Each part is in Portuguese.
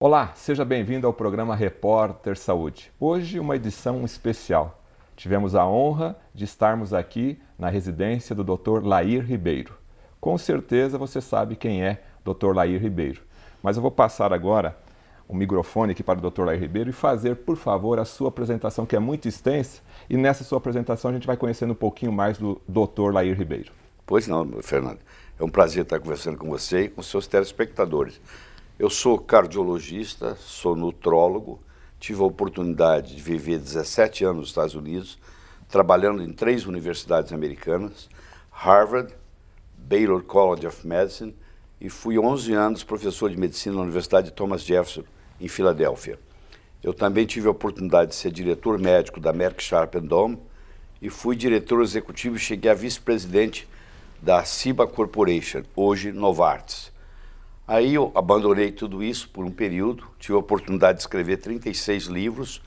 Olá, seja bem-vindo ao programa Repórter Saúde. Hoje uma edição especial. Tivemos a honra de estarmos aqui na residência do Dr. Lair Ribeiro. Com certeza você sabe quem é Dr. Lair Ribeiro, mas eu vou passar agora o microfone aqui para o Dr. Lair Ribeiro e fazer, por favor, a sua apresentação, que é muito extensa, e nessa sua apresentação a gente vai conhecendo um pouquinho mais do Dr. Lair Ribeiro. Pois não, Fernando. É um prazer estar conversando com você e com seus telespectadores. Eu sou cardiologista, sou nutrólogo, tive a oportunidade de viver 17 anos nos Estados Unidos, trabalhando em 3 universidades americanas, Harvard, Baylor College of Medicine, e fui 11 anos professor de medicina na Universidade de Thomas Jefferson, em Filadélfia. Eu também tive a oportunidade de ser diretor médico da Merck Sharp and Dohme e fui diretor executivo e cheguei a vice-presidente da Ciba Corporation, hoje Novartis. Aí eu abandonei tudo isso por um período, tive a oportunidade de escrever 36 livros,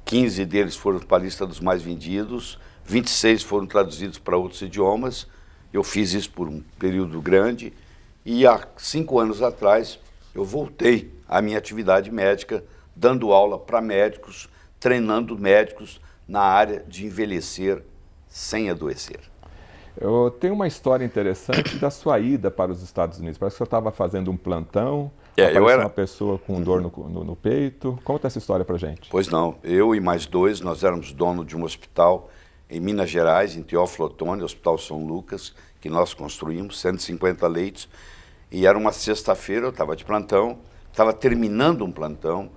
15 deles foram para a lista dos mais vendidos, 26 foram traduzidos para outros idiomas. Eu fiz isso por um período grande e há 5 anos atrás eu voltei à minha atividade médica, dando aula para médicos, treinando médicos na área de envelhecer sem adoecer. Eu tenho uma história interessante da sua ida para os Estados Unidos. Parece que você estava fazendo um plantão, apareceu uma pessoa com dor no peito. Conta essa história para gente. Pois não, eu e mais 2, nós éramos dono de um hospital em Minas Gerais, em Teófilo Otoni, Hospital São Lucas, que nós construímos, 150 leitos. E era uma sexta-feira, eu estava de plantão, estava terminando um plantão,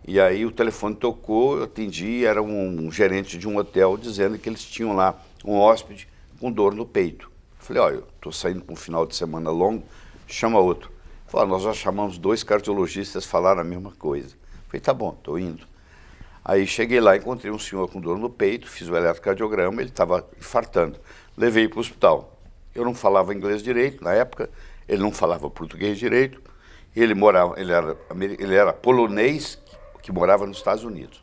e aí o telefone tocou, eu atendi, era um gerente de um hotel dizendo que eles tinham lá um hóspede com dor no peito. Falei, olha, eu estou saindo para um final de semana longo, chama outro. Falei, nós já chamamos 2 cardiologistas, falaram a mesma coisa. Falei, tá bom, estou indo. Aí cheguei lá, encontrei um senhor com dor no peito, fiz o eletrocardiograma, ele estava infartando. Levei para o hospital. Eu não falava inglês direito na época, ele não falava português direito, ele era polonês que morava nos Estados Unidos.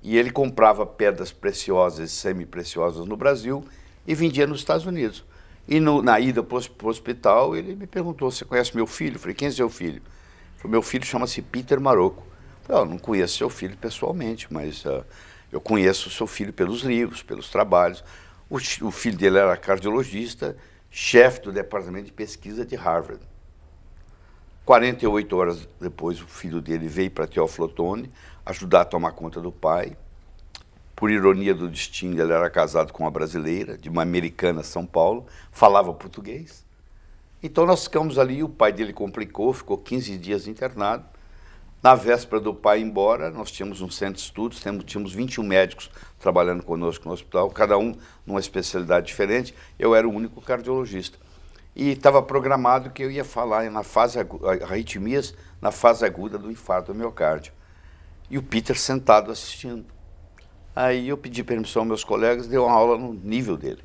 E ele comprava pedras preciosas e semi-preciosas no Brasil e vendia nos Estados Unidos. E na ida para o hospital, ele me perguntou, você conhece meu filho? Eu falei, quem é seu filho? Ele falou, meu filho chama-se Peter Marocco. Eu falei, não conheço seu filho pessoalmente, mas eu conheço o seu filho pelos livros, pelos trabalhos. O filho dele era cardiologista, chefe do departamento de pesquisa de Harvard. 48 horas depois, o filho dele veio para Teófilo Otoni ajudar a tomar conta do pai. Por ironia do destino, ele era casado com uma brasileira, de uma americana, São Paulo, falava português. Então nós ficamos ali, o pai dele complicou, ficou 15 dias internado. Na véspera do pai ir embora, nós tínhamos um centro de estudos, tínhamos 21 médicos trabalhando conosco no hospital, cada um numa especialidade diferente, eu era o único cardiologista. E estava programado que eu ia falar na fase arritmias, na fase aguda do infarto do miocárdio. E o Peter sentado assistindo. Aí eu pedi permissão aos meus colegas, dei uma aula no nível dele.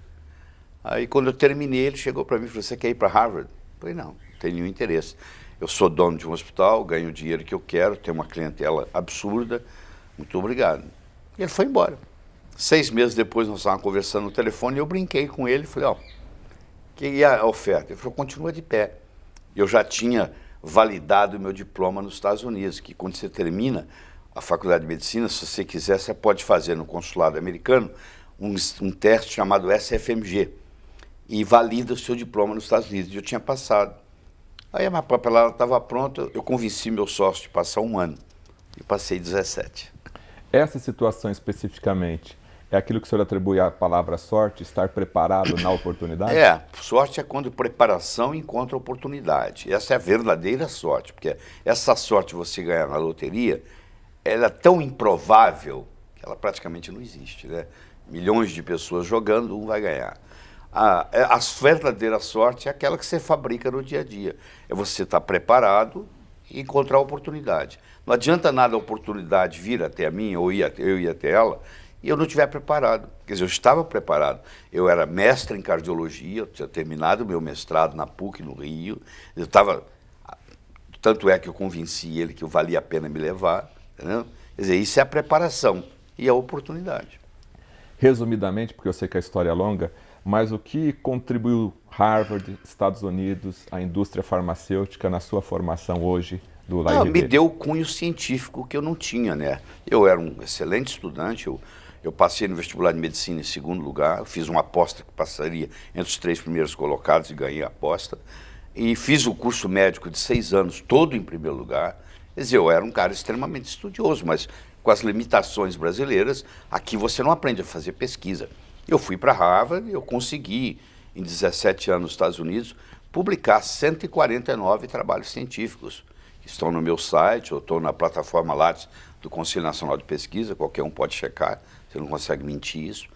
Aí quando eu terminei, ele chegou para mim e falou, você quer ir para Harvard? Eu falei, não tenho nenhum interesse. Eu sou dono de um hospital, ganho o dinheiro que eu quero, tenho uma clientela absurda, muito obrigado. E ele foi embora. 6 meses depois nós estávamos conversando no telefone e eu brinquei com ele, falei, que é a oferta? Ele falou, continua de pé. Eu já tinha validado o meu diploma nos Estados Unidos, que quando você termina a faculdade de medicina, se você quiser, você pode fazer no consulado americano um teste chamado SFMG e valida o seu diploma nos Estados Unidos. E eu tinha passado. Aí a minha papelada estava pronta, eu convenci meu sócio de passar 1 ano e passei 17. Essa situação especificamente é aquilo que o senhor atribui à palavra sorte, estar preparado na oportunidade? Sorte é quando preparação encontra oportunidade. Essa é a verdadeira sorte, porque essa sorte você ganhar na loteria, ela é tão improvável que ela praticamente não existe, né? Milhões de pessoas jogando, um vai ganhar. A verdadeira sorte é aquela que você fabrica no dia a dia. É você estar preparado e encontrar a oportunidade. Não adianta nada a oportunidade vir até a mim, ou eu ir até ela, e eu não estiver preparado. Quer dizer, eu estava preparado. Eu era mestre em cardiologia, eu tinha terminado o meu mestrado na PUC, no Rio. Eu estava... Tanto é que eu convenci ele que valia a pena me levar. Entendeu? Quer dizer, isso é a preparação e a oportunidade. Resumidamente, porque eu sei que a história é longa, mas o que contribuiu Harvard, Estados Unidos, a indústria farmacêutica na sua formação hoje do Lair Não, me Ribeiro? deu o cunho científico que eu não tinha, né? Eu era um excelente estudante, eu passei no vestibular de medicina em segundo lugar, eu fiz uma aposta que passaria entre os 3 primeiros colocados e ganhei a aposta. E fiz o curso médico de 6 anos, todo em primeiro lugar. Quer dizer, eu era um cara extremamente estudioso, mas com as limitações brasileiras, aqui você não aprende a fazer pesquisa. Eu fui para Harvard e eu consegui, em 17 anos nos Estados Unidos, publicar 149 trabalhos científicos, que estão no meu site, eu estou na plataforma Lattes do Conselho Nacional de Pesquisa, qualquer um pode checar, você não consegue mentir isso,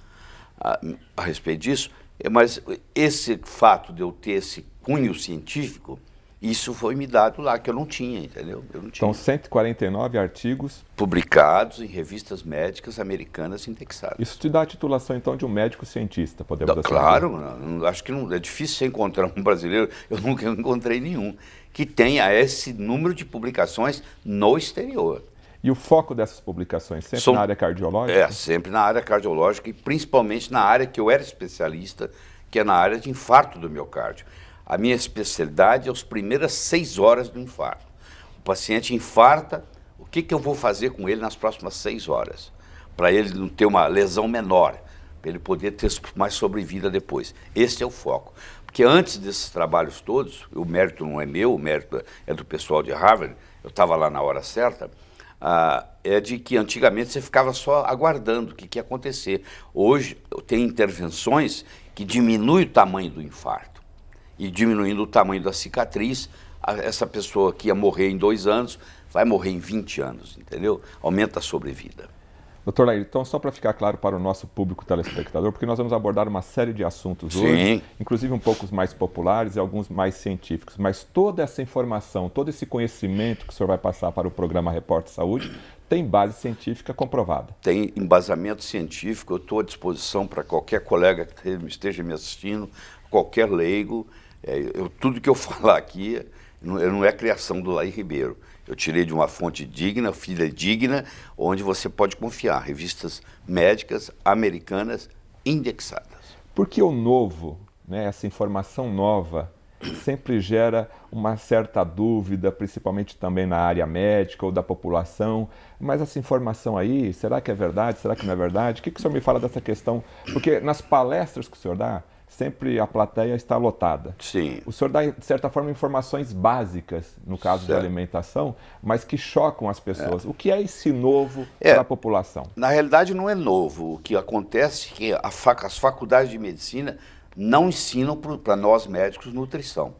a respeito disso. Mas esse fato de eu ter esse cunho científico, isso foi me dado lá, que eu não tinha, entendeu? Eu não tinha. Então, 149 artigos Publicados em revistas médicas americanas indexadas. Isso te dá a titulação, então, de um médico cientista, podemos assim dizer? Claro, acho que não, é difícil você encontrar um brasileiro, eu nunca encontrei nenhum, que tenha esse número de publicações no exterior. E o foco dessas publicações sempre na área cardiológica? É, sempre na área cardiológica e principalmente na área que eu era especialista, que é na área de infarto do miocárdio. A minha especialidade é as primeiras 6 horas do infarto. O paciente infarta, o que eu vou fazer com ele nas próximas 6 horas? Para ele não ter uma lesão menor, para ele poder ter mais sobrevida depois. Esse é o foco. Porque antes desses trabalhos todos, o mérito não é meu, o mérito é do pessoal de Harvard, eu estava lá na hora certa, é de que antigamente você ficava só aguardando o que ia acontecer. Hoje tem intervenções que diminuem o tamanho do infarto. E diminuindo o tamanho da cicatriz, essa pessoa que ia morrer em 2 anos, vai morrer em 20 anos, entendeu? Aumenta a sobrevida. Doutor Lair, então só para ficar claro para o nosso público telespectador, porque nós vamos abordar uma série de assuntos hoje, inclusive um pouco mais populares e alguns mais científicos, mas toda essa informação, todo esse conhecimento que o senhor vai passar para o programa Repórter Saúde tem base científica comprovada. Tem embasamento científico, eu estou à disposição para qualquer colega que esteja me assistindo, qualquer leigo. Tudo que eu falar aqui não é criação do Lair Ribeiro. Eu tirei de uma fonte digna, fidedigna, onde você pode confiar. Revistas médicas americanas indexadas. Porque o novo, né, essa informação nova, sempre gera uma certa dúvida, principalmente também na área médica ou da população. Mas essa informação aí, será que é verdade? Será que não é verdade? O que o senhor me fala dessa questão? Porque nas palestras que o senhor dá, sempre a plateia está lotada. Sim. O senhor dá, de certa forma, informações básicas, no caso da alimentação, mas que chocam as pessoas. O que é esse novo para a população? Na realidade, não é novo. O que acontece é que as faculdades de medicina não ensinam para nós médicos nutrição.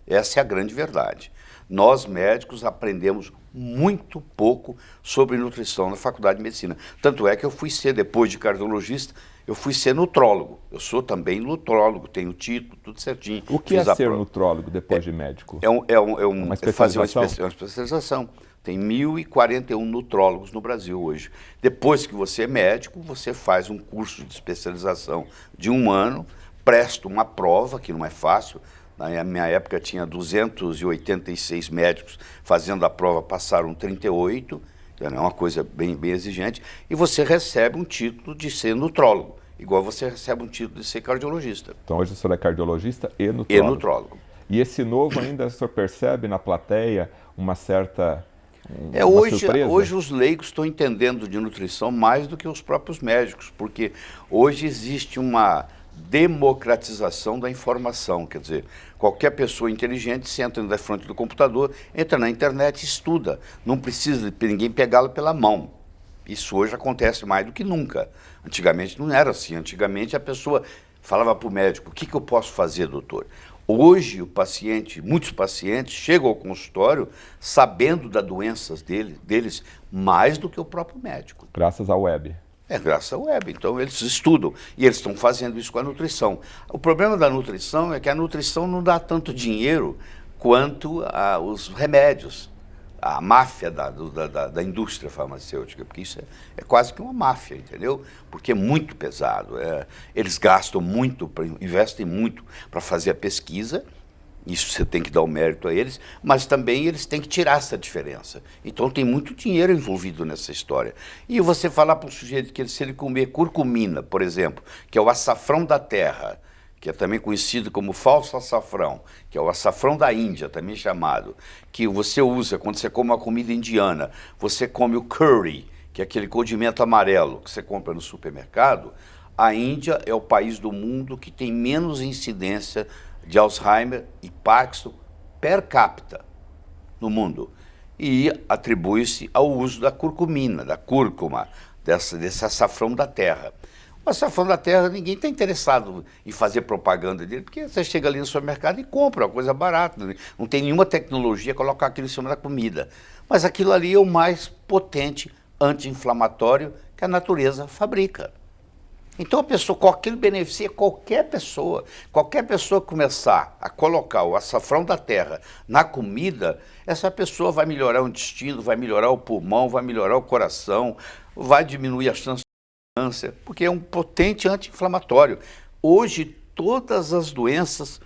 Essa é a grande verdade. Nós médicos aprendemos muito pouco sobre nutrição na faculdade de medicina. Tanto é que eu fui ser, depois de cardiologista, eu fui ser nutrólogo. Eu sou também nutrólogo, tenho título, tudo certinho. O que é ser nutrólogo depois de médico? É fazer uma especialização. Tem 1.041 nutrólogos no Brasil hoje. Depois que você é médico, você faz um curso de especialização de 1 ano, presta uma prova, que não é fácil. Na minha época tinha 286 médicos fazendo a prova, passaram 38, é uma coisa bem exigente, e você recebe um título de ser nutrólogo, igual você recebe um título de ser cardiologista. Então hoje o senhor é cardiologista e nutrólogo. E nutrólogo. E esse novo ainda o senhor percebe na plateia uma certa surpresa? Hoje os leigos estão entendendo de nutrição mais do que os próprios médicos, porque hoje existe uma democratização da informação, quer dizer, qualquer pessoa inteligente senta na frente do computador, entra na internet e estuda, não precisa de ninguém pegá-lo pela mão. Isso hoje acontece mais do que nunca. Antigamente não era assim, antigamente a pessoa falava para o médico, o que eu posso fazer, doutor? Hoje muitos pacientes chegam ao consultório sabendo das doenças deles mais do que o próprio médico. Graças à web. Graças à web. Então, eles estudam e eles estão fazendo isso com a nutrição. O problema da nutrição é que a nutrição não dá tanto dinheiro quanto os remédios, a máfia da indústria farmacêutica, porque isso é quase que uma máfia, entendeu? Porque é muito pesado. Eles gastam muito, investem muito para fazer a pesquisa. Isso você tem que dar o mérito a eles, mas também eles têm que tirar essa diferença. Então tem muito dinheiro envolvido nessa história. E você falar para um sujeito que se ele comer curcumina, por exemplo, que é o açafrão da terra, que é também conhecido como falso açafrão, que é o açafrão da Índia, também chamado, que você usa quando você come uma comida indiana, você come o curry, que é aquele condimento amarelo que você compra no supermercado. A Índia é o país do mundo que tem menos incidência de Alzheimer e Parkinson per capita no mundo. E atribui-se ao uso da curcumina, da cúrcuma, desse açafrão da terra. O açafrão da terra, ninguém está interessado em fazer propaganda dele, porque você chega ali no supermercado e compra, é uma coisa barata, não tem nenhuma tecnologia colocar aquilo em cima da comida. Mas aquilo ali é o mais potente anti-inflamatório que a natureza fabrica. Então a pessoa, com aquilo beneficia qualquer pessoa que começar a colocar o açafrão da terra na comida, essa pessoa vai melhorar o intestino, vai melhorar o pulmão, vai melhorar o coração, vai diminuir a chance de câncer, porque é um potente anti-inflamatório. Hoje, todas as doenças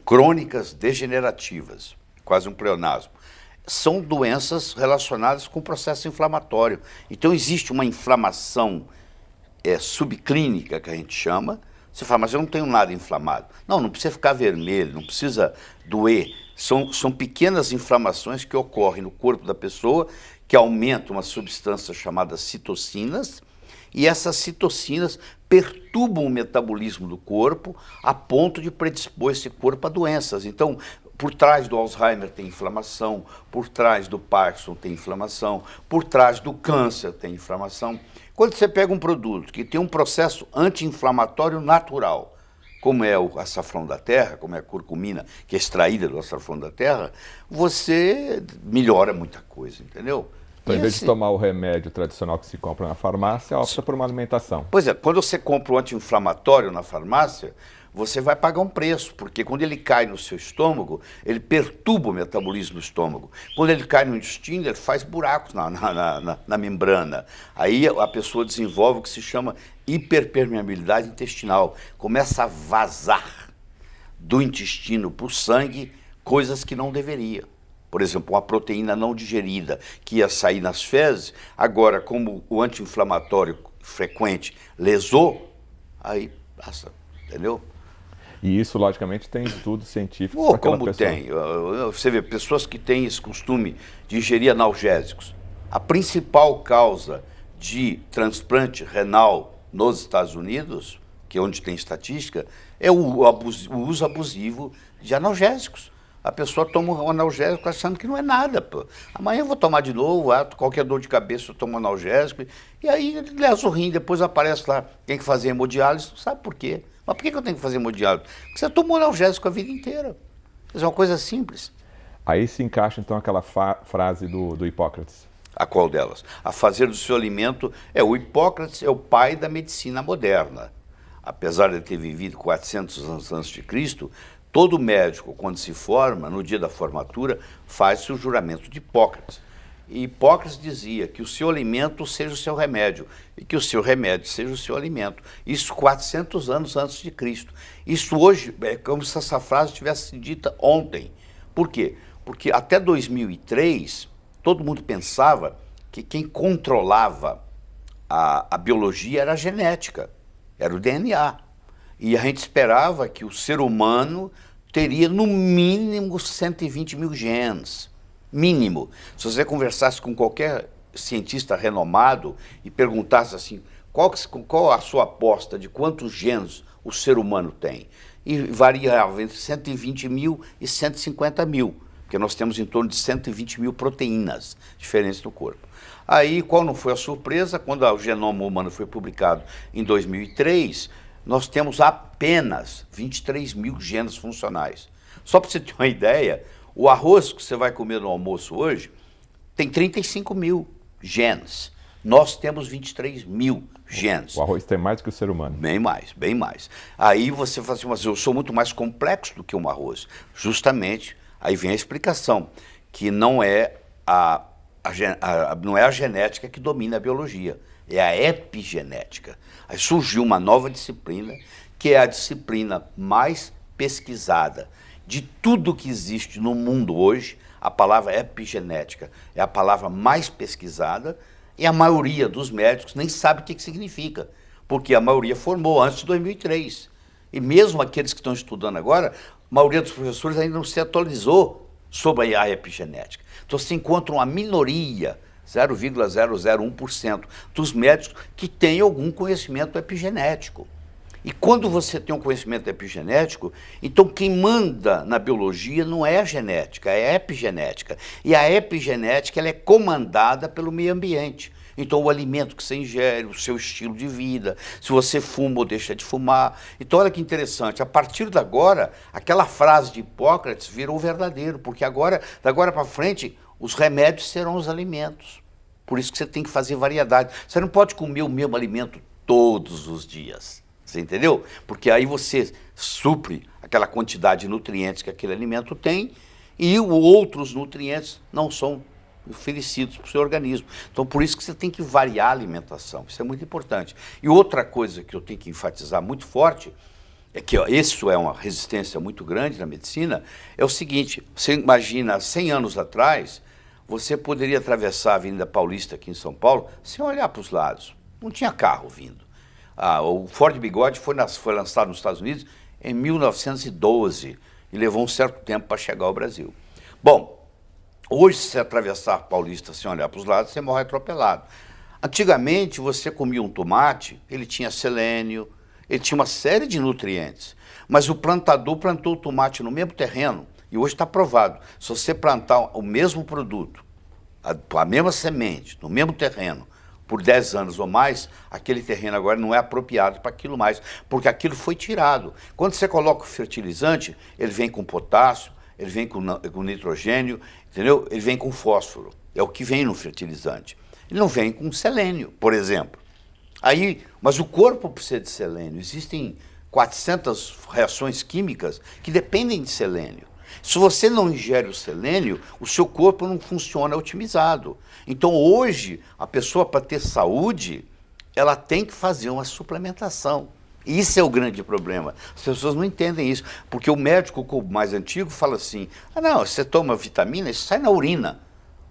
crônicas degenerativas, quase um pleonasmo, são doenças relacionadas com o processo inflamatório. Então existe uma inflamação subclínica, que a gente chama. Você fala, mas eu não tenho nada inflamado. Não precisa ficar vermelho, não precisa doer. São pequenas inflamações que ocorrem no corpo da pessoa, que aumentam uma substância chamada citocinas, e essas citocinas perturbam o metabolismo do corpo a ponto de predispor esse corpo a doenças. Então, por trás do Alzheimer tem inflamação, por trás do Parkinson tem inflamação, por trás do câncer tem inflamação. Quando você pega um produto que tem um processo anti-inflamatório natural, como é o açafrão da terra, como é a curcumina, que é extraída do açafrão da terra, você melhora muita coisa, entendeu? Então, em vez de tomar o remédio tradicional que se compra na farmácia, opta por uma alimentação. Pois é, quando você compra o anti-inflamatório na farmácia, você vai pagar um preço, porque quando ele cai no seu estômago, ele perturba o metabolismo do estômago. Quando ele cai no intestino, ele faz buracos na membrana. Aí a pessoa desenvolve o que se chama hiperpermeabilidade intestinal. Começa a vazar do intestino para o sangue coisas que não deveria. Por exemplo, uma proteína não digerida que ia sair nas fezes, agora, como o anti-inflamatório frequente lesou, aí passa, entendeu? E isso, logicamente, tem estudos científicos para aquela como pessoa. tem. Você vê, pessoas que têm esse costume de ingerir analgésicos. A principal causa de transplante renal nos Estados Unidos, que é onde tem estatística, é o uso abusivo de analgésicos. A pessoa toma um analgésico achando que não é nada. Pô. Amanhã eu vou tomar de novo, qualquer dor de cabeça eu tomo um analgésico. E aí lesa o rim, depois aparece lá, tem que fazer hemodiálise, não sabe por quê. Mas por que eu tenho que fazer hemodiálise? Porque você tomou analgésico a vida inteira. Isso é uma coisa simples. Aí se encaixa então aquela frase do Hipócrates. A qual delas? A fazer do seu alimento. O Hipócrates é o pai da medicina moderna. Apesar de ter vivido 400 anos antes de Cristo, todo médico, quando se forma, no dia da formatura, faz-se o juramento de Hipócrates. E Hipócrates dizia que o seu alimento seja o seu remédio e que o seu remédio seja o seu alimento. Isso 400 anos antes de Cristo. Isso hoje é como se essa frase tivesse dita ontem. Por quê? Porque até 2003, todo mundo pensava que quem controlava a biologia era a genética, era o DNA. E a gente esperava que o ser humano teria no mínimo 120 mil genes. Mínimo. Se você conversasse com qualquer cientista renomado e perguntasse assim, qual a sua aposta de quantos genes o ser humano tem? E variava entre 120 mil e 150 mil, porque nós temos em torno de 120 mil proteínas diferentes no corpo. Aí, qual não foi a surpresa? Quando o genoma humano foi publicado em 2003, nós temos apenas 23 mil genes funcionais. Só para você ter uma ideia, o arroz que você vai comer no almoço hoje tem 35 mil genes. Nós temos 23 mil genes. O arroz tem mais que o ser humano. Bem mais, bem mais. Aí você fala assim, mas eu sou muito mais complexo do que um arroz. Justamente, aí vem a explicação, que não é não é a genética que domina a biologia, é a epigenética. Aí surgiu uma nova disciplina, que é a disciplina mais pesquisada de tudo que existe no mundo hoje. A palavra epigenética é a palavra mais pesquisada e a maioria dos médicos nem sabe o que significa, porque a maioria formou antes de 2003. E mesmo aqueles que estão estudando agora, a maioria dos professores ainda não se atualizou sobre a epigenética. Então, você encontra uma minoria, 0,001% dos médicos que têm algum conhecimento epigenético. E quando você tem um conhecimento epigenético, então quem manda na biologia não é a genética, é a epigenética. E a epigenética ela é comandada pelo meio ambiente. Então, o alimento que você ingere, o seu estilo de vida, se você fuma ou deixa de fumar. Então, olha que interessante, a partir de agora, aquela frase de Hipócrates virou verdadeiro, porque agora, da agora para frente, os remédios serão os alimentos. Por isso que você tem que fazer variedade. Você não pode comer o mesmo alimento todos os dias. Você entendeu? Porque aí você supre aquela quantidade de nutrientes que aquele alimento tem e outros nutrientes não são oferecidos para o seu organismo. Então, por isso que você tem que variar a alimentação. Isso é muito importante. E outra coisa que eu tenho que enfatizar muito forte é que isso é uma resistência muito grande na medicina, é o seguinte, você imagina, 100 anos atrás, você poderia atravessar a Avenida Paulista aqui em São Paulo sem olhar para os lados. Não tinha carro vindo. O Ford Bigode foi lançado nos Estados Unidos em 1912 e levou um certo tempo para chegar ao Brasil. Bom, hoje, se você atravessar a Paulista sem olhar para os lados, você morre atropelado. Antigamente, você comia um tomate, ele tinha selênio, ele tinha uma série de nutrientes, mas o plantador plantou o tomate no mesmo terreno, e hoje está provado, se você plantar o mesmo produto, a mesma semente, no mesmo terreno, por 10 anos ou mais, aquele terreno agora não é apropriado para aquilo mais, porque aquilo foi tirado. Quando você coloca o fertilizante, ele vem com potássio, ele vem com nitrogênio, entendeu? Ele vem com fósforo, é o que vem no fertilizante. Ele não vem com selênio, por exemplo. Mas o corpo precisa de selênio, existem 400 reações químicas que dependem de selênio. Se você não ingere o selênio, o seu corpo não funciona otimizado. Então hoje, a pessoa para ter saúde, ela tem que fazer uma suplementação. Isso é o grande problema. As pessoas não entendem isso, porque o médico mais antigo fala assim, não, você toma vitamina, isso sai na urina.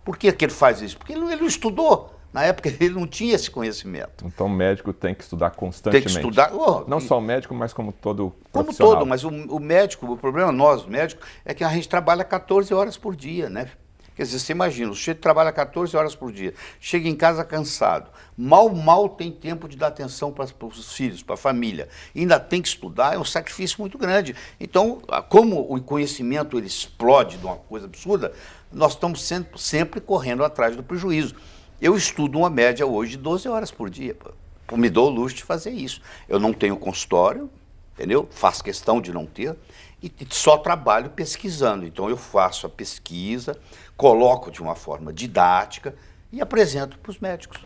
Por que ele faz isso? Porque ele não estudou. Na época ele não tinha esse conhecimento. Então o médico tem que estudar constantemente. Tem que estudar. Não só o médico, mas como todo Como profissional. todo, mas o médico, o problema nós, médicos, é que a gente trabalha 14 horas por dia, né? Quer dizer, você imagina, o sujeito trabalha 14 horas por dia, chega em casa cansado, mal tem tempo de dar atenção para os filhos, para a família, e ainda tem que estudar, é um sacrifício muito grande. Então, como o conhecimento ele explode de uma coisa absurda, nós estamos sempre correndo atrás do prejuízo. Eu estudo uma média hoje de 12 horas por dia, me dou o luxo de fazer isso. Eu não tenho consultório, entendeu? Faço questão de não ter, e só trabalho pesquisando. Então eu faço a pesquisa, coloco de uma forma didática e apresento para os médicos.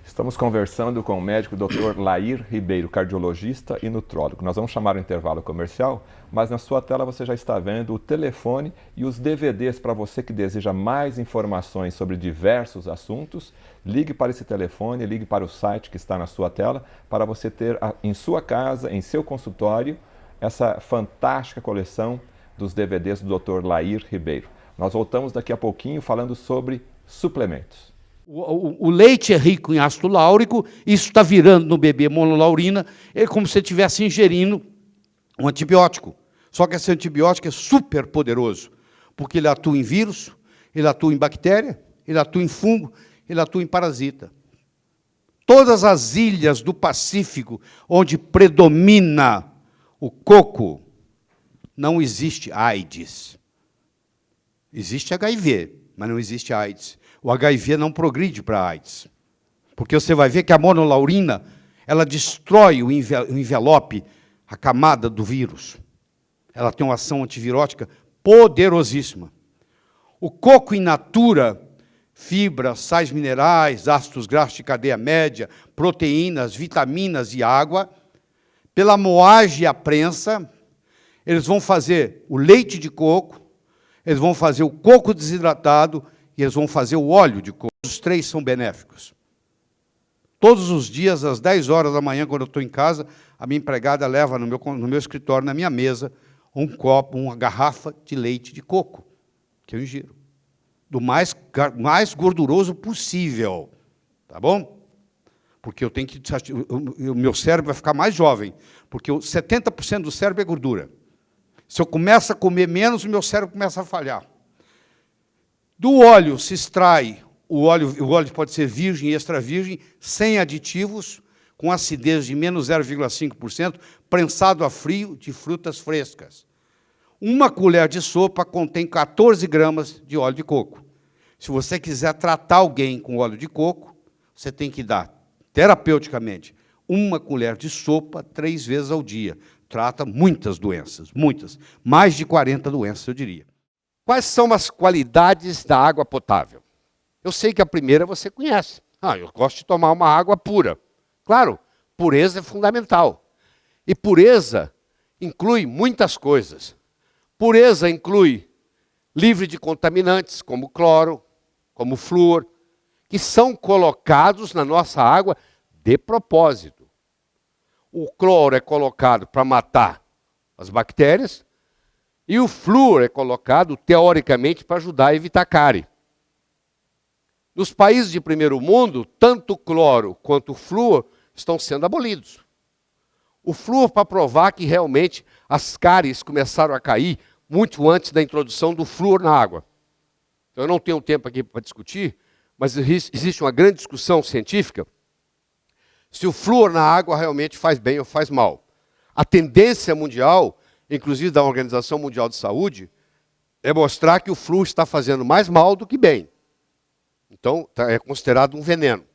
Estamos conversando com o médico Dr. Lair Ribeiro, cardiologista e nutrólogo. Nós vamos chamar o intervalo comercial, mas na sua tela você já está vendo o telefone e os DVDs para você que deseja mais informações sobre diversos assuntos. Ligue para esse telefone, ligue para o site que está na sua tela, para você ter em sua casa, em seu consultório, essa fantástica coleção dos DVDs do Dr. Lair Ribeiro. Nós voltamos daqui a pouquinho falando sobre suplementos. O leite é rico em ácido láurico, isso está virando no bebê monolaurina, é como se você estivesse ingerindo um antibiótico. Só que esse antibiótico é super poderoso, porque ele atua em vírus, ele atua em bactéria, ele atua em fungo, ele atua em parasita. Todas as ilhas do Pacífico onde predomina o coco, não existe AIDS. Existe HIV, mas não existe AIDS. O HIV não progride para AIDS. Porque você vai ver que a monolaurina, ela destrói o envelope, a camada do vírus. Ela tem uma ação antivirótica poderosíssima. O coco in natura, fibras, sais minerais, ácidos graxos de cadeia média, proteínas, vitaminas e água, pela moagem e a prensa, eles vão fazer o leite de coco, eles vão fazer o coco desidratado e eles vão fazer o óleo de coco. Os três são benéficos. Todos os dias, às 10 horas da manhã, quando eu estou em casa, a minha empregada leva no meu escritório, na minha mesa, um copo, uma garrafa de leite de coco, que eu ingiro. Do mais gorduroso possível. Tá bom? porque eu tenho que... O meu cérebro vai ficar mais jovem, porque 70% do cérebro é gordura. Se eu começo a comer menos, o meu cérebro começa a falhar. Do óleo se extrai, o óleo pode ser virgem e extra virgem, sem aditivos, com acidez de menos 0,5%, prensado a frio de frutas frescas. Uma colher de sopa contém 14 gramas de óleo de coco. Se você quiser tratar alguém com óleo de coco, você tem que dar, terapeuticamente, uma colher de sopa 3 vezes ao dia. Trata muitas doenças, muitas. Mais de 40 doenças, eu diria. Quais são as qualidades da água potável? Eu sei que a primeira você conhece. Eu gosto de tomar uma água pura. Claro, pureza é fundamental. E pureza inclui muitas coisas. Pureza inclui livre de contaminantes, como cloro, como flúor, que são colocados na nossa água de propósito. O cloro é colocado para matar as bactérias e o flúor é colocado, teoricamente, para ajudar a evitar cárie. Nos países de primeiro mundo, tanto o cloro quanto o flúor estão sendo abolidos. O flúor para provar que realmente as cáries começaram a cair muito antes da introdução do flúor na água. Então, eu não tenho tempo aqui para discutir, mas existe uma grande discussão científica se o flúor na água realmente faz bem ou faz mal. A tendência mundial, inclusive da Organização Mundial de Saúde, é mostrar que o flúor está fazendo mais mal do que bem. Então, é considerado um veneno.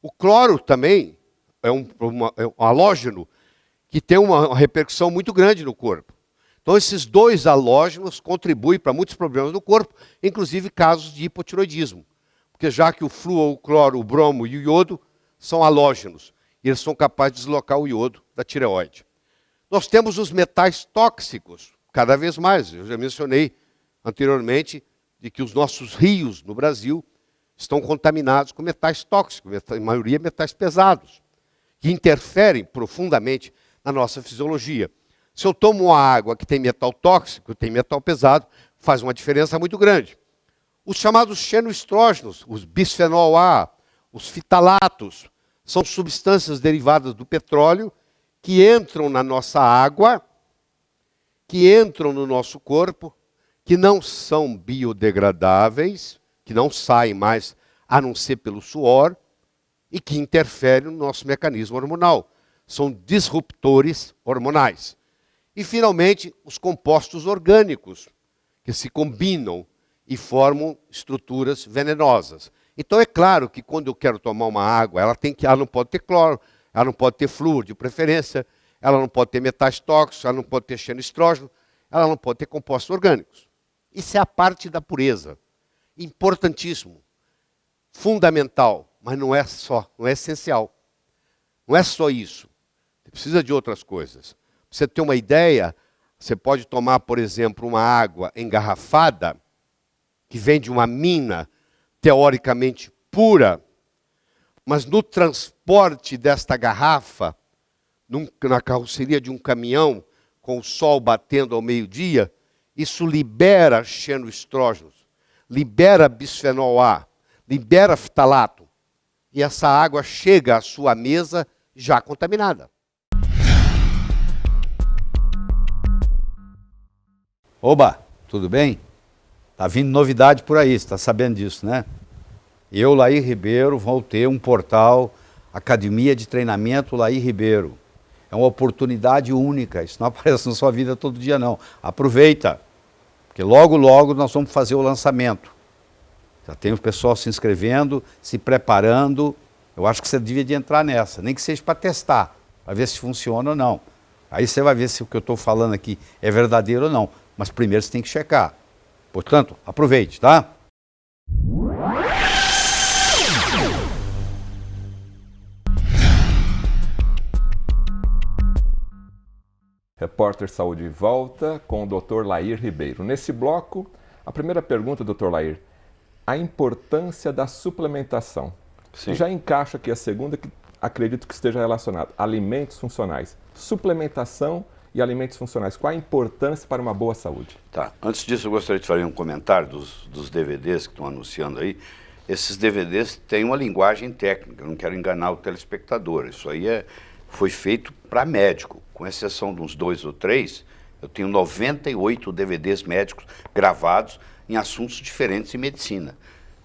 O cloro também é um halógeno que tem uma repercussão muito grande no corpo. Então, esses dois halógenos contribuem para muitos problemas no corpo, inclusive casos de hipotiroidismo. Porque já que o flúor, o cloro, o bromo e o iodo são halógenos, e eles são capazes de deslocar o iodo da tireoide. Nós temos os metais tóxicos, cada vez mais. Eu já mencionei anteriormente de que os nossos rios no Brasil estão contaminados com metais tóxicos, a maioria metais pesados, que interferem profundamente na nossa fisiologia. Se eu tomo uma água que tem metal tóxico, tem metal pesado, faz uma diferença muito grande. Os chamados xenoestrógenos, os bisfenol A, os fitalatos, são substâncias derivadas do petróleo que entram na nossa água, que entram no nosso corpo, que não são biodegradáveis, que não saem mais a não ser pelo suor, e que interferem no nosso mecanismo hormonal. São disruptores hormonais. E, finalmente, os compostos orgânicos, que se combinam e formam estruturas venenosas. Então, é claro que quando eu quero tomar uma água, ela não pode ter cloro, ela não pode ter flúor, de preferência, ela não pode ter metais tóxicos, ela não pode ter xenoestrógeno, ela não pode ter compostos orgânicos. Isso é a parte da pureza. Importantíssimo, fundamental, mas não é só, não é essencial. Não é só isso. Você precisa de outras coisas. Para você ter uma ideia, você pode tomar, por exemplo, uma água engarrafada, que vem de uma mina teoricamente pura, mas no transporte desta garrafa, na carroceria de um caminhão, com o sol batendo ao meio-dia, isso libera xenoestrógenos, libera bisfenol A, libera fitalato, e essa água chega à sua mesa já contaminada. Oba, tudo bem? Tá vindo novidade por aí, você está sabendo disso, né? Eu, Lair Ribeiro, vou ter um portal, Academia de Treinamento Lair Ribeiro. É uma oportunidade única, isso não aparece na sua vida todo dia não. Aproveita, porque logo, logo nós vamos fazer o lançamento. Já tem o pessoal se inscrevendo, se preparando. Eu acho que você devia de entrar nessa, nem que seja para testar, para ver se funciona ou não. Aí você vai ver se o que eu estou falando aqui é verdadeiro ou não. Mas primeiro você tem que checar. Portanto, aproveite, tá? Repórter Saúde volta com o Dr. Lair Ribeiro. Nesse bloco, a primeira pergunta, Dr. Lair, a importância da suplementação. Sim. Já encaixa aqui a segunda, que acredito que esteja relacionada. Alimentos funcionais. Suplementação e alimentos funcionais. Qual a importância para uma boa saúde? Tá. Antes disso, eu gostaria de fazer um comentário dos DVDs que estão anunciando aí. esses DVDs têm uma linguagem técnica, eu não quero enganar o telespectador, isso aí foi feito para médico, com exceção de uns 2 ou 3, eu tenho 98 DVDs médicos gravados em assuntos diferentes em medicina,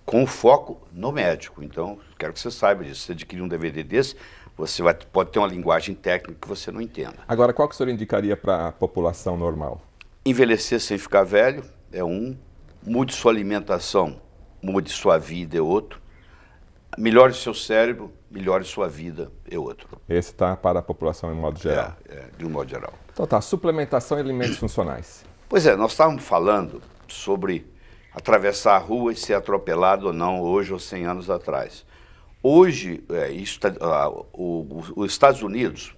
com foco no médico. Então, quero que você saiba disso, se você adquirir um DVD desse, você pode ter uma linguagem técnica que você não entenda. Agora, qual que o senhor indicaria para a população normal? Envelhecer sem ficar velho é um, mude sua alimentação, mude sua vida é outro, melhore seu cérebro, melhore sua vida é outro. Esse está para a população em modo geral. De um modo geral. Então tá, suplementação e alimentos funcionais. Pois é, nós estávamos falando sobre atravessar a rua e ser atropelado ou não, hoje ou 100 anos atrás. Hoje, os Estados Unidos,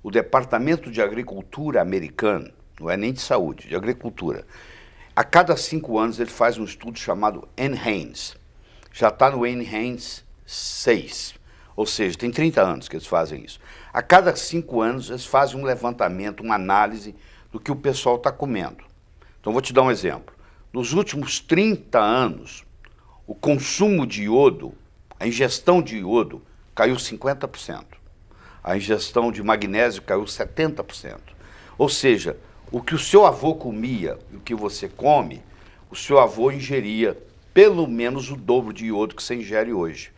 o Departamento de Agricultura americano, não é nem de saúde, de agricultura, a cada 5 anos ele faz um estudo chamado NHANES. Já está no NHANES 6, ou seja, tem 30 anos que eles fazem isso. A cada 5 anos eles fazem um levantamento, uma análise do que o pessoal está comendo. Então vou te dar um exemplo. Nos últimos 30 anos, o consumo de iodo, a ingestão de iodo caiu 50%. A ingestão de magnésio caiu 70%. Ou seja, o que o seu avô comia e o que você come, o seu avô ingeria pelo menos o dobro de iodo que você ingere hoje.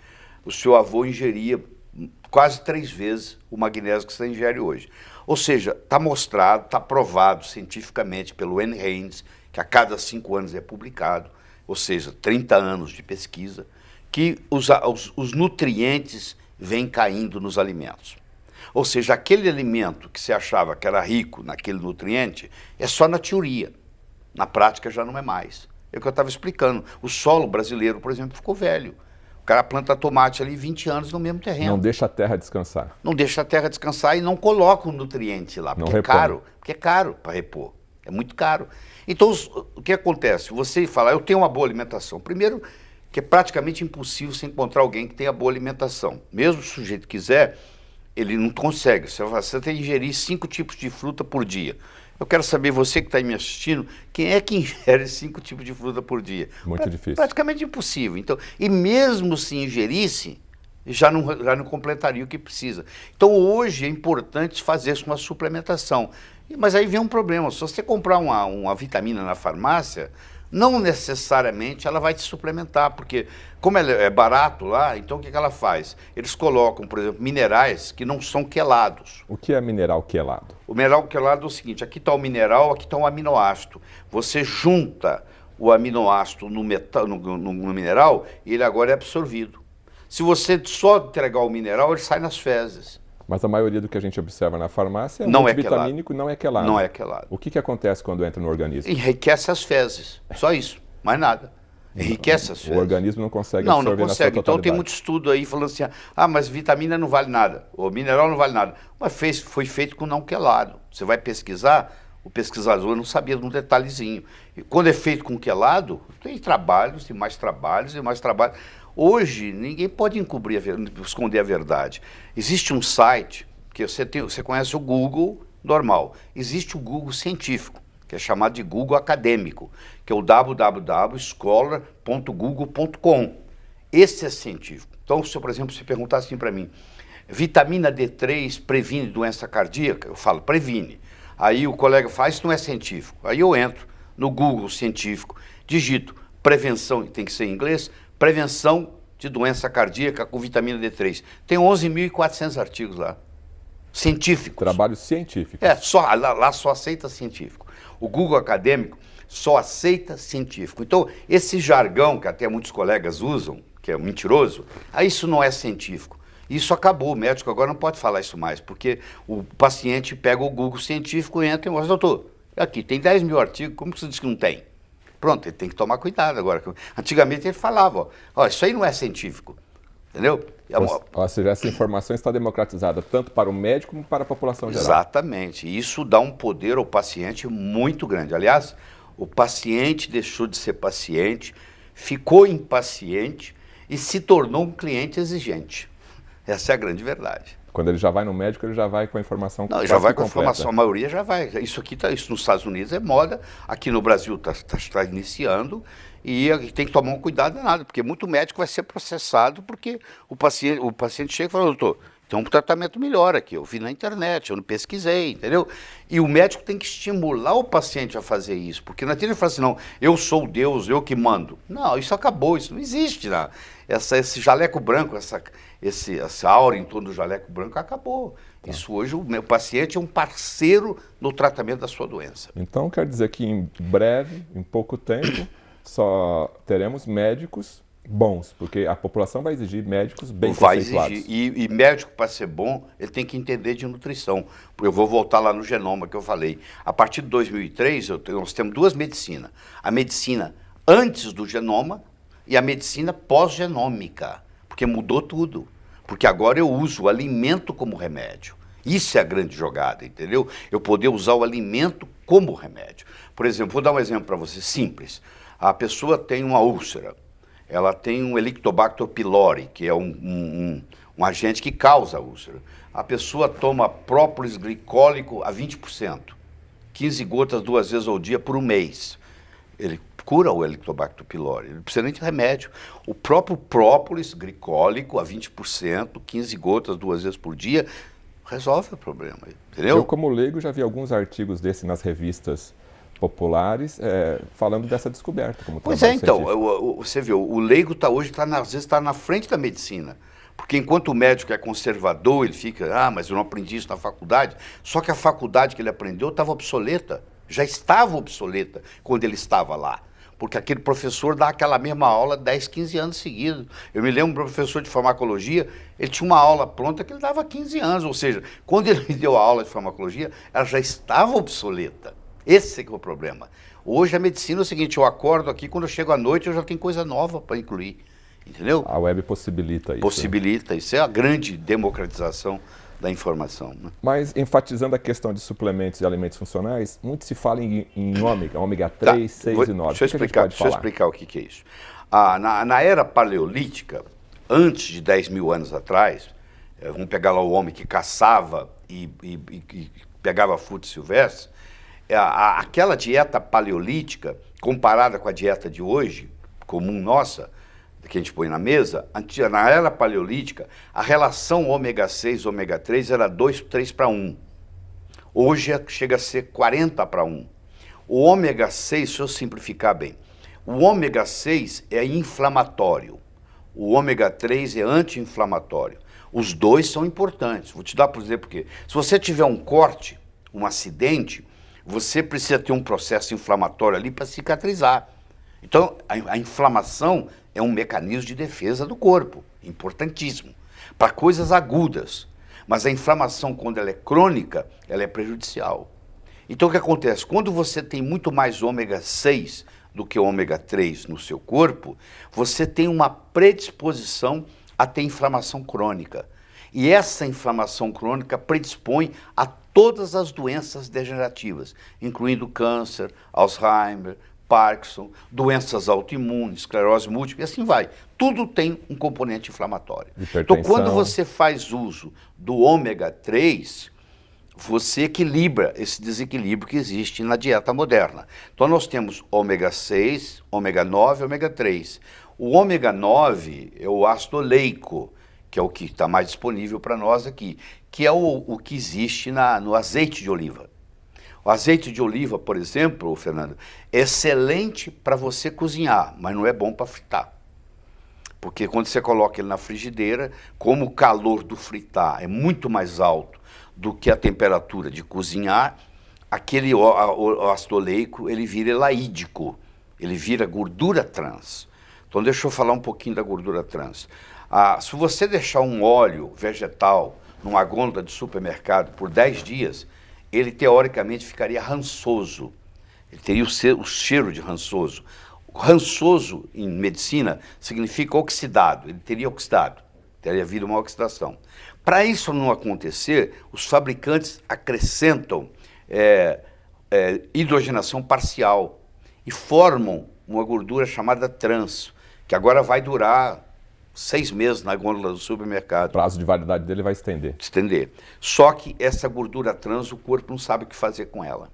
O seu avô ingeria quase 3 vezes o magnésio que você ingere hoje. Ou seja, está mostrado, está provado cientificamente pelo NHANES, que a cada 5 anos é publicado, ou seja, 30 anos de pesquisa, que os nutrientes vêm caindo nos alimentos. Ou seja, aquele alimento que você achava que era rico naquele nutriente, é só na teoria. Na prática já não é mais. É o que eu estava explicando. O solo brasileiro, por exemplo, ficou velho. O cara planta tomate ali 20 anos no mesmo terreno. Não deixa a terra descansar. Não deixa a terra descansar e não coloca o nutriente lá, porque é caro. Porque é caro para repor. É muito caro. Então, o que acontece? Você fala, eu tenho uma boa alimentação. Primeiro, que é praticamente impossível você encontrar alguém que tenha boa alimentação. Mesmo se o sujeito quiser, ele não consegue. Você tem que ingerir 5 tipos de fruta por dia. Eu quero saber, você que está me assistindo, quem é que ingere 5 tipos de fruta por dia? Muito difícil. Praticamente impossível. Então, e mesmo se ingerisse, já não completaria o que precisa. Então, hoje é importante fazer uma suplementação. Mas aí vem um problema. Se você comprar uma vitamina na farmácia, não necessariamente ela vai te suplementar, porque como ela é barato lá, então o que ela faz? Eles colocam, por exemplo, minerais que não são quelados. O que é mineral quelado? O mineral quelado é o seguinte, aqui está o mineral, aqui está um aminoácido. Você junta o aminoácido no mineral e ele agora é absorvido. Se você só entregar o mineral, ele sai nas fezes. Mas a maioria do que a gente observa na farmácia é não multivitamínico e não é quelado. Não é quelado. O que acontece quando entra no organismo? Enriquece as fezes, só isso, mais nada. Enriquece as fezes. O organismo não consegue absorver na sua totalidade. Não consegue. Então tem muito estudo aí falando assim, mas vitamina não vale nada, o mineral não vale nada. Mas foi feito com não quelado. Você vai pesquisar, o pesquisador não sabia de um detalhezinho. E quando é feito com quelado, tem trabalhos e mais trabalhos e mais trabalhos. Hoje, ninguém pode esconder a verdade. Existe um site, que você conhece o Google normal. Existe o Google científico, que é chamado de Google acadêmico, que é o www.scholar.google.com. Esse é científico. Então, se, por exemplo, você perguntar assim para mim, vitamina D3 previne doença cardíaca? Eu falo, previne. Aí o colega fala, isso não é científico. Aí eu entro no Google científico, digito prevenção, tem que ser em inglês, prevenção de doença cardíaca com vitamina D3. Tem 11.400 artigos lá, científicos. Trabalhos científicos. Lá só aceita científico. O Google acadêmico só aceita científico. Então, esse jargão que até muitos colegas usam, que é mentiroso, isso não é científico. Isso acabou, o médico agora não pode falar isso mais, porque o paciente pega o Google científico e entra e mostra, doutor, aqui tem 10 mil artigos, como que você diz que não tem? Pronto, ele tem que tomar cuidado agora. Antigamente ele falava, isso aí não é científico, entendeu? Ou seja, essa informação está democratizada tanto para o médico como para a população geral. Exatamente, isso dá um poder ao paciente muito grande. Aliás, o paciente deixou de ser paciente, ficou impaciente e se tornou um cliente exigente. Essa é a grande verdade. Quando ele já vai no médico, ele já vai com a informação Não, quase já vai que com a completa. informação, a maioria já vai. Isso aqui isso nos Estados Unidos é moda, aqui no Brasil está iniciando e tem que tomar um cuidado danado, porque muito médico vai ser processado porque o paciente chega e fala, doutor, tem um tratamento melhor aqui, eu vi na internet, eu não pesquisei, entendeu? E o médico tem que estimular o paciente a fazer isso, porque não adianta ele falar assim, não, eu sou Deus, eu que mando. Não, isso acabou, isso não existe. Né? Esse jaleco branco, essa aura em torno do jaleco branco acabou. Tá. Isso hoje, o meu paciente é um parceiro no tratamento da sua doença. Então quer dizer que em breve, em pouco tempo, só teremos médicos bons, porque a população vai exigir médicos bem conceituados. Vai exigir, e médico, para ser bom, ele tem que entender de nutrição. Eu vou voltar lá no genoma que eu falei. A partir de 2003, nós temos duas medicinas. A medicina antes do genoma e a medicina pós-genômica, porque mudou tudo. Porque agora eu uso o alimento como remédio. Isso é a grande jogada, entendeu? Eu poder usar o alimento como remédio. Por exemplo, vou dar um exemplo para você, simples. A pessoa tem uma úlcera. Ela tem um Helicobacter pylori, que é um agente que causa a úlcera. A pessoa toma própolis glicólico a 20%, 15 gotas 2 vezes ao dia por um mês. Ele cura o Helicobacter pylori, ele não precisa nem de remédio. O próprio própolis glicólico a 20%, 15 gotas 2 vezes por dia, resolve o problema, entendeu? Eu, como leigo, já vi alguns artigos desses nas revistas populares falando dessa descoberta. Como pois é, então, você viu, o leigo hoje às vezes está na frente da medicina, porque enquanto o médico é conservador, ele fica, mas eu não aprendi isso na faculdade, só que a faculdade que ele aprendeu estava obsoleta, já estava obsoleta quando ele estava lá, porque aquele professor dá aquela mesma aula 10, 15 anos seguidos. Eu me lembro, um professor de farmacologia, ele tinha uma aula pronta que ele dava 15 anos, ou seja, quando ele me deu a aula de farmacologia, ela já estava obsoleta. Esse que é o problema. Hoje a medicina é o seguinte, eu acordo aqui, quando eu chego à noite eu já tenho coisa nova para incluir, entendeu? A web possibilita isso. Possibilita, isso é a grande democratização da informação. Né? Mas, enfatizando a questão de suplementos e alimentos funcionais, muito se fala em ômega 3, 6 e 9. Deixa eu explicar o que é isso. Na era paleolítica, antes de 10 mil anos atrás, vamos pegar lá o homem que caçava e pegava frutos silvestres, aquela dieta paleolítica, comparada com a dieta de hoje, comum nossa, que a gente põe na mesa, na era paleolítica, a relação ômega 6 ômega 3 era 2, 3 para 1. Hoje chega a ser 40 para 1. O ômega 6, se eu simplificar bem, o ômega 6 é inflamatório, o ômega 3 é anti-inflamatório. Os dois são importantes. Vou te dar por exemplo porque se você tiver um corte, um acidente, você precisa ter um processo inflamatório ali para cicatrizar. Então, a inflamação é um mecanismo de defesa do corpo, importantíssimo, para coisas agudas. Mas a inflamação, quando ela é crônica, ela é prejudicial. Então, o que acontece? Quando você tem muito mais ômega 6 do que ômega 3 no seu corpo, você tem uma predisposição a ter inflamação crônica. E essa inflamação crônica predispõe a todas as doenças degenerativas, incluindo câncer, Alzheimer, Parkinson, doenças autoimunes, esclerose múltipla, e assim vai. Tudo tem um componente inflamatório. Então, quando você faz uso do ômega 3, você equilibra esse desequilíbrio que existe na dieta moderna. Então, nós temos ômega 6, ômega 9 e ômega 3. O ômega 9 é o ácido oleico, que é o que está mais disponível para nós aqui, que é o que existe no azeite de oliva. O azeite de oliva, por exemplo, Fernando, é excelente para você cozinhar, mas não é bom para fritar. Porque quando você coloca ele na frigideira, como o calor do fritar é muito mais alto do que a temperatura de cozinhar, aquele ácido oleico, ele vira elaídico, ele vira gordura trans. Então deixa eu falar um pouquinho da gordura trans. Se você deixar um óleo vegetal numa gôndola de supermercado por 10 dias, ele teoricamente ficaria rançoso. Ele teria o cheiro de rançoso. O rançoso, em medicina, significa oxidado. Ele teria oxidado. Teria havido uma oxidação. Para isso não acontecer, os fabricantes acrescentam hidrogenação parcial e formam uma gordura chamada trans, que agora vai durar 6 meses na gôndola do supermercado. O prazo de validade dele vai estender. Estender. Só que essa gordura trans, o corpo não sabe o que fazer com ela.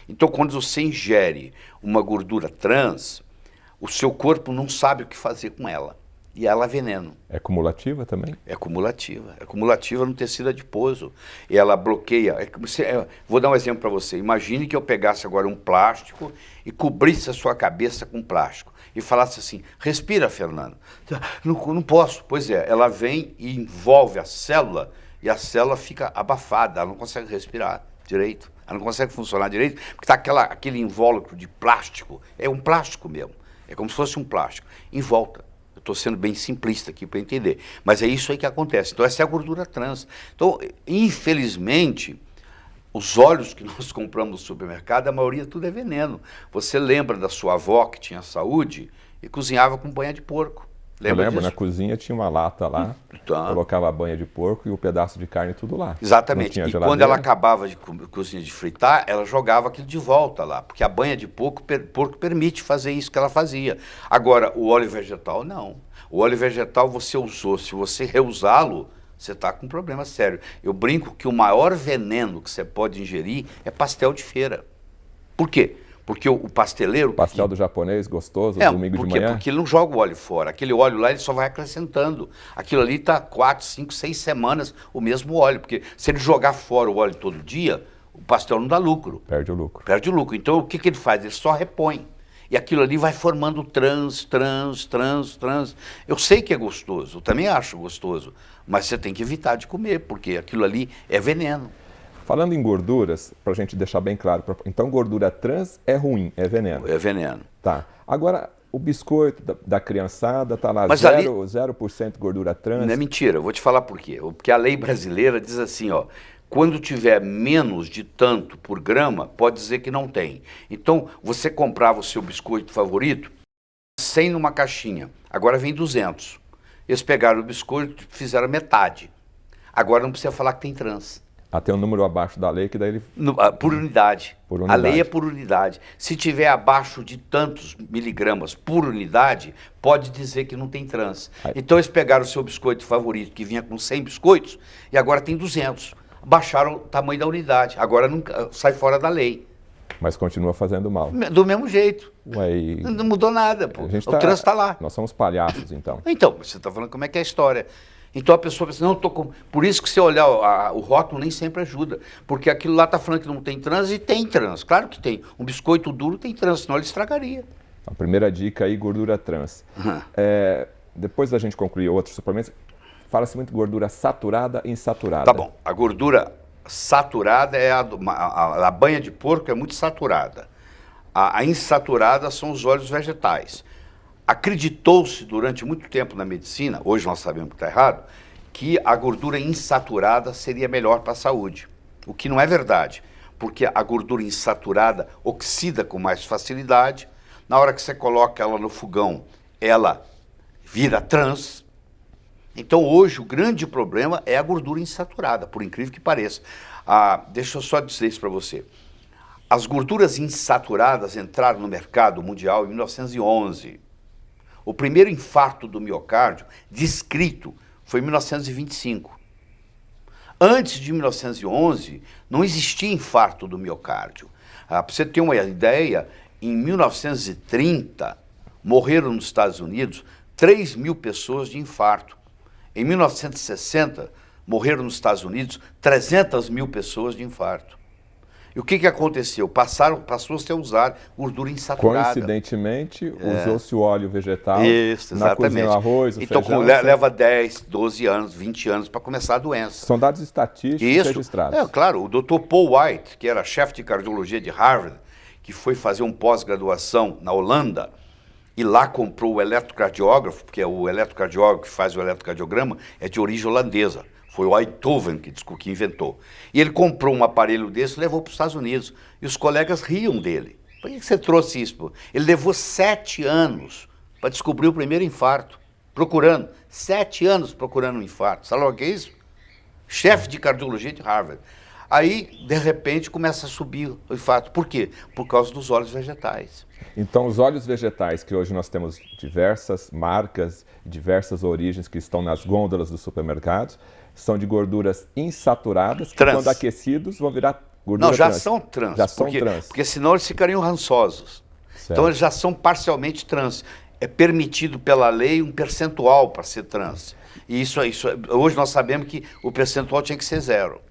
Então, quando você ingere uma gordura trans, o seu corpo não sabe o que fazer com ela. E ela é veneno. É cumulativa também? É cumulativa. É cumulativa no tecido adiposo. E ela bloqueia. Vou dar um exemplo para você. Imagine que eu pegasse agora um plástico e cobrisse a sua cabeça com plástico. E falasse assim, respira, Fernando. Não posso. Pois é, ela vem e envolve a célula e a célula fica abafada. Ela não consegue respirar direito. Ela não consegue funcionar direito porque está aquele invólucro de plástico. É um plástico mesmo. É como se fosse um plástico. Em volta. Eu estou sendo bem simplista aqui para entender. Mas é isso aí que acontece. Então, essa é a gordura trans. Então, infelizmente, os óleos que nós compramos no supermercado, a maioria tudo é veneno. Você lembra da sua avó que tinha saúde e cozinhava com banha de porco? Lembra Eu lembro, disso? na cozinha tinha uma lata lá, Tá. colocava a banha de porco e o pedaço de carne tudo lá. Exatamente. Não tinha E geladeira. quando ela acabava de cozinhar, de fritar, ela jogava aquilo de volta lá, porque a banha de porco permite fazer isso que ela fazia. Agora, o óleo vegetal, não. O óleo vegetal você usou, se você reusá-lo, você está com um problema sério. Eu brinco que o maior veneno que você pode ingerir é pastel de feira. Por quê? Porque o pasteleiro... Pastel do japonês, gostoso, domingo de manhã. Porque ele não joga o óleo fora. Aquele óleo lá, ele só vai acrescentando. Aquilo ali está 4, 5, 6 semanas o mesmo óleo. Porque se ele jogar fora o óleo todo dia, o pastel não dá lucro. Perde o lucro. Perde o lucro. Então, o que ele faz? Ele só repõe. E aquilo ali vai formando trans. Eu sei que é gostoso, eu também acho gostoso. Mas você tem que evitar de comer, porque aquilo ali é veneno. Falando em gorduras, para a gente deixar bem claro, então gordura trans é ruim, é veneno. É veneno. Tá. Agora, o biscoito da criançada está lá, Mas 0% gordura trans. Não é mentira, eu vou te falar por quê. Porque a lei brasileira diz assim, ó, quando tiver menos de tanto por grama, pode dizer que não tem. Então, você comprava o seu biscoito favorito, 100 numa caixinha, agora vem 200. Eles pegaram o biscoito e fizeram metade. Agora não precisa falar que tem trans. Tem um número abaixo da lei que daí ele... Por unidade. Por A unidade. lei é por unidade. Se tiver abaixo de tantos miligramas por unidade, pode dizer que não tem trans. Aí. Então eles pegaram o seu biscoito favorito, que vinha com 100 biscoitos, e agora tem 200. Baixaram o tamanho da unidade. Agora sai fora da lei. Mas continua fazendo mal. Do mesmo jeito. Ué, e Não mudou nada. Pô. a gente O trans está lá. Nós somos palhaços, então. Então, você está falando como é que é a história. Então a pessoa pensa, não, tô com... Por isso que você olhar o rótulo nem sempre ajuda. Porque aquilo lá está falando que não tem trans e tem trans. Claro que tem. Um biscoito duro tem trans, senão ele estragaria. A primeira dica aí, gordura trans. Uhum. Depois da gente concluir outros suplementos, fala-se muito gordura saturada e insaturada. Tá bom. A gordura saturada é a banha de porco é muito saturada. A insaturada são os óleos vegetais. Acreditou-se durante muito tempo na medicina, hoje nós sabemos que está errado, que a gordura insaturada seria melhor para a saúde. O que não é verdade, porque a gordura insaturada oxida com mais facilidade. Na hora que você coloca ela no fogão, ela vira trans. Então hoje o grande problema é a gordura insaturada, por incrível que pareça. Deixa eu só dizer isso para você. As gorduras insaturadas entraram no mercado mundial em 1911. O primeiro infarto do miocárdio descrito foi em 1925. Antes de 1911, não existia infarto do miocárdio. Para você ter uma ideia, em 1930, morreram nos Estados Unidos 3 mil pessoas de infarto. Em 1960, morreram nos Estados Unidos 300 mil pessoas de infarto. E o que aconteceu? Passou a usar gordura insaturada. Coincidentemente, usou-se o óleo vegetal. Isso, na cozinha, exatamente. o arroz, o então, feijão. leva 10, 12 anos, 20 anos para começar a doença. São dados estatísticos registrados. Claro, o Dr. Paul White, que era chefe de cardiologia de Harvard, que foi fazer um pós-graduação na Holanda, e lá comprou o eletrocardiógrafo, porque o eletrocardiógrafo que faz o eletrocardiograma é de origem holandesa. Foi o Einthoven que inventou. E ele comprou um aparelho desse e levou para os Estados Unidos. E os colegas riam dele. Por que você trouxe isso? Pô? Ele levou 7 anos para descobrir o primeiro infarto. Procurando. 7 anos procurando um infarto. Sabe o que é isso? Chefe de cardiologia de Harvard. Aí, de repente, começa a subir o fato. Por quê? Por causa dos óleos vegetais. Então, os óleos vegetais, que hoje nós temos diversas marcas, diversas origens que estão nas gôndolas dos supermercados, são de gorduras insaturadas, que quando aquecidos vão virar gordura Não, já trans. são trans. Já são trans. Porque senão eles ficariam rançosos. Certo. Então, eles já são parcialmente trans. É permitido pela lei um percentual para ser trans. E hoje nós sabemos que o percentual tinha que ser 0.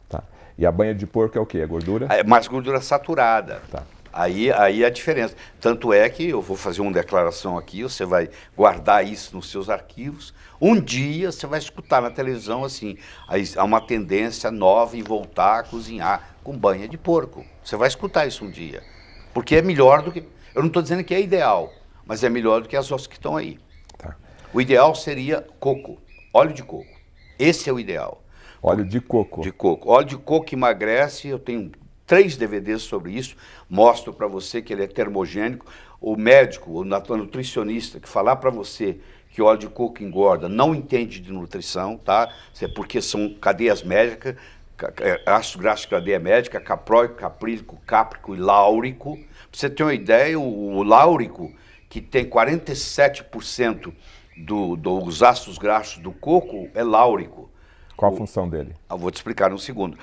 Tá. E a banha de porco é o quê? É gordura? É mais gordura saturada. Tá. Aí é a diferença. Tanto é que eu vou fazer uma declaração aqui, você vai guardar isso nos seus arquivos. Um dia você vai escutar na televisão assim, aí há uma tendência nova em voltar a cozinhar com banha de porco. Você vai escutar isso um dia. Porque é melhor do que... Eu não estou dizendo que é ideal, mas é melhor do que as outras que estão aí. Tá. O ideal seria coco, óleo de coco. Esse é o ideal. Óleo de coco. De coco. Óleo de coco emagrece, eu tenho 3 DVDs sobre isso, mostro para você que ele é termogênico. O médico, o nutricionista que falar para você que óleo de coco engorda, não entende de nutrição, tá? Porque são cadeias médicas, ácido graxo de cadeia médica, capróico, caprílico, cáprico e láurico. Pra você ter uma ideia, o láurico, que tem 47% dos ácidos graxos do coco, é láurico. Qual a função dele? Eu vou te explicar um segundo.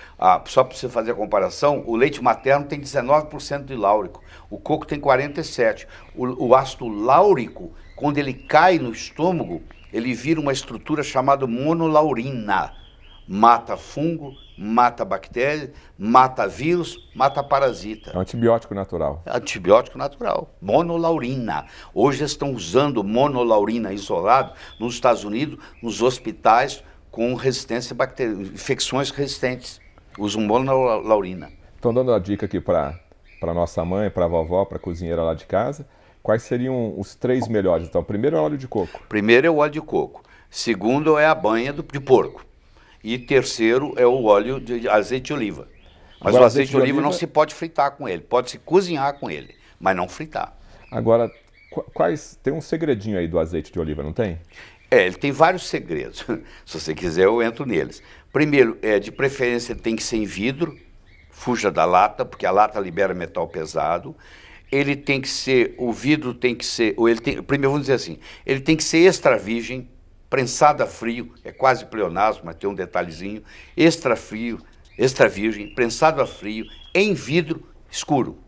Só para você fazer a comparação, o leite materno tem 19% de láurico, o coco tem 47%. O ácido láurico, quando ele cai no estômago, ele vira uma estrutura chamada monolaurina. Mata fungo, mata bactéria, mata vírus, mata parasita. É um antibiótico natural. Antibiótico natural, monolaurina. Hoje eles estão usando monolaurina isolado nos Estados Unidos, nos hospitais, com resistência bacteriana, infecções resistentes. Usam monolaurina. Então, dando a dica aqui para nossa mãe, para a vovó, para a cozinheira lá de casa, quais seriam os 3 melhores? Então, primeiro é o óleo de coco. Primeiro é o óleo de coco. Segundo é a banha de porco. E terceiro é o óleo de azeite de oliva. Mas Agora, o azeite de oliva não se pode fritar com ele, pode se cozinhar com ele, mas não fritar. Agora, tem um segredinho aí do azeite de oliva, não tem? Ele tem vários segredos. Se você quiser, eu entro neles. Primeiro, de preferência, ele tem que ser em vidro, fuja da lata, porque a lata libera metal pesado. Ele tem que ser, o vidro tem que ser, primeiro vamos dizer assim, ele tem que ser extra virgem, prensado a frio, é quase pleonasmo, mas tem um detalhezinho, extra virgem, prensado a frio, em vidro escuro.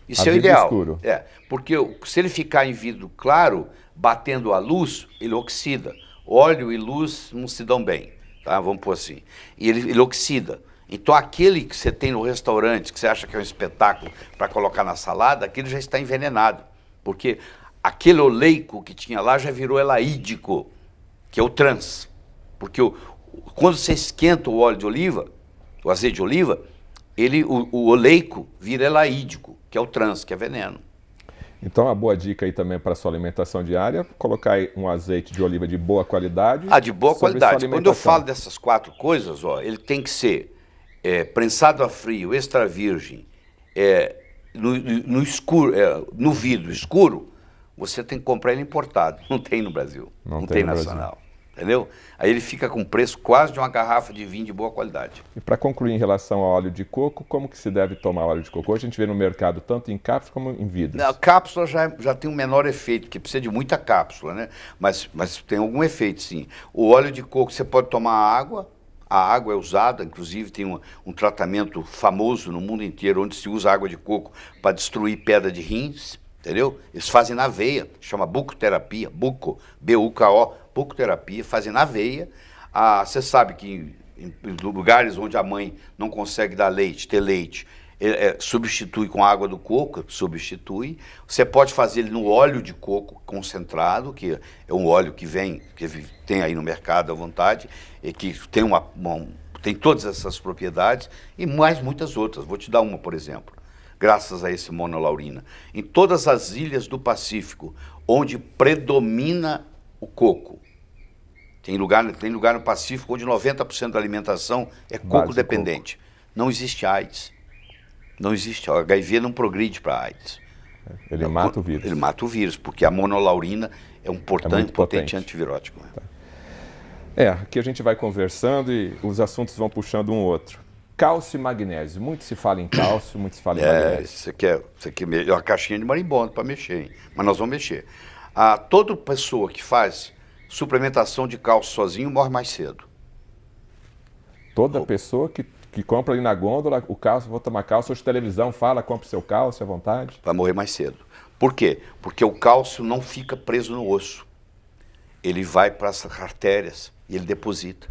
Isso é o ideal. Escuro. Porque se ele ficar em vidro claro, batendo a luz, ele oxida. Óleo e luz não se dão bem, tá? Vamos pôr assim. E ele oxida. Então aquele que você tem no restaurante, que você acha que é um espetáculo para colocar na salada, aquele já está envenenado. Porque aquele oleico que tinha lá já virou elaídico, que é o trans. Porque quando você esquenta o óleo de oliva, o azeite de oliva, o oleico vira elaídico, que é o trans, que é veneno. Então, a boa dica aí também para a sua alimentação diária, colocar aí um azeite de oliva de boa qualidade. De boa qualidade. Quando eu falo dessas 4 coisas, ele tem que ser prensado a frio, extra virgem, no escuro, no vidro escuro, você tem que comprar ele importado. Não tem no Brasil. Não tem nacional. Entendeu? Aí ele fica com preço quase de uma garrafa de vinho de boa qualidade. E para concluir em relação ao óleo de coco, como que se deve tomar óleo de coco? Hoje a gente vê no mercado tanto em cápsula como em vidros. A cápsula já tem um menor efeito, porque precisa de muita cápsula, né? Mas tem algum efeito, sim. O óleo de coco você pode tomar água, a água é usada, inclusive tem um tratamento famoso no mundo inteiro, onde se usa água de coco para destruir pedra de rins, entendeu? Eles fazem na veia, chama bucoterapia, B-U-K-O, bucoterapia, fazem na veia. Você sabe que em lugares onde a mãe não consegue dar leite, ter leite, substitui com a água do coco, substitui. Você pode fazer ele no óleo de coco concentrado, que é um óleo que tem aí no mercado à vontade, e que tem todas essas propriedades e mais muitas outras. Vou te dar uma, por exemplo. Graças a esse monolaurina. Em todas as ilhas do Pacífico, onde predomina o coco, tem lugar no Pacífico onde 90% da alimentação é coco dependente. Não existe AIDS. Não existe. O HIV não progride para AIDS. Ele mata o vírus. Ele mata o vírus, porque a monolaurina é um potente antivirótico. Aqui a gente vai conversando e os assuntos vão puxando um outro. Cálcio e magnésio. Muito se fala em cálcio, muito se fala em magnésio. Isso aqui é uma caixinha de marimbondo para mexer, hein? Mas nós vamos mexer. Toda pessoa que faz suplementação de cálcio sozinho morre mais cedo. Toda pessoa que compra ali na gôndola o cálcio, vou tomar cálcio, hoje televisão fala, compre seu cálcio à vontade. Vai morrer mais cedo. Por quê? Porque o cálcio não fica preso no osso. Ele vai para as artérias e ele deposita.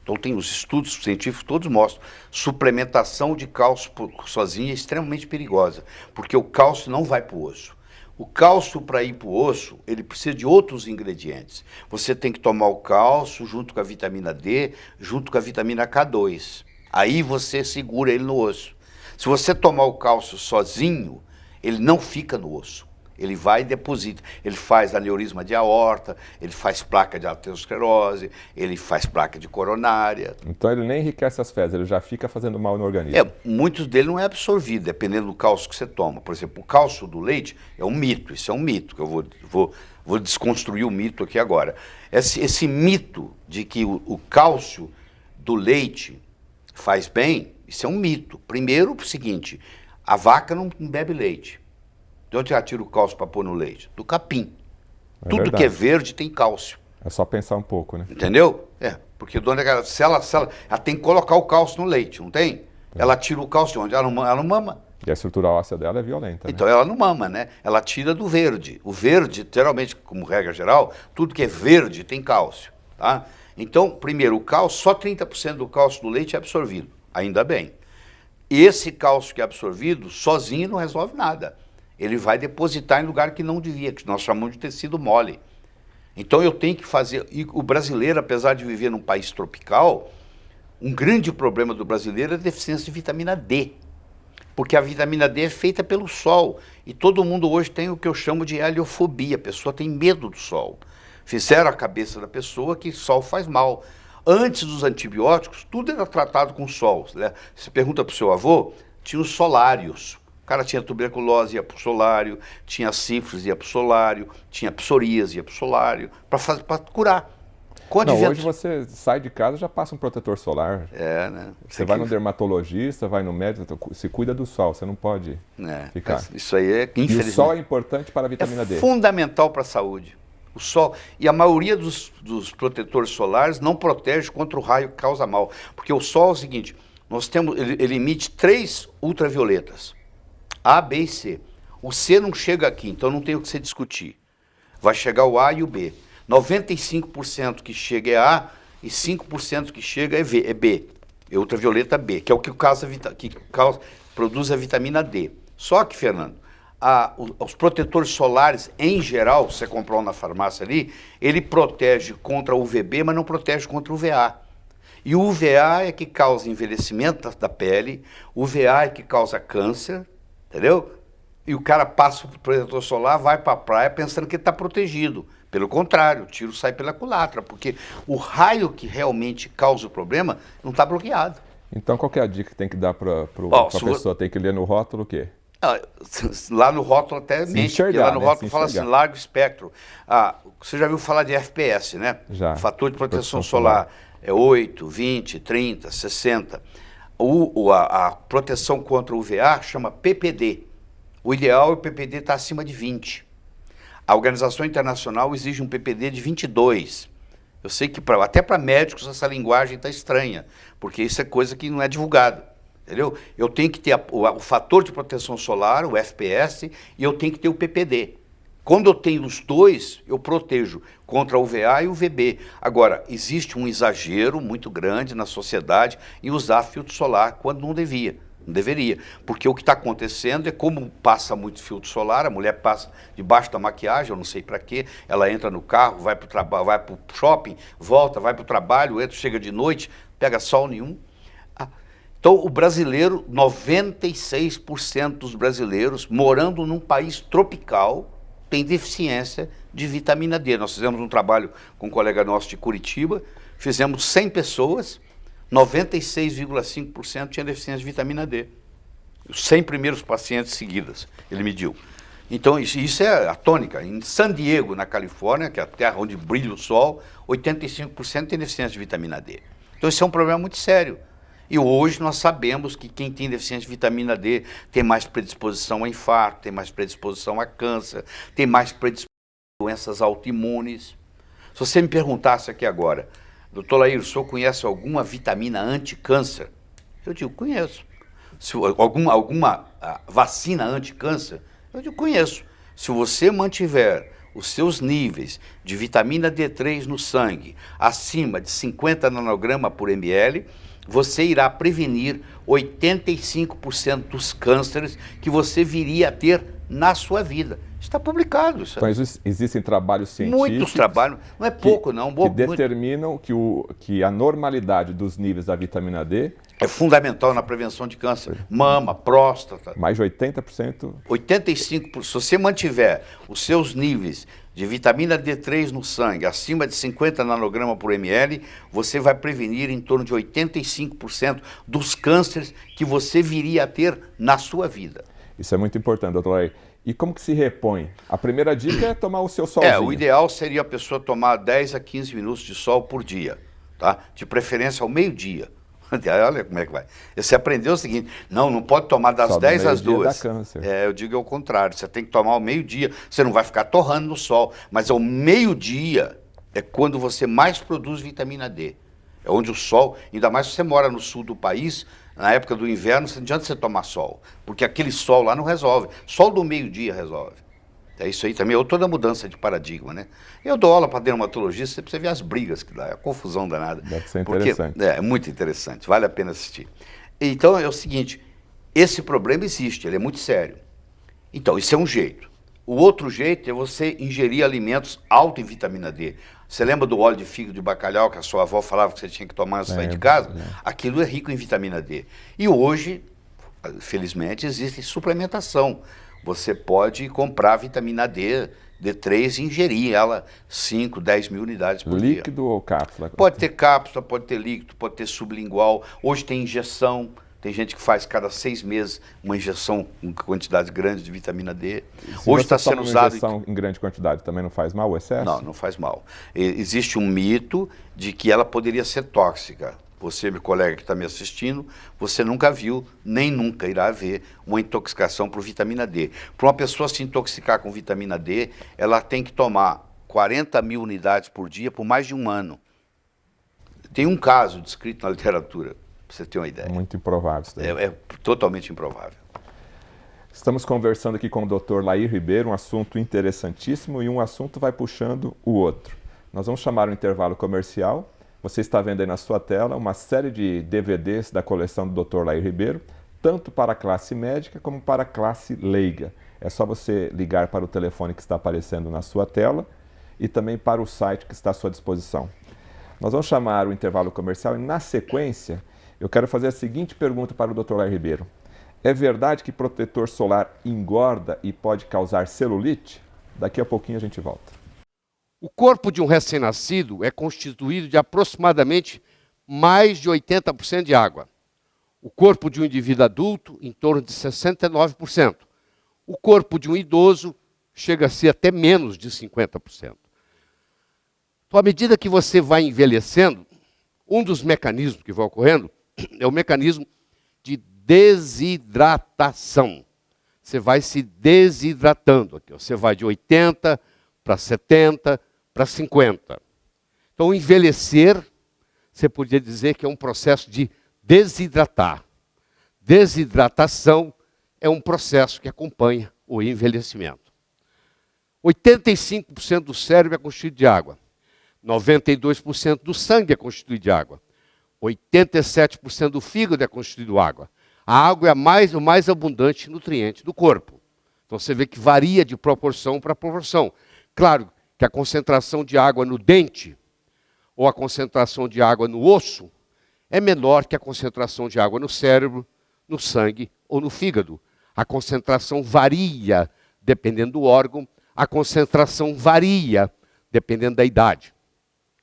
Então tem os estudos científicos, todos mostram. Suplementação de cálcio sozinha é extremamente perigosa, porque o cálcio não vai para o osso. O cálcio, para ir para o osso, ele precisa de outros ingredientes. Você tem que tomar o cálcio junto com a vitamina D, junto com a vitamina K2. Aí você segura ele no osso. Se você tomar o cálcio sozinho, ele não fica no osso. Ele vai e deposita. Ele faz aneurisma de aorta, ele faz placa de aterosclerose, ele faz placa de coronária. Então ele nem enriquece as fezes, ele já fica fazendo mal no organismo. Muitos dele não é absorvido, dependendo do cálcio que você toma. Por exemplo, o cálcio do leite é um mito, isso é um mito, que eu vou desconstruir o mito aqui agora. Esse mito de que o cálcio do leite faz bem, isso é um mito. Primeiro, o seguinte, a vaca não bebe leite. De onde ela tira o cálcio para pôr no leite? Do capim. Tudo verdade. que é verde tem cálcio. É só pensar um pouco, né? Entendeu? Porque se ela tem que colocar o cálcio no leite, não tem? Ela tira o cálcio de onde? Ela não mama. E a estrutura óssea dela é violenta, Então né? ela não mama, né? Ela tira do verde. O verde, geralmente, como regra geral, tudo que é verde tem cálcio, tá? Então, primeiro, o cálcio, só 30% do cálcio do leite é absorvido. Ainda bem. Esse cálcio que é absorvido, sozinho não resolve nada. Ele vai depositar em lugar que não devia, que nós chamamos de tecido mole. Então eu tenho que fazer... E o brasileiro, apesar de viver num país tropical, um grande problema do brasileiro é a deficiência de vitamina D. Porque a vitamina D é feita pelo sol. E todo mundo hoje tem o que eu chamo de heliofobia. A pessoa tem medo do sol. Fizeram a cabeça da pessoa que sol faz mal. Antes dos antibióticos, tudo era tratado com sol. Né? Você pergunta para o seu avô, tinha os solários. O cara tinha tuberculose, ia para o solário, tinha sífilis, ia para o solário, tinha psoríase, ia para o solário, para curar. Não, hoje você sai de casa e já passa um protetor solar. Né? Você vai no dermatologista, vai no médico, se cuida do sol, você não pode ficar. Isso aí é, infelizmente... E o sol é importante para a vitamina D. É fundamental para a saúde. O sol, e a maioria dos protetores solares não protege contra o raio que causa mal. Porque o sol é o seguinte, ele emite 3 ultravioletas. A, B e C. O C não chega aqui, então não tem o que você discutir. Vai chegar o A e o B. 95% que chega é A e 5% que chega é B. É ultravioleta B, que é o que produz a vitamina D. Só que, Fernando, os protetores solares, em geral, você comprar na farmácia ali, ele protege contra o UVB, mas não protege contra o UVA. E o UVA é que causa envelhecimento da pele, o UVA é que causa câncer, entendeu? E o cara passa o protetor solar, vai para a praia pensando que ele está protegido. Pelo contrário, o tiro sai pela culatra, porque o raio que realmente causa o problema não está bloqueado. Então, qual que é a dica que tem que dar para a pessoa? Tem que ler no rótulo o quê? Lá no rótulo até mente, porque lá no rótulo fala assim, largo espectro. Você já viu falar de FPS, né? Já. O fator de proteção solar é 8, 20, 30, 60. A proteção contra o UVA chama PPD. O ideal é o PPD estar acima de 20. A Organização Internacional exige um PPD de 22. Eu sei que até para médicos essa linguagem está estranha, porque isso é coisa que não é divulgada. Entendeu? Eu tenho que ter o fator de proteção solar, o FPS, e eu tenho que ter o PPD. Quando eu tenho os dois, eu protejo contra o UVA e o UVB. Agora, existe um exagero muito grande na sociedade em usar filtro solar quando não deveria. Porque o que está acontecendo é como passa muito filtro solar, a mulher passa debaixo da maquiagem, eu não sei para quê, ela entra no carro, vai para o trabalho, vai para o shopping, volta, vai para o trabalho, entra, chega de noite, pega sol nenhum. Então, o brasileiro, 96% dos brasileiros, morando num país tropical, tem deficiência de vitamina D. Nós fizemos um trabalho com um colega nosso de Curitiba, fizemos 100 pessoas, 96,5% tinha deficiência de vitamina D. Os 100 primeiros pacientes seguidas, ele mediu. Então, isso é a tônica. Em San Diego, na Califórnia, que é a terra onde brilha o sol, 85% tem deficiência de vitamina D. Então, isso é um problema muito sério. E hoje nós sabemos que quem tem deficiência de vitamina D tem mais predisposição a infarto, tem mais predisposição a câncer, tem mais predisposição a doenças autoimunes. Se você me perguntasse aqui agora, doutor Lair, o senhor conhece alguma vitamina anti-câncer? Eu digo, conheço. Alguma vacina anti-câncer? Eu digo, conheço. Se você mantiver os seus níveis de vitamina D3 no sangue acima de 50 nanogramas por ml, você irá prevenir 85% dos cânceres que você viria a ter na sua vida. Está publicado isso. Então, existem trabalhos científicos... Muitos trabalhos, não é pouco não. Que determinam que a normalidade dos níveis da vitamina D... é fundamental na prevenção de câncer. Mama, próstata. Mais de 80%. 85%. Se você mantiver os seus níveis de vitamina D3 no sangue acima de 50 nanogramas por ml, você vai prevenir em torno de 85% dos cânceres que você viria a ter na sua vida. Isso é muito importante, doutor Lair. E como que se repõe? A primeira dica é tomar o seu solzinho. O ideal seria a pessoa tomar 10 a 15 minutos de sol por dia, tá? De preferência ao meio-dia. Olha como é que vai. Você aprendeu o seguinte, não pode tomar das Só 10 às 2. Dá câncer. Eu digo ao contrário, você tem que tomar ao meio-dia, você não vai ficar torrando no sol, mas ao meio-dia é quando você mais produz vitamina D. É onde o sol, ainda mais se você mora no sul do país, na época do inverno, não adianta você tomar sol, porque aquele sol lá não resolve, sol do meio-dia resolve. É isso aí também, toda mudança de paradigma, né? Eu dou aula para dermatologista, você precisa ver as brigas que dá, é a confusão danada. Deve ser interessante. É muito interessante, vale a pena assistir. Então é o seguinte, esse problema existe, ele é muito sério. Então, isso é um jeito. O outro jeito é você ingerir alimentos altos em vitamina D. Você lembra do óleo de fígado de bacalhau que a sua avó falava que você tinha que tomar antes de sair de casa? Aquilo é rico em vitamina D. E hoje, felizmente, existe suplementação. Você pode comprar vitamina D3 e ingerir ela 5, 10 mil unidades por dia. Líquido ou cápsula? Pode ter cápsula, pode ter líquido, pode ter sublingual. Hoje tem injeção. Tem gente que faz cada 6 meses uma injeção com quantidades grandes de vitamina D. Hoje está sendo usado... injeção em grande quantidade também não faz mal o excesso? Não, não faz mal. Existe um mito de que ela poderia ser tóxica. Você, meu colega que está me assistindo, você nunca viu, nem nunca irá ver uma intoxicação por vitamina D. Para uma pessoa se intoxicar com vitamina D, ela tem que tomar 40 mil unidades por dia por mais de um ano. Tem um caso descrito na literatura. Para você ter uma ideia. Muito improvável isso daí. É totalmente improvável. Estamos conversando aqui com o Dr. Lair Ribeiro, um assunto interessantíssimo e um assunto vai puxando o outro. Nós vamos chamar o intervalo comercial. Você está vendo aí na sua tela uma série de DVDs da coleção do Dr. Lair Ribeiro, tanto para a classe médica como para a classe leiga. É só você ligar para o telefone que está aparecendo na sua tela e também para o site que está à sua disposição. Nós vamos chamar o intervalo comercial e, na sequência, eu quero fazer a seguinte pergunta para o Dr. Lair Ribeiro. É verdade que protetor solar engorda e pode causar celulite? Daqui a pouquinho a gente volta. O corpo de um recém-nascido é constituído de aproximadamente mais de 80% de água. O corpo de um indivíduo adulto, em torno de 69%. O corpo de um idoso chega a ser até menos de 50%. Então, à medida que você vai envelhecendo, um dos mecanismos que vai ocorrendo é o mecanismo de desidratação. Você vai se desidratando aqui. Você vai de 80 para 70 para 50. Então, envelhecer, você poderia dizer que é um processo de desidratar. Desidratação é um processo que acompanha o envelhecimento. 85% do cérebro é constituído de água. 92% do sangue é constituído de água. 87% do fígado é constituído de água. A água é o mais abundante nutriente do corpo. Então você vê que varia de proporção para proporção. Claro que a concentração de água no dente ou a concentração de água no osso é menor que a concentração de água no cérebro, no sangue ou no fígado. A concentração varia dependendo do órgão, a concentração varia dependendo da idade.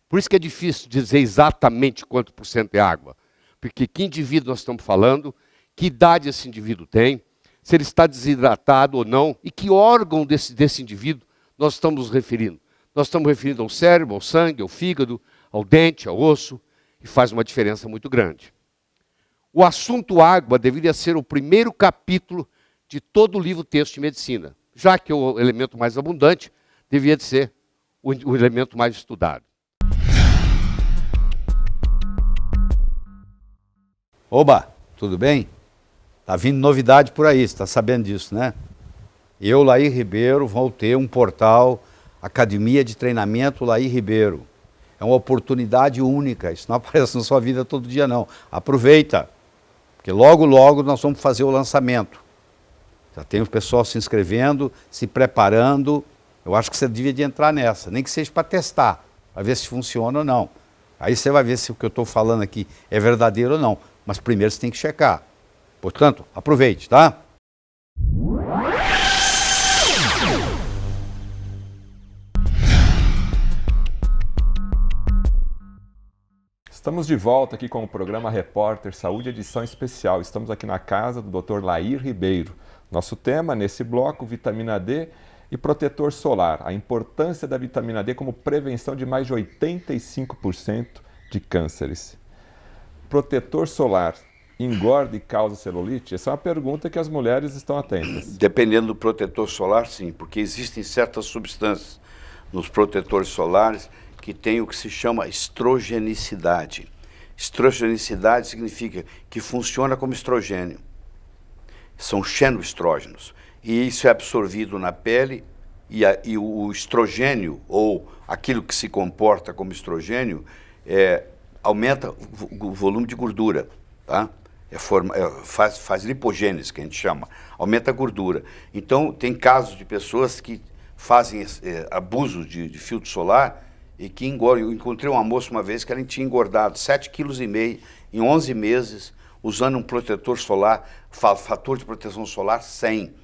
Por isso que é difícil dizer exatamente quanto por cento é água. Porque que indivíduo nós estamos falando, que idade esse indivíduo tem, se ele está desidratado ou não, e que órgão desse indivíduo nós estamos nos referindo. Nós estamos referindo ao cérebro, ao sangue, ao fígado, ao dente, ao osso, e faz uma diferença muito grande. O assunto água deveria ser o primeiro capítulo de todo o livro-texto de medicina, já que o elemento mais abundante devia de ser o elemento mais estudado. Oba, tudo bem? Tá vindo novidade por aí, você está sabendo disso, né? Eu, Lair Ribeiro, vou ter um portal, Academia de Treinamento Lair Ribeiro. É uma oportunidade única, isso não aparece na sua vida todo dia não. Aproveita, porque logo, logo nós vamos fazer o lançamento. Já tem o pessoal se inscrevendo, se preparando. Eu acho que você devia de entrar nessa, nem que seja para testar, para ver se funciona ou não. Aí você vai ver se o que eu estou falando aqui é verdadeiro ou não. Mas primeiro você tem que checar. Portanto, aproveite, tá? Estamos de volta aqui com o programa Repórter Saúde, edição especial. Estamos aqui na casa do Dr. Lair Ribeiro. Nosso tema nesse bloco, vitamina D e protetor solar. A importância da vitamina D como prevenção de mais de 85% de cânceres. Protetor solar engorda e causa celulite? Essa é uma pergunta que as mulheres estão atentas. Dependendo do protetor solar, sim, porque existem certas substâncias nos protetores solares que têm o que se chama estrogenicidade. Estrogenicidade significa que funciona como estrogênio. São xenoestrógenos. E isso é absorvido na pele e o estrogênio, ou aquilo que se comporta como estrogênio, aumenta o volume de gordura, tá? Faz lipogênese, que a gente chama, aumenta a gordura. Então, tem casos de pessoas que fazem abuso de filtro solar e que engordam. Eu encontrei uma moça uma vez que ela tinha engordado 7,5 kg em 11 meses, usando um protetor solar, fator de proteção solar 100,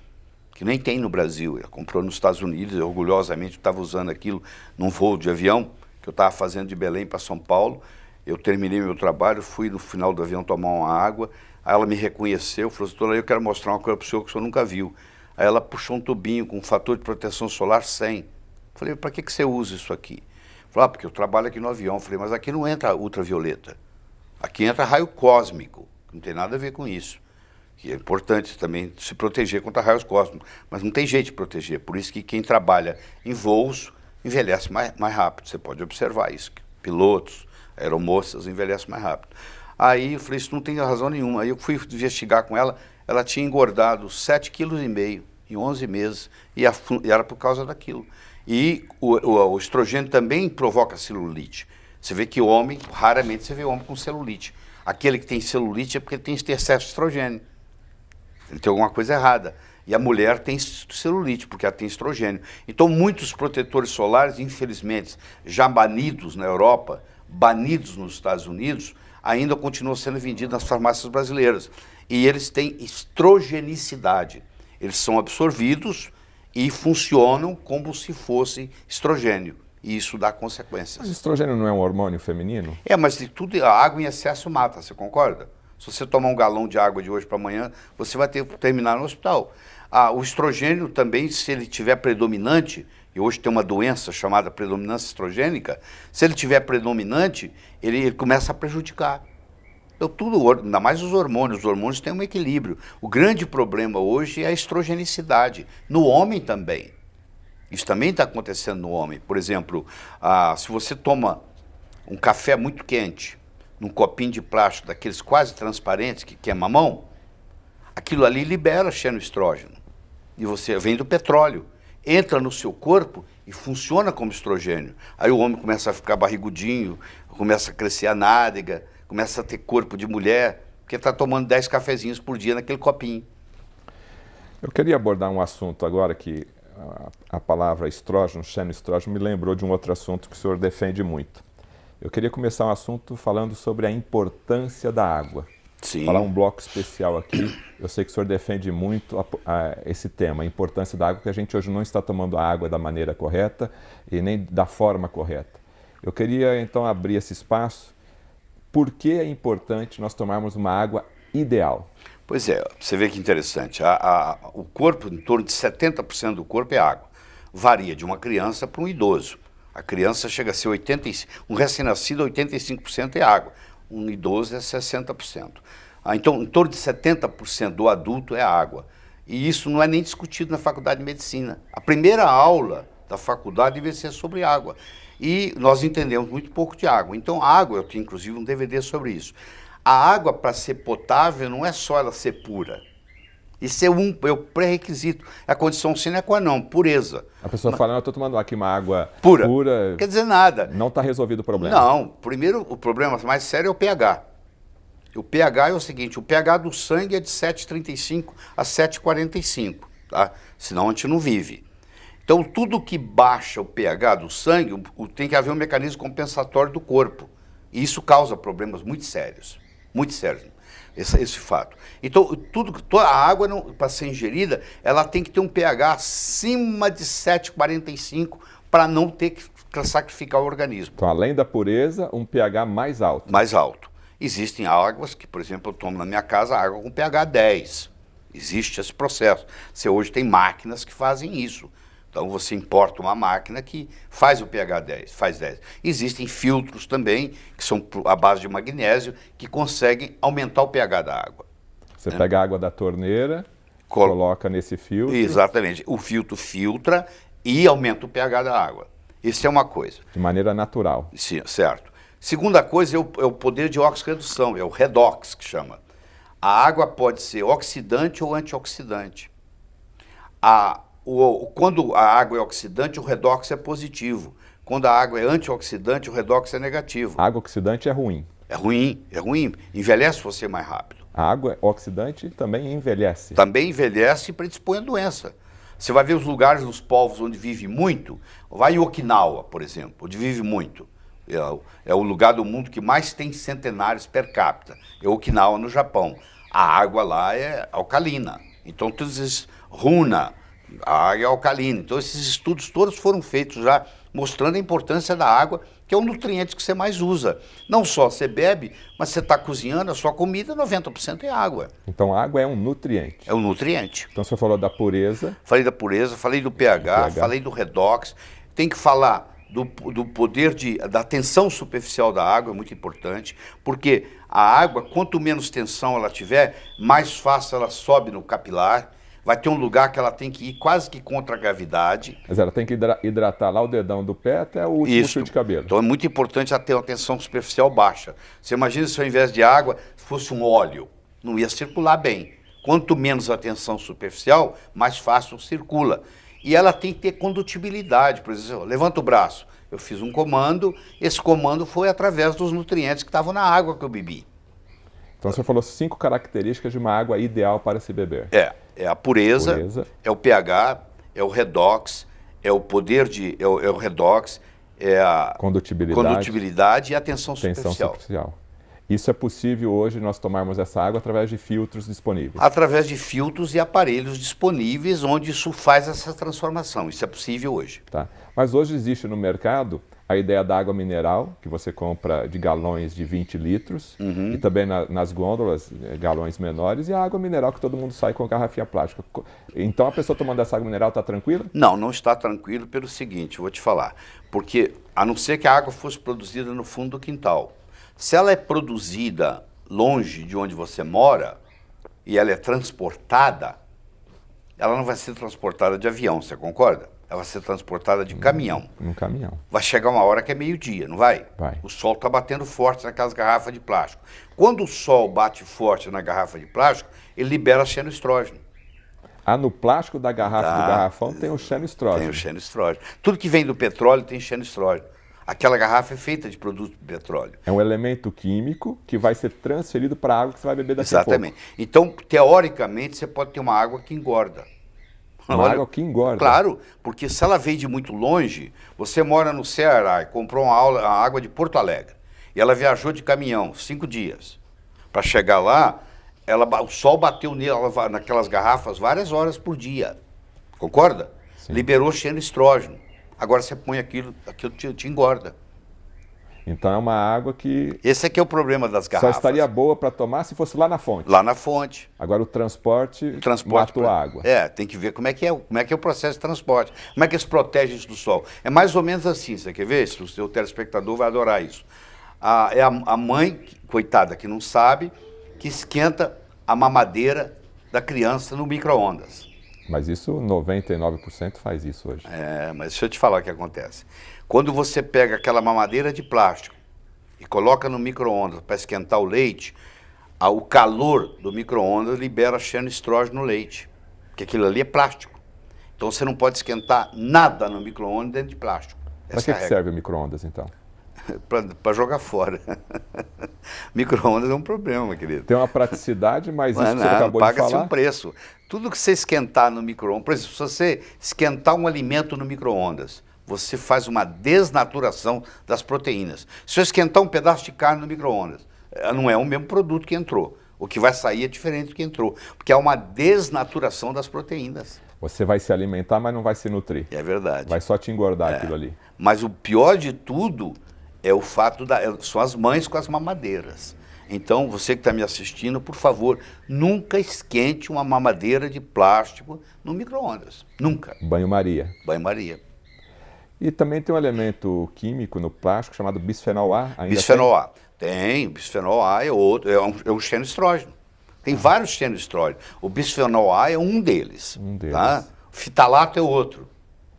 que nem tem no Brasil. Ela comprou nos Estados Unidos, eu orgulhosamente estava usando aquilo num voo de avião, que eu estava fazendo de Belém para São Paulo. Eu terminei meu trabalho, fui no final do avião tomar uma água, aí ela me reconheceu, falou assim: doutor, eu quero mostrar uma coisa para o senhor que o senhor nunca viu. Aí ela puxou um tubinho com um fator de proteção solar 100. Falei: para que você usa isso aqui? Falou: porque eu trabalho aqui no avião. Falei: mas aqui não entra ultravioleta, aqui entra raio cósmico, não tem nada a ver com isso. E é importante também se proteger contra raios cósmicos, mas não tem jeito de proteger, por isso que quem trabalha em voos envelhece mais rápido. Você pode observar isso, pilotos, aeromoças envelhecem mais rápido. Aí eu falei: isso não tem razão nenhuma. Aí eu fui investigar com ela, ela tinha engordado 7,5 kg em 11 meses, e era por causa daquilo. E o estrogênio também provoca celulite. Você vê que o homem, raramente você vê homem com celulite. Aquele que tem celulite é porque ele tem excesso de estrogênio. Ele tem alguma coisa errada. E a mulher tem celulite, porque ela tem estrogênio. Então, muitos protetores solares, infelizmente, já banidos na Europa, banidos nos Estados Unidos, ainda continuam sendo vendidos nas farmácias brasileiras. E eles têm estrogenicidade. Eles são absorvidos e funcionam como se fosse estrogênio. E isso dá consequências. Mas estrogênio não é um hormônio feminino? Mas de tudo, a água em excesso mata, você concorda? Se você tomar um galão de água de hoje para amanhã, você vai terminar no hospital. O estrogênio também, se ele tiver predominante, e hoje tem uma doença chamada predominância estrogênica, se ele tiver predominante, ele começa a prejudicar. Então, tudo, ainda mais os hormônios têm um equilíbrio. O grande problema hoje é a estrogenicidade, no homem também. Isso também está acontecendo no homem. Por exemplo, se você toma um café muito quente, num copinho de plástico, daqueles quase transparentes, que queima a mão, aquilo ali libera xenoestrógeno. E você vem do petróleo, entra no seu corpo e funciona como estrogênio. Aí o homem começa a ficar barrigudinho, começa a crescer a nádega, começa a ter corpo de mulher, porque está tomando 10 cafezinhos por dia naquele copinho. Eu queria abordar um assunto agora que a palavra estrógeno, xenoestrógeno, me lembrou de um outro assunto que o senhor defende muito. Eu queria começar um assunto falando sobre a importância da água. Sim. Falar um bloco especial aqui. Eu sei que o senhor defende muito esse tema, a importância da água, que a gente hoje não está tomando a água da maneira correta e nem da forma correta. Eu queria então abrir esse espaço. Por que é importante nós tomarmos uma água ideal? Pois é, você vê que interessante. O corpo, em torno de 70% do corpo é água. Varia de uma criança para um idoso. A criança chega a ser 85%, um recém-nascido 85% é água, um idoso é 60%. Então, em torno de 70% do adulto é água. E isso não é nem discutido na faculdade de medicina. A primeira aula da faculdade deve ser sobre água. E nós entendemos muito pouco de água. Então, a água, eu tenho inclusive um DVD sobre isso. A água, para ser potável, não é só ela ser pura. Isso é o pré-requisito. É a condição sine qua non, pureza. A pessoa fala, eu estou tomando aqui uma água Pura. pura. Quer dizer nada. Não está resolvido o problema. Não. Primeiro, o problema mais sério é o pH. O pH é o seguinte, o pH do sangue é de 7,35 a 7,45, tá? Senão a gente não vive. Então, tudo que baixa o pH do sangue, tem que haver um mecanismo compensatório do corpo. E isso causa problemas muito sérios, esse fato. Então, toda a água, para ser ingerida, ela tem que ter um pH acima de 7,45 para não ter que sacrificar o organismo. Então, além da pureza, um pH mais alto. Mais alto. Existem águas que, por exemplo, eu tomo na minha casa água com pH 10. Existe esse processo. Você hoje tem máquinas que fazem isso. Então você importa uma máquina que faz o pH 10, faz 10. Existem filtros também, que são à base de magnésio, que conseguem aumentar o pH da água. Você pega a água da torneira, coloca nesse filtro. Exatamente. O filtro filtra e aumenta o pH da água. Isso é uma coisa. De maneira natural. Sim, certo. Segunda coisa é o poder de oxirredução, é o redox que chama. A água pode ser oxidante ou antioxidante. Quando a água é oxidante, o redox é positivo. Quando a água é antioxidante, o redox é negativo. A água oxidante é ruim. É ruim. Envelhece você mais rápido. A água oxidante também envelhece. Também envelhece e predispõe a doença. Você vai ver os lugares nos povos onde vive muito. Vai em Okinawa, por exemplo, onde vive muito. É o lugar do mundo que mais tem centenários per capita. É Okinawa, no Japão. A água lá é alcalina. Então, todos esses runa, a água é alcalina. Então, esses estudos todos foram feitos já mostrando a importância da água, que é o nutriente que você mais usa. Não só você bebe, mas você está cozinhando, a sua comida, 90% é água. Então, a água é um nutriente. É um nutriente. Então, você falou da pureza. Falei da pureza, falei do pH, falei do redox. Tem que falar do poder da tensão superficial da água, é muito importante, porque a água, quanto menos tensão ela tiver, mais fácil ela sobe no capilar. Vai ter um lugar que ela tem que ir quase que contra a gravidade. Mas ela tem que hidratar lá o dedão do pé até o último fio de cabelo. Então é muito importante ela ter uma tensão superficial baixa. Você imagina se ao invés de água fosse um óleo, não ia circular bem. Quanto menos a tensão superficial, mais fácil circula. E ela tem que ter condutibilidade. Por exemplo, levanta o braço. Eu fiz um comando, esse comando foi através dos nutrientes que estavam na água que eu bebi. Então você falou 5 características de uma água ideal para se beber. É a pureza, é o pH, é o redox, é o poder é o redox, é a condutibilidade e a tensão superficial. Isso é possível hoje nós tomarmos essa água através de filtros disponíveis? Através de filtros e aparelhos disponíveis onde isso faz essa transformação. Isso é possível hoje. Tá. Mas hoje existe no mercado a ideia da água mineral, que você compra de galões de 20 litros, e também nas gôndolas, galões menores, e a água mineral que todo mundo sai com garrafinha plástica. Então a pessoa tomando essa água mineral está tranquila? Não está tranquilo pelo seguinte, eu vou te falar. Porque a não ser que a água fosse produzida no fundo do quintal. Se ela é produzida longe de onde você mora e ela é transportada, ela não vai ser transportada de avião, você concorda? Ela vai ser transportada de caminhão. Um caminhão. Vai chegar uma hora que é meio-dia, não vai? Vai. O sol está batendo forte naquelas garrafas de plástico. Quando o sol bate forte na garrafa de plástico, ele libera xenoestrógeno. No plástico da garrafa do garrafão tem o xenoestrógeno. Tem o xenoestrógeno. Tudo que vem do petróleo tem xenoestrógeno. Aquela garrafa é feita de produto de petróleo. É um elemento químico que vai ser transferido para a água que você vai beber daqui a pouco. Exatamente. Então, teoricamente, você pode ter uma água que engorda. Uma água que engorda? Claro, porque se ela veio de muito longe, você mora no Ceará e comprou uma água de Porto Alegre, e ela viajou de caminhão 5 dias. Para chegar lá, o sol bateu naquelas garrafas várias horas por dia. Concorda? Sim. Liberou xenoestrógeno. Agora você põe aquilo te engorda. Então é uma água que... Esse aqui é o problema das garrafas. Só estaria boa para tomar se fosse lá na fonte. Lá na fonte. Agora o transporte matou a água. Tem que ver como é que é o processo de transporte. Como é que eles protegem isso do sol. É mais ou menos assim, você quer ver? O seu telespectador vai adorar isso. A mãe, coitada, que não sabe, que esquenta a mamadeira da criança no micro-ondas. Mas isso, 99% faz isso hoje. Mas deixa eu te falar o que acontece. Quando você pega aquela mamadeira de plástico e coloca no micro-ondas para esquentar o leite, o calor do micro-ondas libera xenoestrógeno no leite, porque aquilo ali é plástico. Então você não pode esquentar nada no micro-ondas dentro de plástico. Para que serve o micro-ondas, então? Para jogar fora. Micro-ondas é um problema, meu querido. Tem uma praticidade, mas isso que você acabou de paga-se falar... um preço. Tudo que você esquentar no micro-ondas, por exemplo, se você esquentar um alimento no micro-ondas, você faz uma desnaturação das proteínas. Se eu esquentar um pedaço de carne no micro-ondas, não é o mesmo produto que entrou. O que vai sair é diferente do que entrou, porque há uma desnaturação das proteínas. Você vai se alimentar, mas não vai se nutrir. É verdade. Vai só te engordar aquilo ali. Mas o pior de tudo é o fato são as mães com as mamadeiras. Então, você que está me assistindo, por favor, nunca esquente uma mamadeira de plástico no micro-ondas. Nunca. Banho-maria. Banho-maria. E também tem um elemento químico no plástico chamado bisfenol A. Ainda bisfenol A. Tem, bisfenol A é outro, é um xenoestrógeno. Tem vários xenoestrógenos. O bisfenol A é um deles. Tá? O fitalato é outro.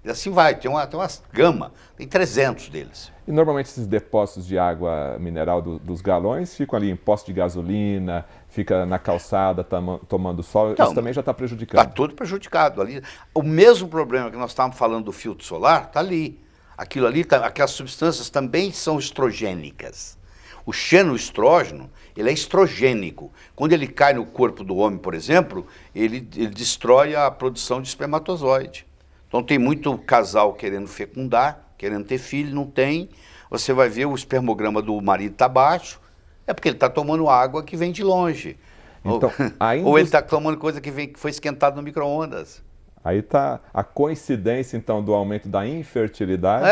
E assim vai, tem uma gama, tem 300 deles. E normalmente esses depósitos de água mineral dos galões ficam ali em posto de gasolina, fica na calçada tomando sol, então, isso também já está prejudicado. Está tudo prejudicado ali. O mesmo problema que nós estávamos falando do filtro solar está ali. Aquilo ali, aquelas substâncias também são estrogênicas. O xenoestrógeno, ele é estrogênico. Quando ele cai no corpo do homem, por exemplo, ele destrói a produção de espermatozoide. Então tem muito casal querendo fecundar, querendo ter filho, não tem. Você vai ver o espermograma do marido está baixo, é porque ele está tomando água que vem de longe. Então, ou ele está tomando coisa que foi esquentada no micro-ondas. Aí está a coincidência, então, do aumento da infertilidade.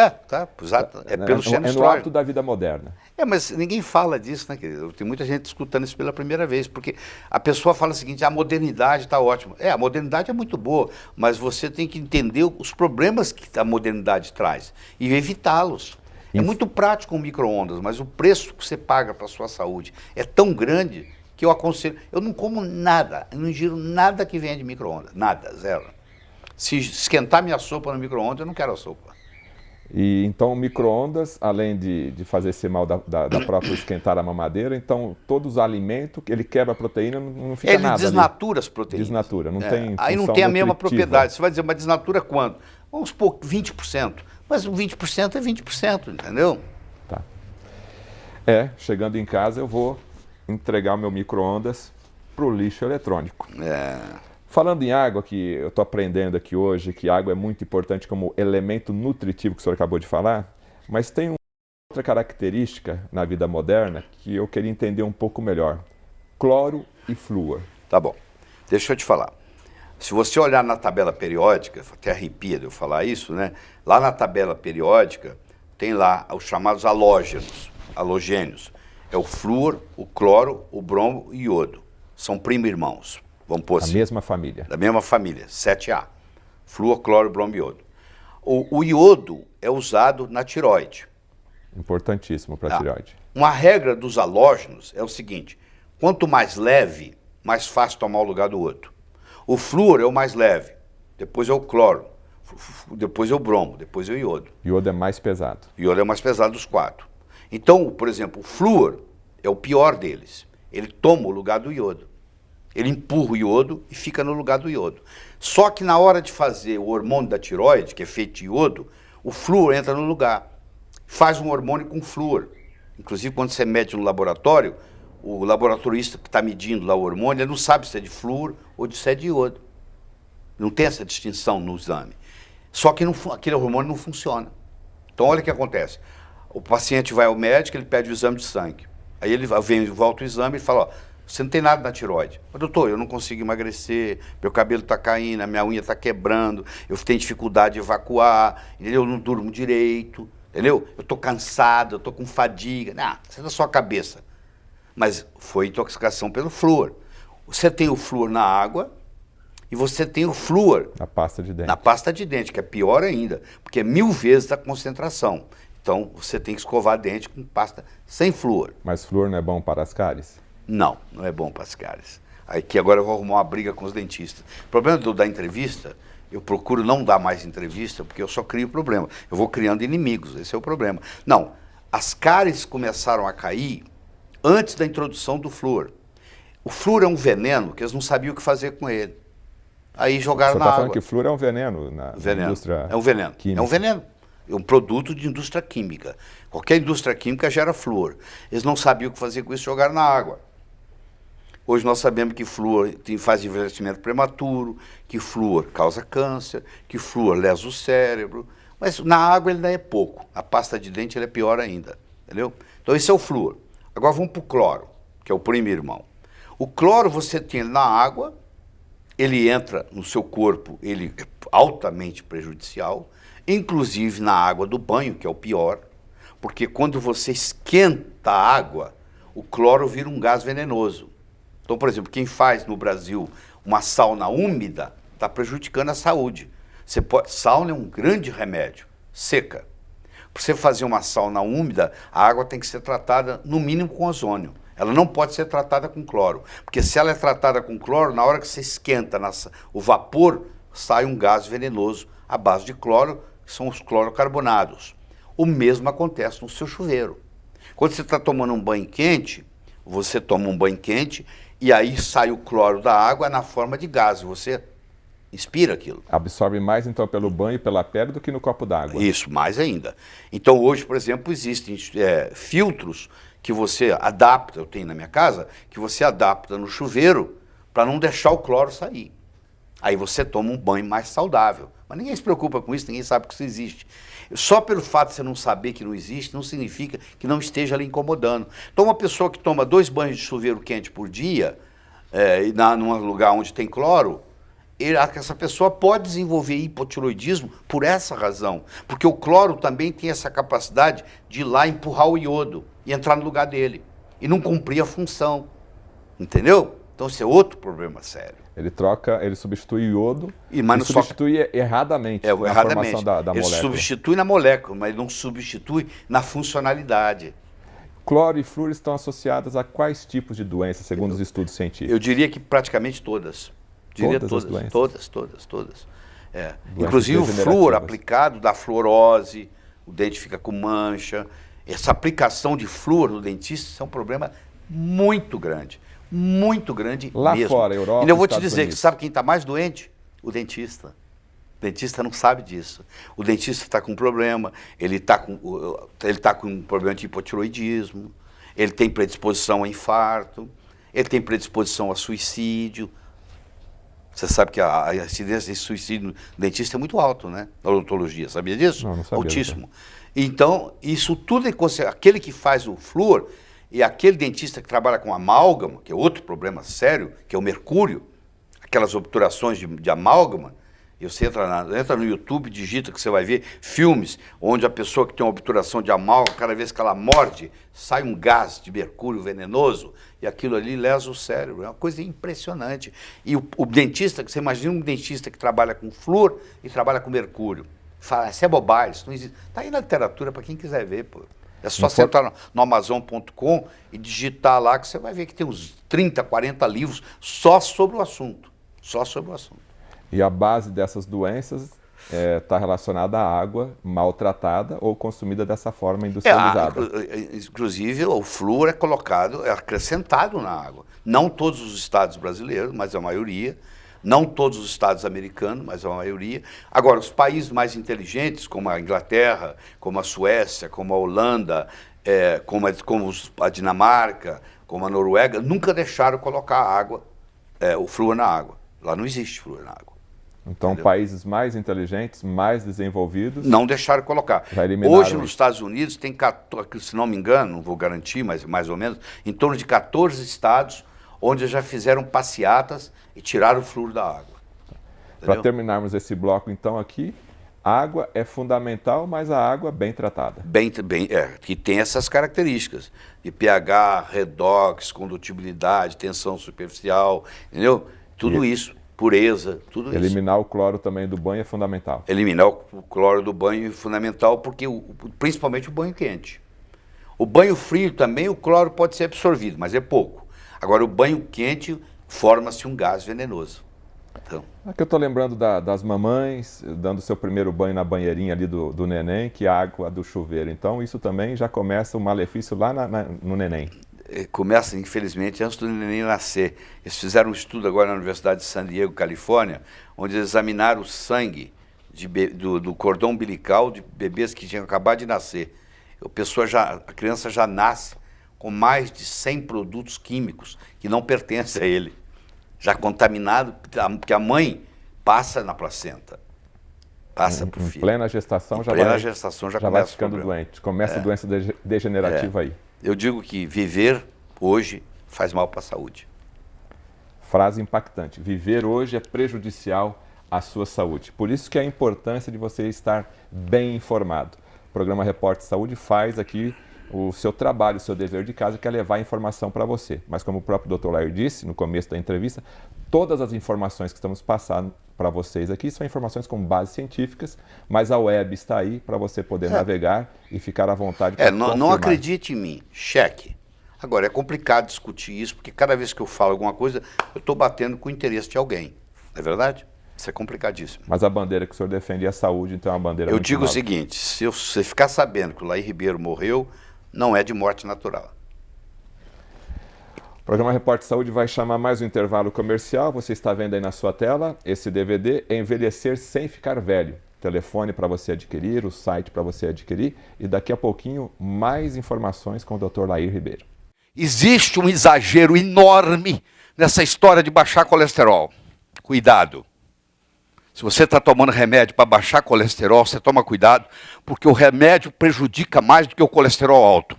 Exato. É pelo xenoestrógeno. É no hábito da vida moderna. Mas ninguém fala disso, né, querido? Tem muita gente escutando isso pela primeira vez, porque a pessoa fala o seguinte, a modernidade está ótima. A modernidade é muito boa, mas você tem que entender os problemas que a modernidade traz e evitá-los. É muito prático o micro-ondas, mas o preço que você paga para a sua saúde é tão grande que eu aconselho... Eu não como nada, eu não ingiro nada que venha de micro-ondas, nada, zero. Se esquentar minha sopa no micro-ondas, eu não quero a sopa. E então o micro-ondas, além de fazer esse mal da própria esquentar a mamadeira, então todos os alimentos, ele quebra a proteína, não fica nada. Ele desnatura as proteínas. Desnatura, não tem Aí não tem a mesma propriedade. Você vai dizer, mas desnatura quanto? Vamos supor 20%. Mas o 20% é 20%, entendeu? Tá. Chegando em casa eu vou entregar o meu micro-ondas para o lixo eletrônico. Falando em água, que eu estou aprendendo aqui hoje, que água é muito importante como elemento nutritivo que o senhor acabou de falar, mas tem outra característica na vida moderna que eu queria entender um pouco melhor. Cloro e flúor. Tá bom. Deixa eu te falar. Se você olhar na tabela periódica, até arrepia de eu falar isso, né? Lá na tabela periódica tem lá os chamados halogênios. É o flúor, o cloro, o bromo e o iodo. São primo-irmãos. Vamos pôr assim. Da mesma família. Da mesma família, 7A. Flúor, cloro, bromo e iodo. O iodo é usado na tireoide. Importantíssimo para a tireoide. Uma regra dos halógenos é o seguinte, quanto mais leve, mais fácil tomar o lugar do outro. O flúor é o mais leve, depois é o cloro, depois é o bromo, depois é o iodo. Iodo é mais pesado. O iodo é o mais pesado dos 4. Então, por exemplo, o flúor é o pior deles. Ele toma o lugar do iodo. Ele empurra o iodo e fica no lugar do iodo. Só que na hora de fazer o hormônio da tireoide, que é feito de iodo, o flúor entra no lugar. Faz um hormônio com flúor. Inclusive, quando você mede no laboratório, o laboratorista que está medindo lá o hormônio, ele não sabe se é de flúor ou se é de iodo. Não tem essa distinção no exame. Só que aquele hormônio não funciona. Então, olha o que acontece. O paciente vai ao médico, ele pede o exame de sangue. Aí ele volta o exame e fala, ó, você não tem nada na tireoide. Mas, doutor, eu não consigo emagrecer, meu cabelo está caindo, a minha unha está quebrando, eu tenho dificuldade de evacuar, eu não durmo direito, entendeu? Eu estou cansado, eu estou com fadiga. Não, isso é da sua cabeça. Mas foi intoxicação pelo flúor. Você tem o flúor na água e você tem o flúor na pasta de dente. Na pasta de dente, que é pior ainda, porque é 1000 vezes a concentração. Então, você tem que escovar dente com pasta sem flúor. Mas flúor não é bom para as cáries? Não, não é bom para as cáries. Aqui agora eu vou arrumar uma briga com os dentistas. O problema da entrevista, eu procuro não dar mais entrevista, porque eu só crio problema. Eu vou criando inimigos, esse é o problema. Não, as cáries começaram a cair antes da introdução do flúor. O flúor é um veneno que eles não sabiam o que fazer com ele. Aí jogaram Você na está água. falando que flúor é um veneno na indústria É um veneno. química. É um veneno. É um produto de indústria química. Qualquer indústria química gera flúor. Eles não sabiam o que fazer com isso, jogaram na água. Hoje nós sabemos que flúor faz envelhecimento prematuro, que flúor causa câncer, que flúor lesa o cérebro. Mas na água ele ainda é pouco. A pasta de dente ele é pior ainda. Entendeu? Então esse é o flúor. Agora vamos para o cloro, que é o primo irmão. O cloro você tem na água, ele entra no seu corpo, ele é altamente prejudicial, inclusive na água do banho, que é o pior, porque quando você esquenta a água, o cloro vira um gás venenoso. Então, por exemplo, quem faz no Brasil uma sauna úmida está prejudicando a saúde. Sauna é um grande remédio, seca. Para você fazer uma sauna úmida, a água tem que ser tratada no mínimo com ozônio. Ela não pode ser tratada com cloro, porque se ela é tratada com cloro, na hora que você esquenta o vapor, sai um gás venenoso à base de cloro, que são os clorocarbonados. O mesmo acontece no seu chuveiro. Quando você está tomando um banho quente, você toma um banho quente e aí sai o cloro da água na forma de gás, você inspira aquilo. Absorve mais então pelo banho e pela pele do que no copo d'água. Isso, mais ainda. Então hoje, por exemplo, existem filtros que você adapta, eu tenho na minha casa, que você adapta no chuveiro para não deixar o cloro sair. Aí você toma um banho mais saudável. Mas ninguém se preocupa com isso, ninguém sabe que isso existe. Só pelo fato de você não saber que não existe, não significa que não esteja ali incomodando. Então uma pessoa que toma 2 banhos de chuveiro quente por dia, num lugar onde tem cloro, essa pessoa pode desenvolver hipotiroidismo por essa razão. Porque o cloro também tem essa capacidade de ir lá empurrar o iodo e entrar no lugar dele. E não cumprir a função. Entendeu? Então esse é outro problema sério. Ele substitui o iodo mas e substitui erradamente na erradamente. formação da Ele molécula. substitui na molécula, mas não substitui na funcionalidade. Cloro e flúor estão associadas a quais tipos de doenças, segundo os estudos científicos? Eu diria que praticamente todas. Diria Todas as doenças? Todas. Inclusive o flúor aplicado dá fluorose, o dente fica com mancha. Essa aplicação de flúor no dentista é um problema muito grande Lá mesmo. fora, Europa, E eu vou te Estados dizer Unidos. que sabe quem está mais doente? O dentista. O dentista não sabe disso. O dentista está com um problema, ele está com um problema de hipotiroidismo, ele tem predisposição a infarto, ele tem predisposição a suicídio. Você sabe que a incidência de suicídio no dentista é muito alto, né? Na odontologia, sabia disso? Não sabia. Altíssimo. Então, isso tudo é aquele que faz o flúor e aquele dentista que trabalha com amálgama, que é outro problema sério, que é o mercúrio, aquelas obturações de amálgama. E você entra no YouTube, digita que você vai ver filmes onde a pessoa que tem uma obturação de amálgama, cada vez que ela morde, sai um gás de mercúrio venenoso e aquilo ali lesa o cérebro. É uma coisa impressionante. E o dentista, você imagina um dentista que trabalha com flúor e trabalha com mercúrio. Fala, isso é bobagem, isso não existe. Está aí na literatura para quem quiser ver, pô. É só você entrar no Amazon.com e digitar lá que você vai ver que tem uns 30, 40 livros só sobre o assunto. Só sobre o assunto. E a base dessas doenças está relacionada à água maltratada ou consumida dessa forma industrializada. Inclusive, o flúor é acrescentado na água. Não todos os estados brasileiros, mas a maioria. Não todos os estados americanos, mas a maioria. Agora, os países mais inteligentes, como a Inglaterra, como a Suécia, como a Holanda, como a Dinamarca, como a Noruega, nunca deixaram colocar o flúor na água. Lá não existe flúor na água. Então, entendeu? Países mais inteligentes, mais desenvolvidos... não deixaram colocar. Hoje, nos Estados Unidos, tem, se não me engano, não vou garantir, mas mais ou menos, em torno de 14 estados onde já fizeram passeatas e tiraram o flúor da água. Para terminarmos esse bloco, então, aqui, água é fundamental, mas a água bem tratada. Que tem essas características de pH, redox, condutibilidade, tensão superficial, entendeu? Tudo isso, pureza, tudo isso. Eliminar o cloro também do banho é fundamental. Eliminar o cloro do banho é fundamental, porque principalmente o banho quente. O banho frio também, o cloro pode ser absorvido, mas é pouco. Agora, o banho quente forma-se um gás venenoso. Então, Aqui eu estou lembrando das mamães dando seu primeiro banho na banheirinha ali do neném, que é a água do chuveiro. Então isso também já começa o malefício lá no neném. começa, infelizmente, antes do neném nascer. Eles fizeram um estudo agora na Universidade de San Diego, Califórnia, onde eles examinaram o sangue do cordão umbilical de bebês que tinham acabado de nascer. A criança já nasce com mais de 100 produtos químicos que não pertencem a ele, já contaminado, porque a mãe passa na placenta, passa para o filho. Em plena gestação já vai ficando doente, começa a doença degenerativa aí. Eu digo que viver hoje faz mal para a saúde. Frase impactante, viver hoje é prejudicial à sua saúde. Por isso que é a importância de você estar bem informado. O programa Repórter Saúde faz aqui o seu trabalho, o seu dever de casa, que é levar a informação para você. Mas como o próprio Dr. Lair disse no começo da entrevista, todas as informações que estamos passando para vocês aqui são informações com bases científicas, mas a web está aí para você poder navegar e ficar à vontade para não acredite em mim, cheque. Agora, é complicado discutir isso, porque cada vez que eu falo alguma coisa, eu estou batendo com o interesse de alguém. Não é verdade? Isso é complicadíssimo. Mas a bandeira que o senhor defende é a saúde, então é uma bandeira Eu digo o seguinte, se você ficar sabendo que o Lair Ribeiro morreu, não é de morte natural. O programa Repórter Saúde vai chamar mais um intervalo comercial. Você está vendo aí na sua tela esse DVD, Envelhecer Sem Ficar Velho. Telefone para você adquirir, o site para você adquirir e daqui a pouquinho mais informações com o Dr. Lair Ribeiro. Existe um exagero enorme nessa história de baixar colesterol. Cuidado. Se você está tomando remédio para baixar colesterol, você toma cuidado, porque o remédio prejudica mais do que o colesterol alto.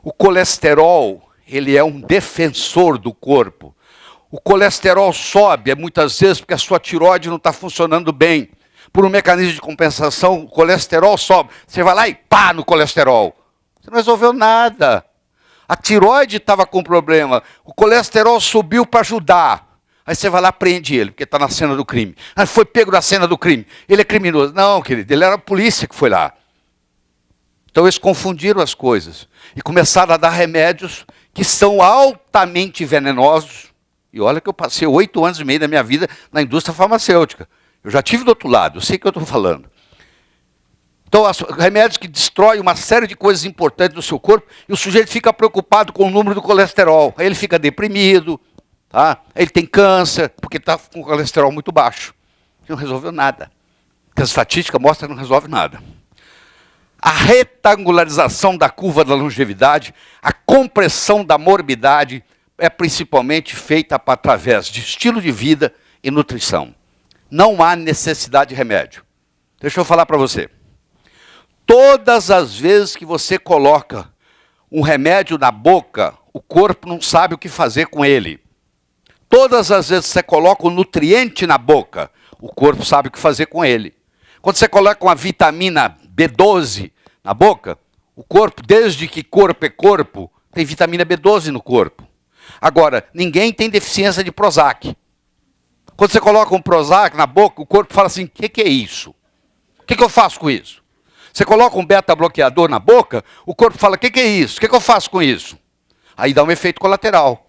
O colesterol, ele é um defensor do corpo. O colesterol sobe, muitas vezes, porque a sua tireoide não está funcionando bem. Por um mecanismo de compensação, o colesterol sobe. Você vai lá e pá no colesterol. Você não resolveu nada. A tireoide estava com problema. O colesterol subiu para ajudar. Aí você vai lá e prende ele, porque está na cena do crime. Ah, foi pego na cena do crime. Ele é criminoso. Não, querido, ele era a polícia que foi lá. Então eles confundiram as coisas. E começaram a dar remédios que são altamente venenosos. E olha que eu passei 8 anos e meio da minha vida na indústria farmacêutica. Eu já estive do outro lado, eu sei o que eu estou falando. Então, remédios que destroem uma série de coisas importantes do seu corpo, e o sujeito fica preocupado com o número do colesterol. Aí ele fica deprimido, tá? Aí ele tem câncer, porque está com o colesterol muito baixo. Não resolveu nada. Porque as estatísticas mostram que não resolve nada. A retangularização da curva da longevidade, a compressão da morbidade, é principalmente feita através de estilo de vida e nutrição. Não há necessidade de remédio. Deixa eu falar para você. Todas as vezes que você coloca um remédio na boca, o corpo não sabe o que fazer com ele. Todas as vezes que você coloca um nutriente na boca, o corpo sabe o que fazer com ele. Quando você coloca uma vitamina B12 na boca, o corpo, desde que corpo é corpo, tem vitamina B12 no corpo. Agora, ninguém tem deficiência de Prozac. Quando você coloca um Prozac na boca, o corpo fala assim, o que é isso? O que eu faço com isso? Você coloca um beta-bloqueador na boca, o corpo fala, o que é isso? O que eu faço com isso? Aí dá um efeito colateral.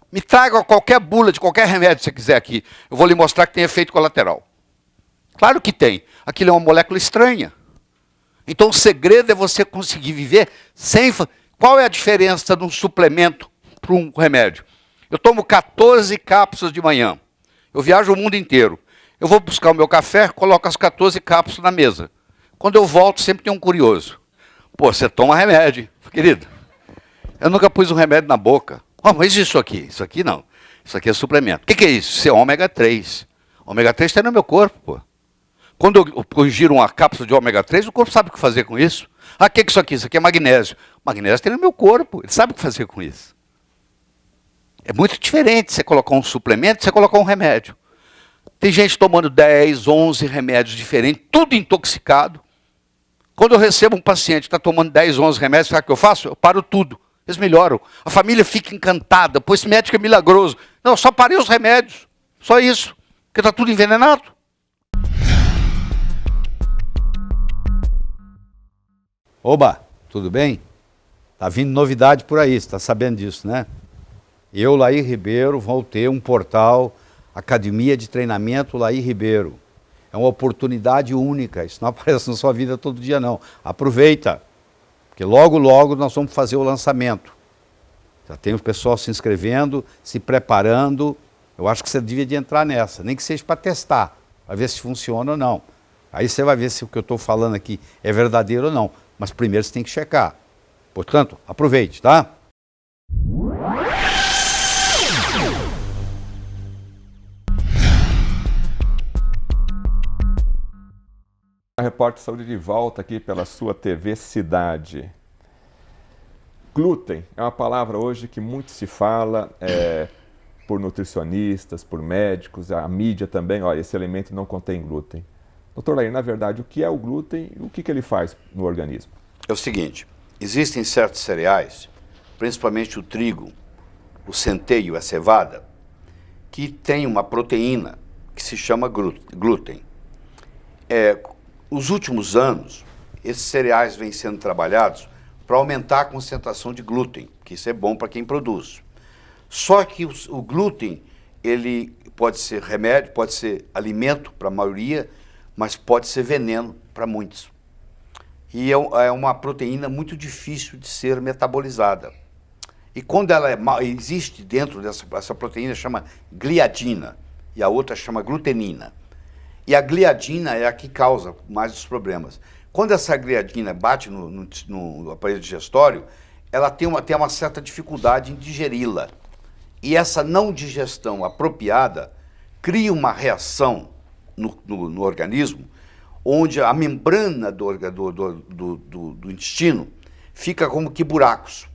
Me traga qualquer bula de qualquer remédio que você quiser aqui. Eu vou lhe mostrar que tem efeito colateral. Claro que tem. Aquilo é uma molécula estranha. Então o segredo é você conseguir viver sem... Qual é a diferença de um suplemento para um remédio? Eu tomo 14 cápsulas de manhã. Eu viajo o mundo inteiro. Eu vou buscar o meu café, coloco as 14 cápsulas na mesa. Quando eu volto, sempre tem um curioso. Pô, você toma remédio. Querido, eu nunca pus um remédio na boca. Oh, mas isso aqui? Isso aqui não. Isso aqui é suplemento. O que é isso? Isso é ômega 3. Ômega 3 está no meu corpo, pô. Quando eu giro uma cápsula de ômega 3, o corpo sabe o que fazer com isso. Ah, o que é isso aqui? Isso aqui é magnésio. Magnésio tem no meu corpo. Ele sabe o que fazer com isso. É muito diferente você colocar um suplemento e você colocar um remédio. Tem gente tomando 10, 11 remédios diferentes, tudo intoxicado. Quando eu recebo um paciente que está tomando 10, 11 remédios, sabe o que eu faço? Eu paro tudo. Eles melhoram. A família fica encantada. Pô, esse médico é milagroso. Não, eu só parei os remédios. Só isso. Porque está tudo envenenado. Oba, tudo bem? Tá vindo novidade por aí, você está sabendo disso, né? Eu, Lair Ribeiro, vou ter um portal, Academia de Treinamento Lair Ribeiro. É uma oportunidade única, isso não aparece na sua vida todo dia não. Aproveita, porque logo, logo nós vamos fazer o lançamento. Já tem o pessoal se inscrevendo, se preparando. Eu acho que você devia de entrar nessa, nem que seja para testar, para ver se funciona ou não. Aí você vai ver se o que eu estou falando aqui é verdadeiro ou não. Mas primeiro você tem que checar. Portanto, aproveite, tá? A Repórter Saúde de volta aqui pela sua TV Cidade. Glúten é uma palavra hoje que muito se fala por nutricionistas, por médicos, a mídia também. Olha, esse alimento não contém glúten. Doutor Lair, na verdade, o que é o glúten e o que ele faz no organismo? É o seguinte, existem certos cereais, principalmente o trigo, o centeio, a cevada, que tem uma proteína que se chama glúten. Os últimos anos, esses cereais vêm sendo trabalhados para aumentar a concentração de glúten, que isso é bom para quem produz. Só que o glúten, ele pode ser remédio, pode ser alimento para a maioria, mas pode ser veneno para muitos. E é uma proteína muito difícil de ser metabolizada. E quando ela existe dentro dessa proteína, chama gliadina, e a outra chama glutenina. E a gliadina é a que causa mais os problemas. Quando essa gliadina bate no aparelho digestório, ela tem uma certa dificuldade em digeri-la. E essa não digestão apropriada cria uma reação no organismo, onde a membrana do intestino fica como que buracos.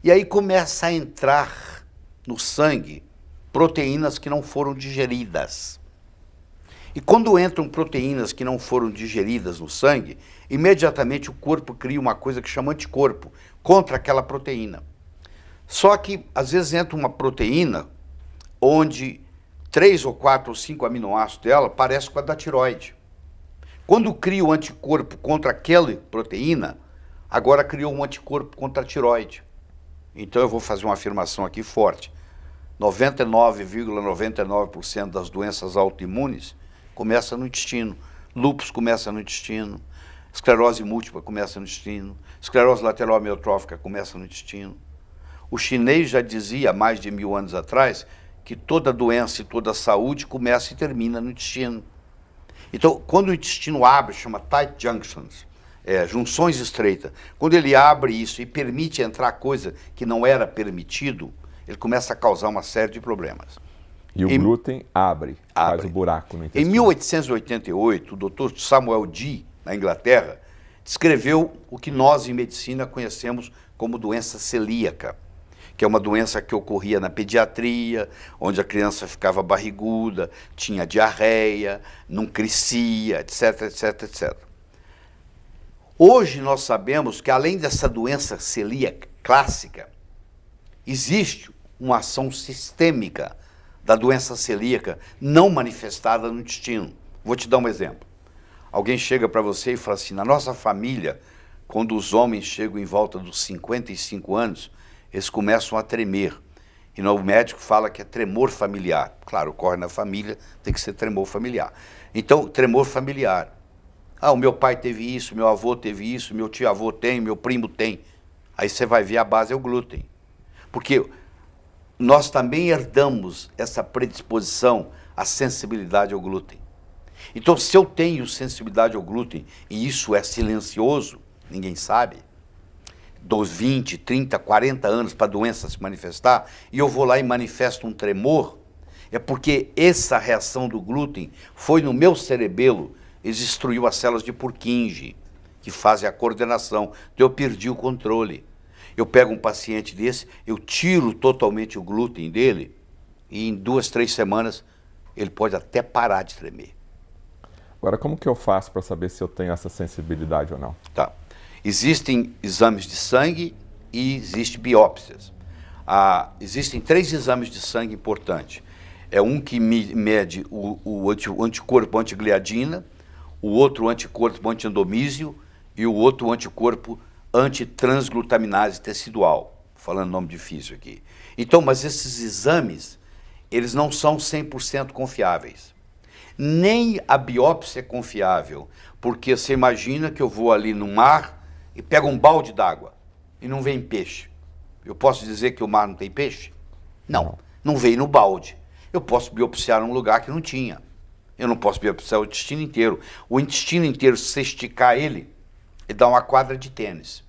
E aí começa a entrar no sangue proteínas que não foram digeridas. E quando entram proteínas que não foram digeridas no sangue, imediatamente o corpo cria uma coisa que chama anticorpo contra aquela proteína. Só que às vezes entra uma proteína onde 3 ou 4 ou 5 aminoácidos dela parecem com a da tireoide. Quando cria o anticorpo contra aquela proteína, agora criou um anticorpo contra a tireoide. Então eu vou fazer uma afirmação aqui forte. 99,99% das doenças autoimunes começa no intestino. Lúpus começa no intestino. Esclerose múltipla começa no intestino. Esclerose lateral amiotrófica começa no intestino. O chinês já dizia, há mais de 1000 anos atrás, que toda doença e toda saúde começa e termina no intestino. Então, quando o intestino abre, chama tight junctions, junções estreitas. Quando ele abre isso e permite entrar coisa que não era permitido, ele começa a causar uma série de problemas. E o glúten faz o buraco no intestino. Em 1888, o Dr. Samuel Dee, na Inglaterra, descreveu o que nós em medicina conhecemos como doença celíaca, que é uma doença que ocorria na pediatria, onde a criança ficava barriguda, tinha diarreia, não crescia, etc, etc, etc. Hoje nós sabemos que além dessa doença celíaca clássica, existe uma ação sistêmica da doença celíaca não manifestada no intestino. Vou te dar um exemplo. Alguém chega para você e fala assim, na nossa família, quando os homens chegam em volta dos 55 anos, eles começam a tremer. E o médico fala que é tremor familiar. Claro, ocorre na família, tem que ser tremor familiar. Então, tremor familiar. Ah, o meu pai teve isso, meu avô teve isso, meu tio-avô tem, meu primo tem. Aí você vai ver a base é o glúten. Porque nós também herdamos essa predisposição à sensibilidade ao glúten. Então, se eu tenho sensibilidade ao glúten, e isso é silencioso, ninguém sabe, dos 20, 30, 40 anos para a doença se manifestar, e eu vou lá e manifesto um tremor, é porque essa reação do glúten foi no meu cerebelo e destruiu as células de Purkinje, que fazem a coordenação, então eu perdi o controle. Eu pego um paciente desse, eu tiro totalmente o glúten dele, e em 2, 3 semanas ele pode até parar de tremer. Agora, como que eu faço para saber se eu tenho essa sensibilidade ou não? Tá. Existem exames de sangue e existem biópsias. Existem 3 exames de sangue importantes. É um que mede o anticorpo antigliadina, o outro anticorpo antiendomísio e o outro anticorpo antitransglutaminase tecidual, falando nome difícil aqui. Então, mas esses exames, eles não são 100% confiáveis. Nem a biópsia é confiável, porque você imagina que eu vou ali no mar e pego um balde d'água e não vem peixe. Eu posso dizer que o mar não tem peixe? Não, não veio no balde. Eu posso biopsiar num lugar que não tinha. Eu não posso biopsiar o intestino inteiro. O intestino inteiro, se você esticar ele dá uma quadra de tênis.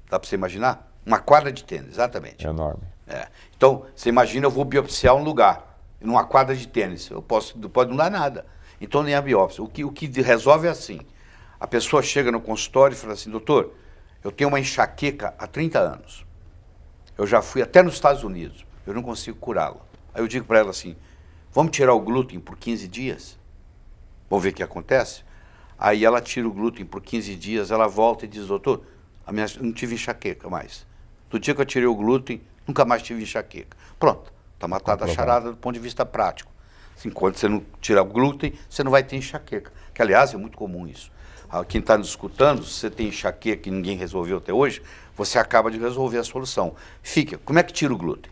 Dá para você imaginar? Uma quadra de tênis, exatamente. É enorme. É. Então, você imagina, eu vou biopsiar um lugar, numa quadra de tênis. Pode não dar nada. Então, nem a biópsia. O que resolve é assim. A pessoa chega no consultório e fala assim, doutor, eu tenho uma enxaqueca há 30 anos. Eu já fui até nos Estados Unidos. Eu não consigo curá-la. Aí eu digo para ela assim, vamos tirar o glúten por 15 dias? Vamos ver o que acontece? Aí ela tira o glúten por 15 dias, ela volta e diz, doutor, eu não tive enxaqueca mais. Do dia que eu tirei o glúten, nunca mais tive enxaqueca. Pronto, está matada a charada do ponto de vista prático. Enquanto você não tirar o glúten, você não vai ter enxaqueca. Que, aliás, é muito comum isso. Quem está nos escutando, se você tem enxaqueca e ninguém resolveu até hoje, você acaba de resolver a solução. Como é que tira o glúten?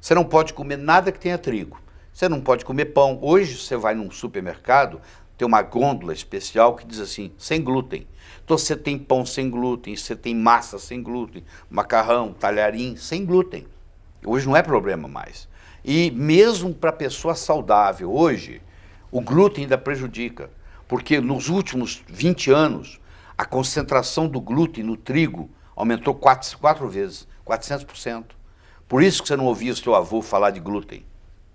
Você não pode comer nada que tenha trigo. Você não pode comer pão. Hoje você vai num supermercado, tem uma gôndola especial que diz assim, sem glúten. Então você tem pão sem glúten, você tem massa sem glúten, macarrão, talharim sem glúten. Hoje não é problema mais. E mesmo para pessoa saudável, hoje, o glúten ainda prejudica. Porque nos últimos 20 anos, a concentração do glúten no trigo aumentou 4 vezes, 400%. Por isso que você não ouvia o seu avô falar de glúten.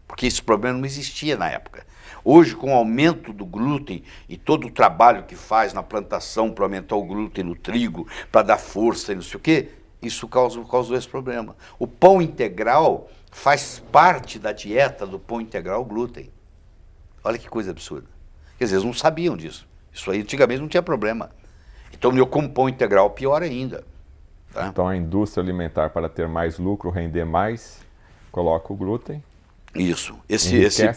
Porque esse problema não existia na época. Hoje, com o aumento do glúten e todo o trabalho que faz na plantação para aumentar o glúten no trigo, para dar força e não sei o quê, isso causou esse problema. O pão integral faz parte da dieta do pão integral o glúten. Olha que coisa absurda. Quer dizer, eles não sabiam disso. Isso aí antigamente não tinha problema. Então, eu como pão integral, pior ainda. Tá? Então, a indústria alimentar, para ter mais lucro, render mais, coloca o glúten. Isso. Esse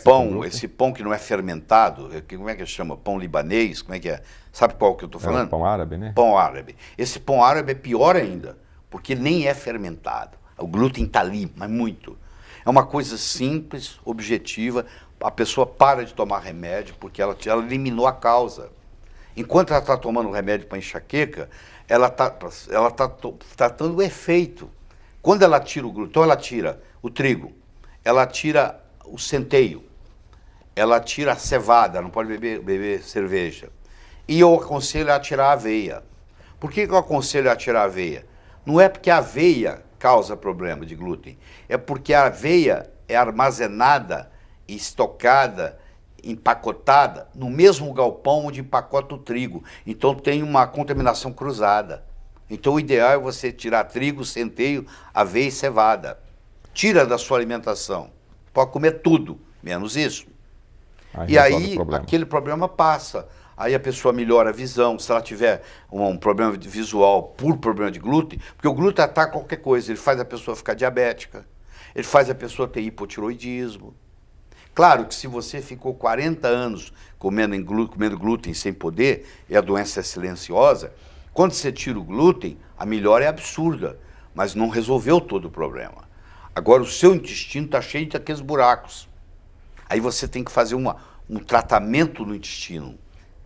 pão que não é fermentado, como é que chama? Pão libanês, como é que é? Sabe qual que eu estou falando? Pão árabe, né? Pão árabe. Esse pão árabe é pior ainda, porque nem é fermentado. O glúten está ali, mas muito. É uma coisa simples, objetiva. A pessoa para de tomar remédio porque ela eliminou a causa. Enquanto ela está tomando remédio para enxaqueca, ela está tratando o efeito. Quando ela tira o glúten, então ela tira o trigo, ela tira o centeio, ela tira a cevada, não pode beber cerveja. E eu aconselho a tirar a aveia. Por que eu aconselho a tirar a aveia? Não é porque a aveia causa problema de glúten, é porque a aveia é armazenada, estocada, empacotada no mesmo galpão onde empacota o trigo. Então tem uma contaminação cruzada. Então o ideal é você tirar trigo, centeio, aveia e cevada. Tira da sua alimentação. Pode comer tudo, menos isso. E aí aquele problema passa. Aí a pessoa melhora a visão. Se ela tiver um problema visual por problema de glúten, porque o glúten ataca qualquer coisa. Ele faz a pessoa ficar diabética. Ele faz a pessoa ter hipotiroidismo. Claro que se você ficou 40 anos comendo glúten sem poder, e a doença é silenciosa, quando você tira o glúten, a melhora é absurda, mas não resolveu todo o problema. Agora o seu intestino está cheio daqueles buracos. Aí você tem que fazer um tratamento no intestino,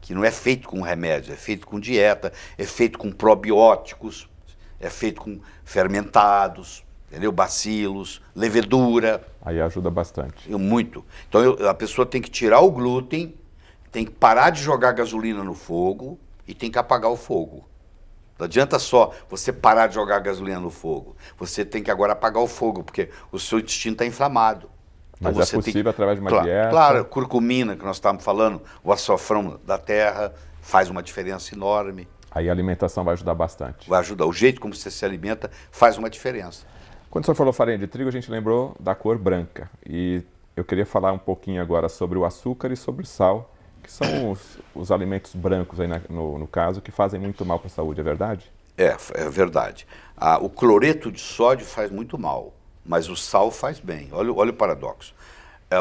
que não é feito com remédio, é feito com dieta, é feito com probióticos, é feito com fermentados, entendeu? Bacilos, levedura. Aí ajuda bastante. Muito. Então a pessoa tem que tirar o glúten, tem que parar de jogar gasolina no fogo e tem que apagar o fogo. Não adianta só você parar de jogar gasolina no fogo. Você tem que agora apagar o fogo, porque o seu intestino está inflamado. Então mas é possível através de uma dieta? Claro, curcumina, que nós estávamos falando, o açafrão da terra, faz uma diferença enorme. Aí a alimentação vai ajudar bastante. Vai ajudar. O jeito como você se alimenta faz uma diferença. Quando o senhor falou farinha de trigo, a gente lembrou da cor branca. E eu queria falar um pouquinho agora sobre o açúcar e sobre o sal, que são os alimentos brancos, aí no caso, que fazem muito mal para a saúde, é verdade? É verdade. O cloreto de sódio faz muito mal, mas o sal faz bem. Olha o paradoxo.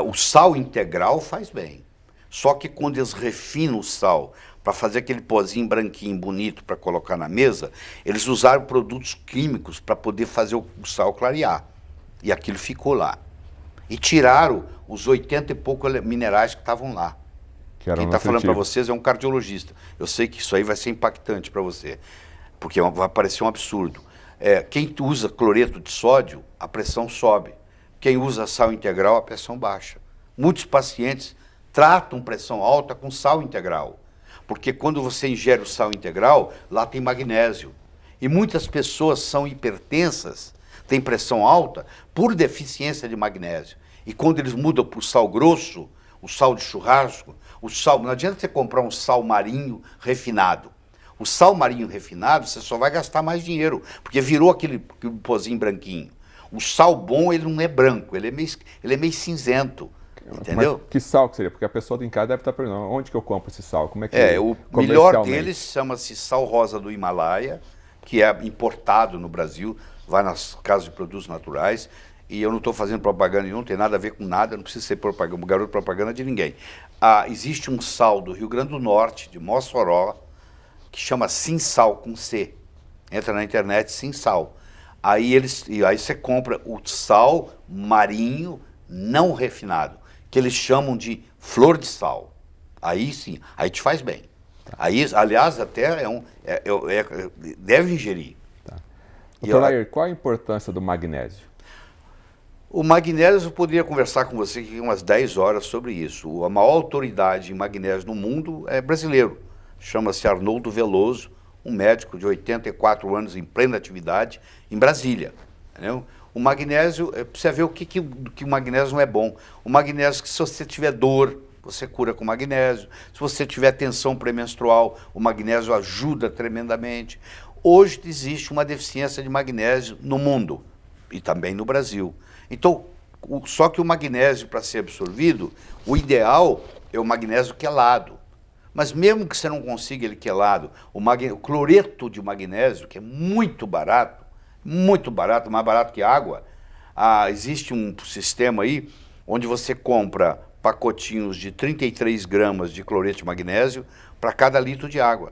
O sal integral faz bem. Só que quando eles refinam o sal para fazer aquele pozinho branquinho bonito para colocar na mesa, eles usaram produtos químicos para poder fazer o sal clarear. E aquilo ficou lá. E tiraram os 80 e poucos minerais que estavam lá. Quem está falando para vocês é um cardiologista. Eu sei que isso aí vai ser impactante para você, porque vai parecer um absurdo. Quem usa cloreto de sódio, a pressão sobe. Quem usa sal integral, a pressão baixa. Muitos pacientes tratam pressão alta com sal integral, porque quando você ingere o sal integral, lá tem magnésio. E muitas pessoas são hipertensas, têm pressão alta, por deficiência de magnésio. E quando eles mudam para o sal grosso, o sal de churrasco, não adianta você comprar um sal marinho refinado. O sal marinho refinado, você só vai gastar mais dinheiro, porque virou aquele pozinho branquinho. O sal bom, ele não é branco, ele é meio cinzento. Entendeu? Mas que sal que seria? Porque a pessoa em casa deve estar perguntando, onde que eu compro esse sal? Como é que o melhor deles chama-se sal rosa do Himalaia, que é importado no Brasil, vai nas casas de produtos naturais, e eu não estou fazendo propaganda nenhuma, não tem nada a ver com nada, não precisa ser propaganda, garoto de propaganda de ninguém. Existe um sal do Rio Grande do Norte, de Mossoró, que chama Sinsal, com C. Entra na internet, Sinsal. Aí você compra o sal marinho não refinado, que eles chamam de flor de sal. Aí sim, aí te faz bem. Aí, aliás, até deve ingerir. Tá. Doutor Lair, qual a importância do magnésio? O magnésio, eu poderia conversar com você aqui umas 10 horas sobre isso. A maior autoridade em magnésio no mundo é brasileiro. Chama-se Arnoldo Veloso, um médico de 84 anos em plena atividade, em Brasília. Entendeu? O magnésio, precisa ver o que o magnésio não é bom. O magnésio, que se você tiver dor, você cura com magnésio. Se você tiver tensão pré-menstrual, o magnésio ajuda tremendamente. Hoje existe uma deficiência de magnésio no mundo e também no Brasil. Então, só que o magnésio, para ser absorvido, o ideal é o magnésio quelado. Mas mesmo que você não consiga ele quelado, o cloreto de magnésio, que é muito barato, mais barato que água, existe um sistema aí onde você compra pacotinhos de 33 gramas de cloreto de magnésio para cada litro de água.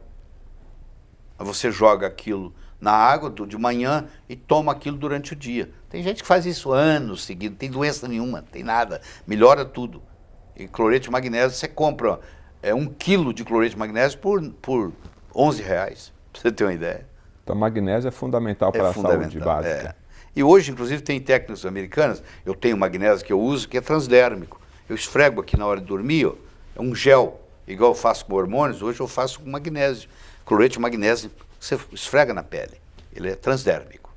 Você joga aquilo na água de manhã e toma aquilo durante o dia. Tem gente que faz isso anos seguidos, não tem doença nenhuma, não tem nada, melhora tudo. E cloreto de magnésio, você compra 1 quilo de cloreto de magnésio por R$11, para você ter uma ideia. Então, magnésio é fundamental para a saúde básica. E hoje, inclusive, tem técnicas americanas, eu tenho magnésio que eu uso, que é transdérmico. Eu esfrego aqui na hora de dormir, ó, é um gel, igual eu faço com hormônios, hoje eu faço com magnésio. Cloreto de magnésio, você esfrega na pele, ele é transdérmico.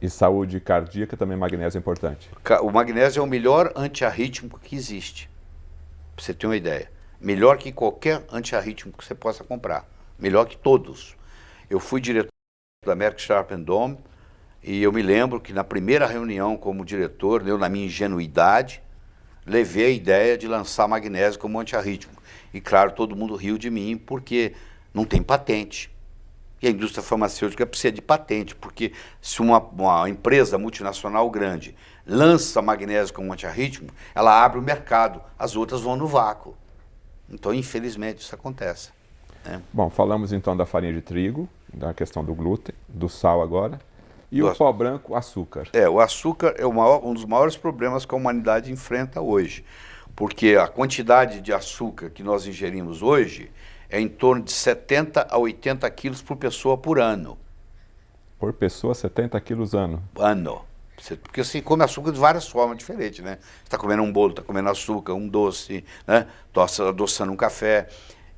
E saúde cardíaca também magnésio é importante? O magnésio é o melhor antiarrítmico que existe, para você ter uma ideia. Melhor que qualquer antiarrítmico que você possa comprar, melhor que todos. Eu fui diretor da Merck Sharp & Dohme, e eu me lembro que na primeira reunião como diretor, eu na minha ingenuidade, levei a ideia de lançar magnésio como antiarrítmico. E claro, todo mundo riu de mim porque não tem patente. E a indústria farmacêutica precisa de patente, porque se uma empresa multinacional grande lança magnésio como antiarrítmico, ela abre o mercado, as outras vão no vácuo. Então, infelizmente, isso acontece. Bom, falamos então da farinha de trigo, da questão do glúten, do sal agora, e o pó branco, o açúcar. O açúcar é um dos maiores problemas que a humanidade enfrenta hoje, porque a quantidade de açúcar que nós ingerimos hoje é em torno de 70 a 80 quilos por pessoa por ano. Por pessoa, 70 quilos ano? Ano. Porque você come açúcar de várias formas diferentes, né? Você está comendo um bolo, está comendo açúcar, um doce, né? Está adoçando um café.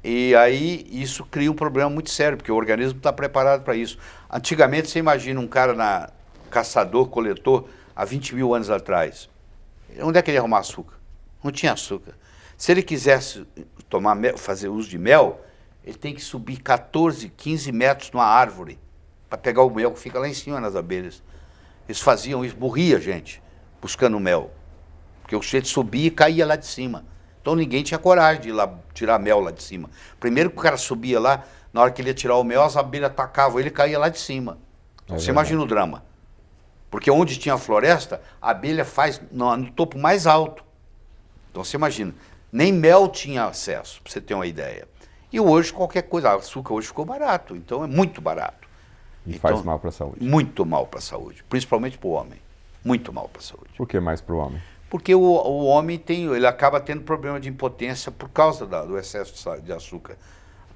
E aí isso cria um problema muito sério, porque o organismo está preparado para isso. Antigamente, você imagina um cara caçador, coletor, há 20 mil anos atrás. Onde é que ele ia arrumar açúcar? Não tinha açúcar. Se ele quisesse fazer uso de mel, ele tem que subir 14, 15 metros numa árvore para pegar o mel que fica lá em cima nas abelhas. Eles faziam isso, morria gente buscando mel, porque o sujeito subia e caía lá de cima. Então ninguém tinha coragem de ir lá tirar mel lá de cima. Primeiro que o cara subia lá, na hora que ele ia tirar o mel, as abelhas atacavam ele e caía lá de cima. Então, você imagina o drama. Porque onde tinha a floresta, a abelha faz no topo mais alto. Então você imagina, nem mel tinha acesso, para você ter uma ideia. E hoje qualquer coisa, açúcar hoje ficou barato, então é muito barato. E Então, faz mal para a saúde. Muito mal para a saúde, principalmente para o homem. Muito mal para a saúde. Por que mais para o homem? Porque o homem ele acaba tendo problema de impotência por causa do excesso de açúcar.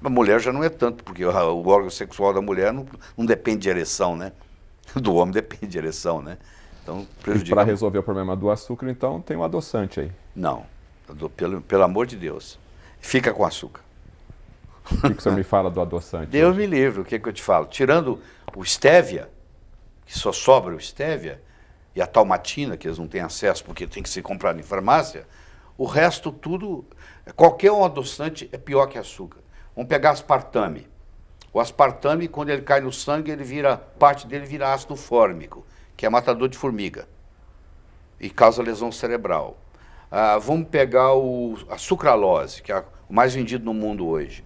A mulher já não é tanto, porque o órgão sexual da mulher não depende de ereção, né? Do homem depende de ereção, né? Então, E prejudica. para resolver o problema do açúcar, então, tem um adoçante aí. Não, pelo amor de Deus, fica com açúcar. O que o senhor me fala do adoçante? Deus hoje? me livre, o que eu te falo? Tirando o stevia, que só sobra o stevia, e a talmatina, que eles não têm acesso porque tem que ser comprado em farmácia, o resto tudo, qualquer um adoçante é pior que açúcar. Vamos pegar aspartame. O aspartame, quando ele cai no sangue, parte dele vira ácido fórmico, que é matador de formiga e causa lesão cerebral. Vamos pegar a sucralose, que é o mais vendido no mundo hoje.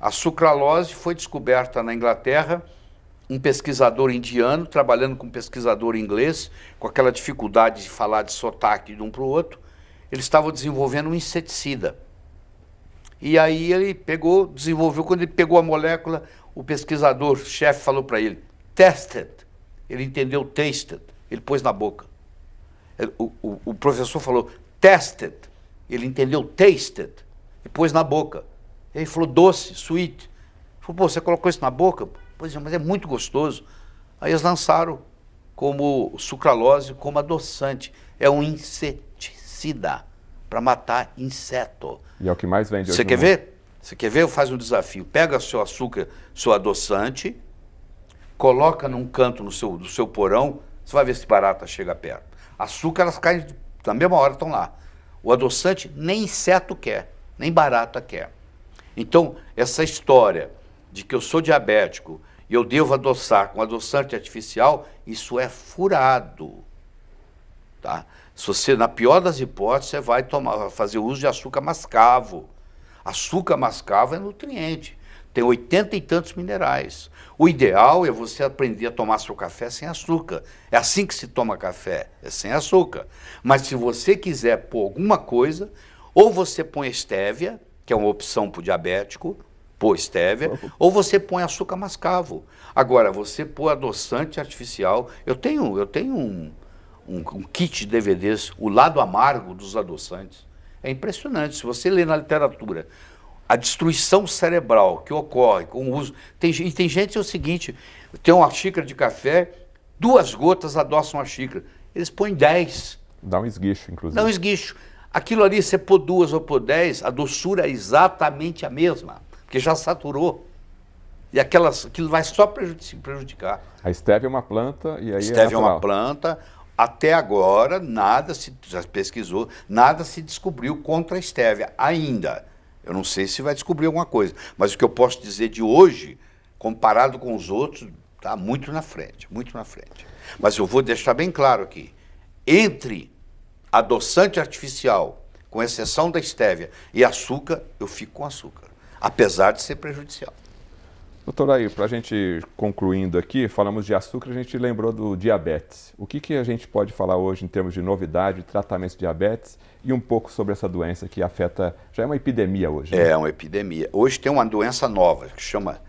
A sucralose foi descoberta na Inglaterra, um pesquisador indiano trabalhando com um pesquisador inglês, com aquela dificuldade de falar de sotaque de um para o outro, eles estavam desenvolvendo um inseticida. E aí ele desenvolveu, quando ele pegou a molécula, o pesquisador-chefe falou para ele, tested. Ele entendeu tasted, ele pôs na boca. O professor falou, tested. Ele entendeu tasted e pôs na boca. Ele falou doce, sweet. Ele falou, pô, você colocou isso na boca? Pois é, mas é muito gostoso. Aí eles lançaram como sucralose, como adoçante. É um inseticida para matar inseto. E é o que mais vende hoje Você no quer mundo. ver? Você quer ver? Eu faço um desafio. Pega seu açúcar, seu adoçante, coloca num canto do seu porão, você vai ver se barata chega perto. Açúcar, elas caem na mesma hora, estão lá. O adoçante nem inseto quer, nem barata quer. Então, essa história de que eu sou diabético e eu devo adoçar com adoçante artificial, isso é furado. Tá? Se você, na pior das hipóteses, você vai fazer uso de açúcar mascavo. Açúcar mascavo é nutriente, tem 80 e tantos minerais. O ideal é você aprender a tomar seu café sem açúcar. É assim que se toma café, é sem açúcar. Mas se você quiser pôr alguma coisa, ou você põe stevia, que é uma opção para o diabético, pôr stevia, ou você põe açúcar mascavo. Agora, você pôr adoçante artificial, eu tenho um kit de DVDs, o lado amargo dos adoçantes. É impressionante, se você ler na literatura, a destruição cerebral que ocorre com o uso... Tem gente que é o seguinte, tem uma xícara de café, 2 gotas adoçam a xícara, eles põem 10. Dá um esguicho, inclusive. Dá um esguicho. Aquilo ali, você pôr 2 ou pôr 10, a doçura é exatamente a mesma, porque já saturou. E aquilo vai só prejudicar. A stevia é uma planta e aí Stevia é uma natural. planta. Até agora, já pesquisou, nada se descobriu contra a stevia ainda. Eu não sei se vai descobrir alguma coisa, mas o que eu posso dizer de hoje, comparado com os outros, está muito na frente, muito na frente. Mas eu vou deixar bem claro aqui, entre adoçante artificial, com exceção da stevia, e açúcar, eu fico com açúcar, apesar de ser prejudicial. Doutor Lair, para a gente ir concluindo aqui, falamos de açúcar, a gente lembrou do diabetes. O que a gente pode falar hoje em termos de novidade, tratamento de diabetes e um pouco sobre essa doença que afeta, já é uma epidemia hoje, né? É uma epidemia. Hoje tem uma doença nova que chama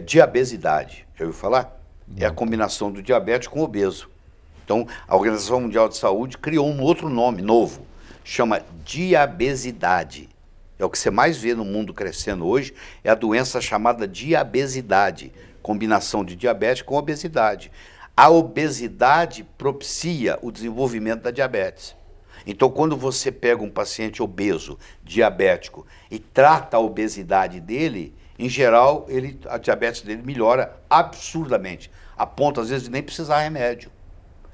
diabesidade. Já ouviu falar? É a combinação do diabetes com o obeso. Então, a Organização Mundial de Saúde criou um outro nome novo, chama diabesidade. É o que você mais vê no mundo crescendo hoje, é a doença chamada diabesidade, combinação de diabetes com obesidade. A obesidade propicia o desenvolvimento da diabetes. Então, quando você pega um paciente obeso, diabético, e trata a obesidade dele, em geral, a diabetes dele melhora absurdamente, a ponto, às vezes, de nem precisar remédio.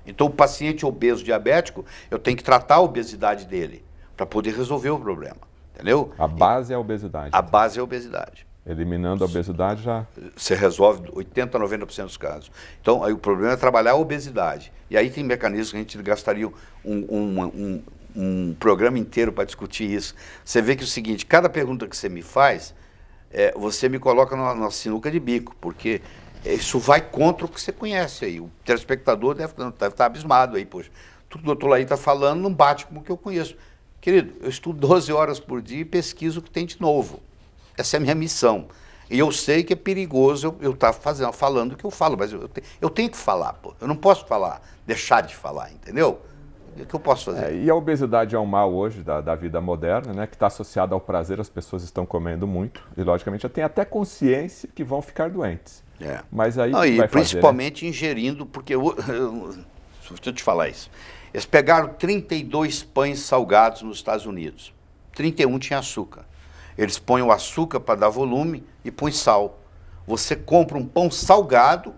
Então, o paciente obeso diabético, eu tenho que tratar a obesidade dele, para poder resolver o problema. Entendeu? A base é a obesidade. A base é a obesidade. Eliminando a obesidade já... Você resolve 80% a 90% dos casos. Então, aí o problema é trabalhar a obesidade. E aí tem mecanismos que a gente gastaria um programa inteiro para discutir isso. Você vê que é o seguinte, cada pergunta que você me faz, você me coloca numa sinuca de bico, porque isso vai contra o que você conhece aí. O telespectador deve estar abismado aí, poxa. Tudo que o doutor Lair está falando não bate com o que eu conheço. Querido, eu estudo 12 horas por dia e pesquiso o que tem de novo. Essa é a minha missão. E eu sei que é perigoso eu estar falando o que eu falo, mas eu tenho que falar, pô. Eu não posso falar, deixar de falar, entendeu? O que eu posso fazer? E a obesidade é um mal hoje da vida moderna, né, que está associada ao prazer, as pessoas estão comendo muito e, logicamente, já tem até consciência que vão ficar doentes. Mas aí Não, e vai principalmente fazer, né? ingerindo, porque, deixa eu te falar isso, eles pegaram 32 pães salgados nos Estados Unidos, 31 tinha açúcar. Eles põem o açúcar para dar volume e põem sal. Você compra um pão salgado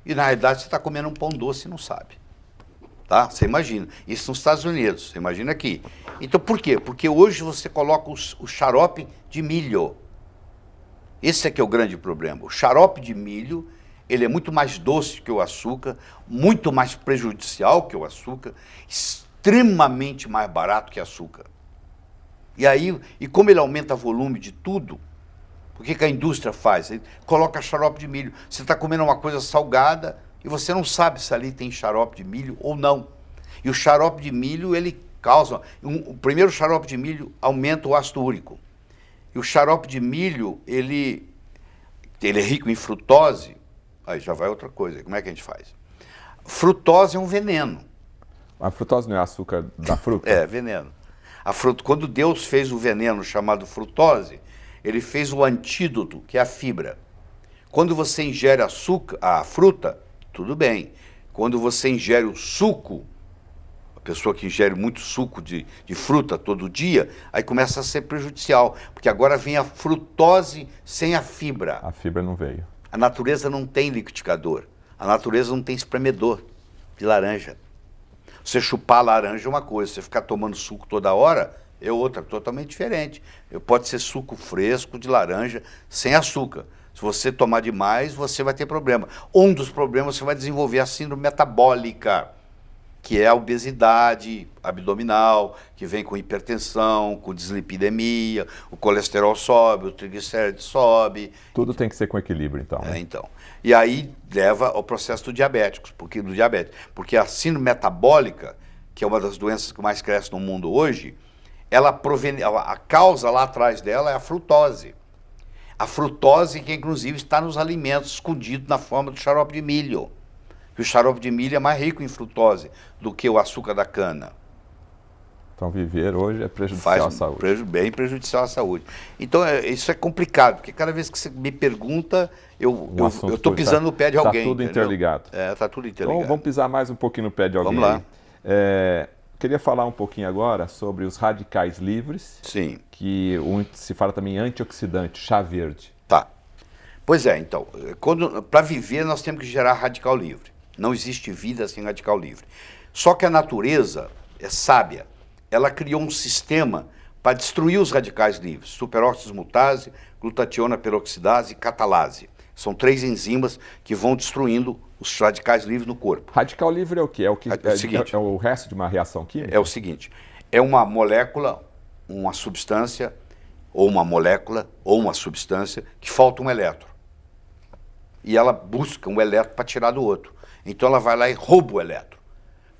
e, na realidade, você está comendo um pão doce e não sabe. Tá? Você imagina. Isso nos Estados Unidos, você imagina aqui. Então, por quê? Porque hoje você coloca o xarope de milho. Esse é que é o grande problema. O xarope de milho, ele é muito mais doce que o açúcar, muito mais prejudicial que o açúcar, extremamente mais barato que açúcar. E aí, como ele aumenta o volume de tudo, o que a indústria faz? Ele coloca xarope de milho. Você está comendo uma coisa salgada e você não sabe se ali tem xarope de milho ou não. E o xarope de milho, ele causa... O primeiro xarope de milho aumenta o ácido úrico. E o xarope de milho, ele é rico em frutose. Aí já vai outra coisa. Como é que a gente faz? Frutose é um veneno. A frutose não é açúcar da fruta? É, veneno. Quando Deus fez o veneno chamado frutose, ele fez o antídoto, que é a fibra. Quando você ingere a fruta, tudo bem. Quando você ingere o suco, a pessoa que ingere muito suco de fruta todo dia, aí começa a ser prejudicial, porque agora vem a frutose sem a fibra. A fibra não veio. A natureza não tem liquidificador, a natureza não tem espremedor de laranja. Você chupar laranja é uma coisa, você ficar tomando suco toda hora é outra, totalmente diferente. Pode ser suco fresco de laranja sem açúcar. Se você tomar demais, você vai ter problema. Um dos problemas, você vai desenvolver a síndrome metabólica, que é a obesidade abdominal, que vem com hipertensão, com dislipidemia, o colesterol sobe, o triglicérides sobe. Tudo tem que ser com equilíbrio, então. Né? Então. E aí leva ao processo do diabetes, porque a síndrome metabólica, que é uma das doenças que mais cresce no mundo hoje, a causa lá atrás dela é a frutose. A frutose que, inclusive, está nos alimentos, escondido na forma do xarope de milho. E o xarope de milho é mais rico em frutose do que o açúcar da cana. Então, viver hoje é prejudicial à saúde. Bem prejudicial à saúde. Então, isso é complicado, porque cada vez que você me pergunta, eu estou pisando no pé de alguém. Está tudo interligado. Está tudo interligado. Então, vamos pisar mais um pouquinho no pé de alguém. Vamos lá. Queria falar um pouquinho agora sobre os radicais livres. Sim. Que se fala também antioxidante, chá verde. Tá. Pois é, então, para viver nós temos que gerar radical livre. Não existe vida sem radical livre. Só que a natureza é sábia. Ela criou um sistema para destruir os radicais livres. Superóxido dismutase, glutationa peroxidase e catalase. São 3 enzimas que vão destruindo os radicais livres no corpo. Radical livre é o quê? É o resto de uma reação química? É o seguinte, é uma molécula, uma substância, ou uma substância que falta um elétron. E ela busca um elétron para tirar do outro. Então ela vai lá e rouba o elétron.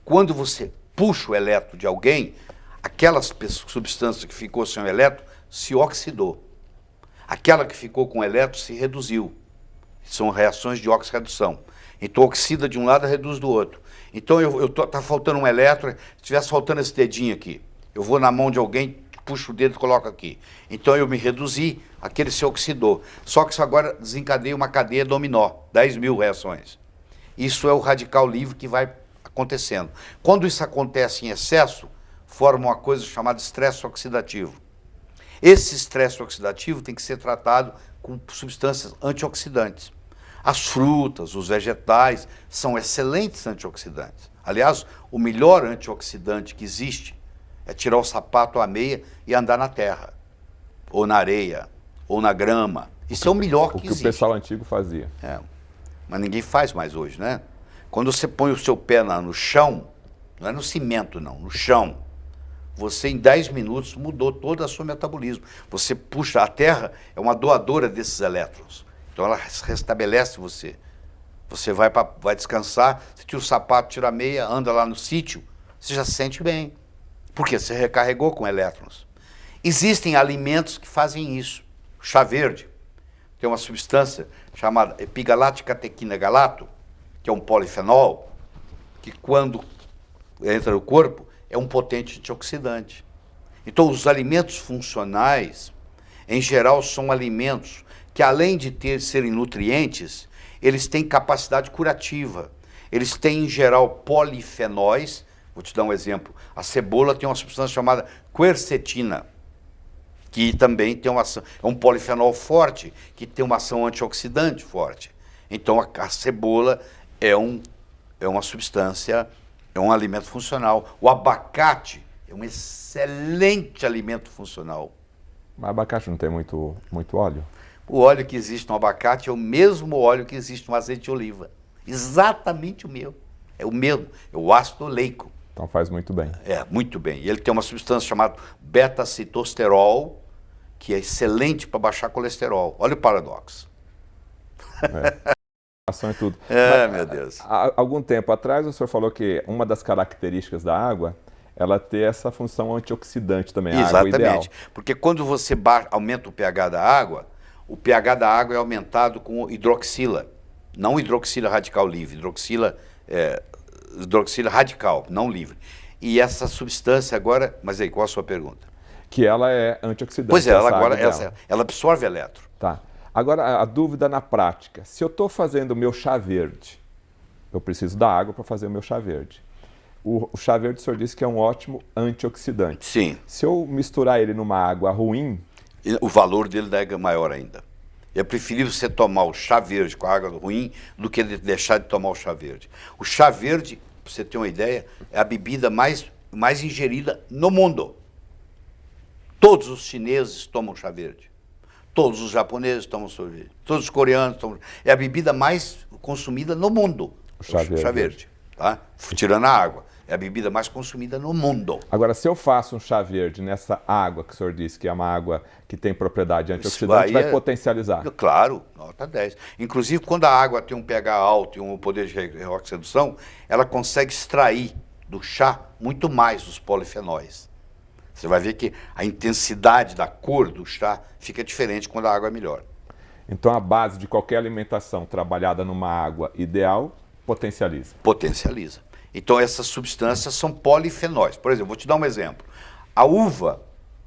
Quando você puxa o elétron de alguém, aquela substância que ficou sem o elétron se oxidou. Aquela que ficou com o elétron se reduziu. São reações de oxirredução. Então oxida de um lado e reduz do outro. Então tá faltando um elétron, se estivesse faltando esse dedinho aqui, eu vou na mão de alguém, puxo o dedo e coloco aqui. Então eu me reduzi, aquele se oxidou. Só que isso agora desencadeia uma cadeia dominó, 10.000 reações. Isso é o radical livre que vai acontecendo. Quando isso acontece em excesso, forma uma coisa chamada estresse oxidativo. Esse estresse oxidativo tem que ser tratado com substâncias antioxidantes. As frutas, os vegetais são excelentes antioxidantes. Aliás, o melhor antioxidante que existe é tirar o sapato, a meia e andar na terra, ou na areia, ou na grama. Isso é o melhor que existe. O pessoal antigo fazia. Mas ninguém faz mais hoje, né? Quando você põe o seu pé no chão, não é no cimento não, no chão, você em 10 minutos mudou todo o seu metabolismo. Você puxa, a terra é uma doadora desses elétrons. Então ela restabelece você. Você vai descansar, você tira o sapato, tira a meia, anda lá no sítio, você já se sente bem. Por quê? Você recarregou com elétrons. Existem alimentos que fazem isso. chá verde tem uma substância chamada epigalatecatequina galato, que é um polifenol, que quando entra no corpo é um potente antioxidante. Então, os alimentos funcionais, em geral, são alimentos que, além de serem nutrientes, eles têm capacidade curativa. Eles têm, em geral, polifenóis. Vou te dar um exemplo. A cebola tem uma substância chamada quercetina, que também tem uma ação, é um polifenol forte, que tem uma ação antioxidante forte. Então, a cebola é uma substância, é um alimento funcional. O abacate é um excelente alimento funcional. Mas abacate não tem muito óleo? O óleo que existe no abacate é o mesmo óleo que existe no azeite de oliva. Exatamente o mesmo. É o mesmo, é o ácido oleico. Então faz muito bem. É, muito bem. E ele tem uma substância chamada beta-citosterol, que é excelente para baixar colesterol. Olha o paradoxo. Ação é tudo. Meu Deus. Há algum tempo atrás o senhor falou que uma das características da água ela ter essa função antioxidante também, a água ideal. Exatamente. Porque quando você aumenta o pH da água, o pH da água é aumentado com hidroxila. Não hidroxila radical livre, hidroxila radical, não livre. E essa substância agora, mas aí, qual a sua pergunta? Que ela é antioxidante. Pois é, ela absorve elétron. Tá. Agora, a dúvida na prática. Se eu estou fazendo o meu chá verde, eu preciso da água para fazer o meu chá verde. O chá verde, o senhor disse que é um ótimo antioxidante. Sim. Se eu misturar ele numa água ruim... O valor dele é maior ainda. É preferível você tomar o chá verde com a água ruim do que deixar de tomar o chá verde. O chá verde, para você ter uma ideia, é a bebida mais ingerida no mundo. Todos os chineses tomam chá verde. Todos os japoneses tomam chá verde. Todos os coreanos tomam... É a bebida mais consumida no mundo. O chá verde. Tá? Tirando a água. É a bebida mais consumida no mundo. Agora, se eu faço um chá verde nessa água que o senhor disse que é uma água que tem propriedade antioxidante, vai potencializar. Claro, nota 10. Inclusive, quando a água tem um pH alto e um poder de reoxidação, ela consegue extrair do chá muito mais os polifenóis. Você vai ver que a intensidade da cor do chá fica diferente quando a água é melhor. Então, a base de qualquer alimentação trabalhada numa água ideal potencializa. Potencializa. Então, essas substâncias são polifenóis. Por exemplo, vou te dar um exemplo. A uva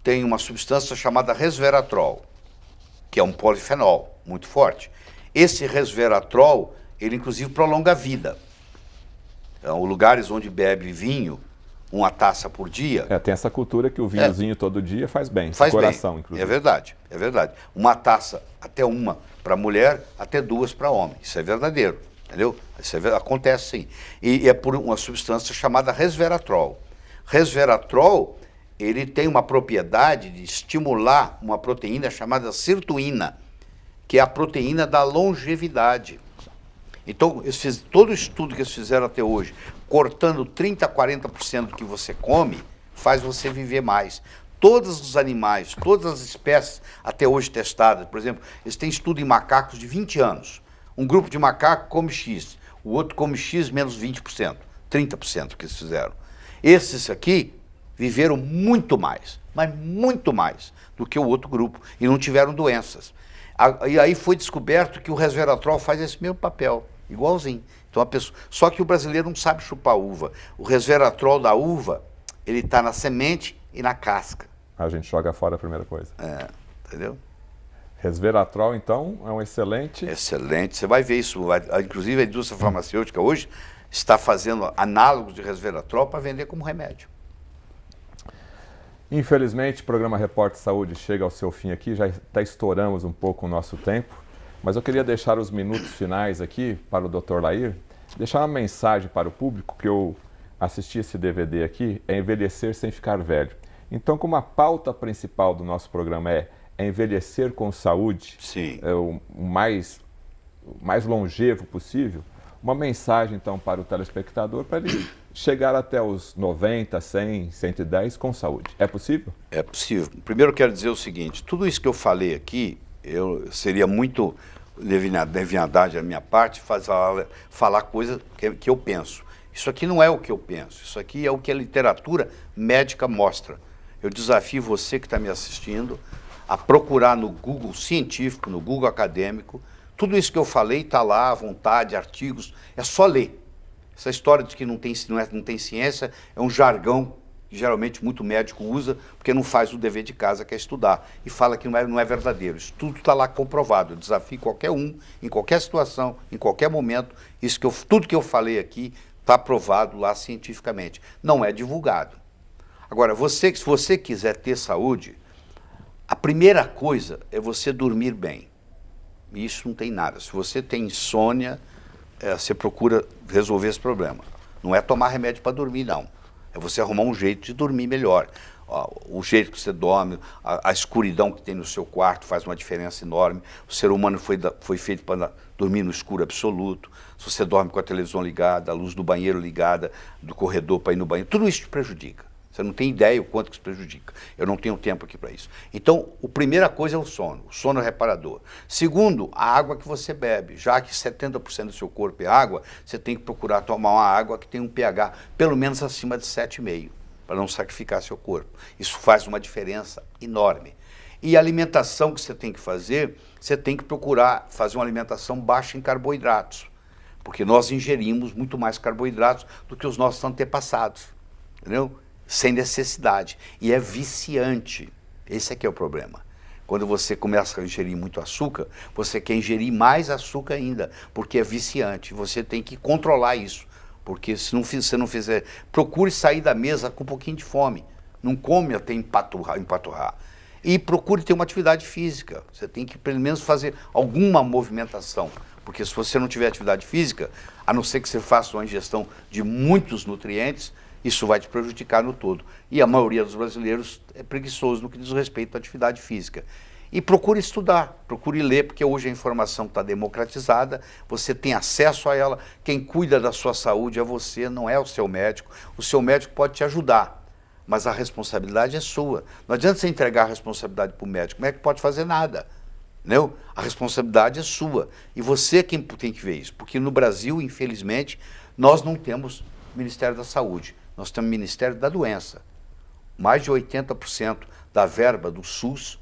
tem uma substância chamada resveratrol, que é um polifenol muito forte. Esse resveratrol, ele inclusive prolonga a vida. Então, lugares onde bebe vinho, uma taça por dia... tem essa cultura que o vinhozinho todo dia faz bem, faz coração, bem. inclusive. É verdade. Uma taça, até uma para mulher, até duas para homem. Isso é verdadeiro. Entendeu? Isso acontece sim. E é por uma substância chamada resveratrol. Resveratrol, ele tem uma propriedade de estimular uma proteína chamada sirtuína, que é a proteína da longevidade. Então, todo o estudo que eles fizeram até hoje, cortando 30% a 40% do que você come, faz você viver mais. Todos os animais, todas as espécies até hoje testadas, por exemplo, eles têm estudo em macacos de 20 anos. Um grupo de macaco come X, o outro come X menos 20%, 30% que eles fizeram. Esses aqui viveram muito mais, mas muito mais do que o outro grupo e não tiveram doenças. E aí foi descoberto que o resveratrol faz esse mesmo papel, igualzinho. Então, só que o brasileiro não sabe chupar uva. O resveratrol da uva, ele está na semente e na casca. A gente joga fora a primeira coisa. Entendeu? Resveratrol, então, é um excelente... Excelente. Você vai ver isso. Inclusive, a indústria farmacêutica hoje está fazendo análogos de resveratrol para vender como remédio. Infelizmente, o programa Repórter Saúde chega ao seu fim aqui. Já estouramos um pouco o nosso tempo. Mas eu queria deixar os minutos finais aqui para o Dr. Lair. Deixar uma mensagem para o público que eu assisti esse DVD aqui, é Envelhecer Sem Ficar Velho. Então, como a pauta principal do nosso programa é envelhecer com saúde, sim, o mais longevo possível, uma mensagem então para o telespectador para ele chegar até os 90, 100, 110 com saúde. É possível? É possível. Primeiro eu quero dizer o seguinte, tudo isso que eu falei aqui, seria muito leviandade da minha parte falar coisa que eu penso. Isso aqui não é o que eu penso, isso aqui é o que a literatura médica mostra. Eu desafio você que está me assistindo a procurar no Google científico, no Google acadêmico. Tudo isso que eu falei está lá, à vontade, artigos, é só ler. Essa história de que não tem ciência é um jargão que geralmente muito médico usa, porque não faz o dever de casa, que é estudar, e fala que não é verdadeiro. Isso tudo está lá comprovado. Eu desafio qualquer um, em qualquer situação, em qualquer momento, tudo que eu falei aqui está provado lá cientificamente. Não é divulgado. Agora, se você quiser ter saúde, a primeira coisa é você dormir bem. Isso não tem nada. Se você tem insônia, você procura resolver esse problema. Não é tomar remédio para dormir, não. É você arrumar um jeito de dormir melhor. O jeito que você dorme, a escuridão que tem no seu quarto faz uma diferença enorme. O ser humano foi feito para dormir no escuro absoluto. Se você dorme com a televisão ligada, a luz do banheiro ligada, do corredor para ir no banheiro, tudo isso te prejudica. Você não tem ideia o quanto que isso prejudica. Eu não tenho tempo aqui para isso. Então, a primeira coisa é o sono. O sono é reparador. Segundo, a água que você bebe. Já que 70% do seu corpo é água, você tem que procurar tomar uma água que tem um pH pelo menos acima de 7,5, para não sacrificar seu corpo. Isso faz uma diferença enorme. E a alimentação que você tem que fazer, você tem que procurar fazer uma alimentação baixa em carboidratos. Porque nós ingerimos muito mais carboidratos do que os nossos antepassados. Entendeu? Sem necessidade. E é viciante. Esse é que é o problema. Quando você começa a ingerir muito açúcar, você quer ingerir mais açúcar ainda, porque é viciante. Você tem que controlar isso. Porque se você não fizer, procure sair da mesa com um pouquinho de fome. Não come até empaturrar. E procure ter uma atividade física. Você tem que pelo menos fazer alguma movimentação. Porque se você não tiver atividade física, a não ser que você faça uma ingestão de muitos nutrientes, isso vai te prejudicar no todo. E a maioria dos brasileiros é preguiçoso no que diz respeito à atividade física. E procure estudar, procure ler, porque hoje a informação está democratizada, você tem acesso a ela. Quem cuida da sua saúde é você, não é o seu médico. O seu médico pode te ajudar, mas a responsabilidade é sua. Não adianta você entregar a responsabilidade para o médico pode fazer nada. Entendeu? A responsabilidade é sua. E você quem tem que ver isso. Porque no Brasil, infelizmente, nós não temos Ministério da Saúde. Nós temos Ministério da Doença. Mais de 80% da verba do SUS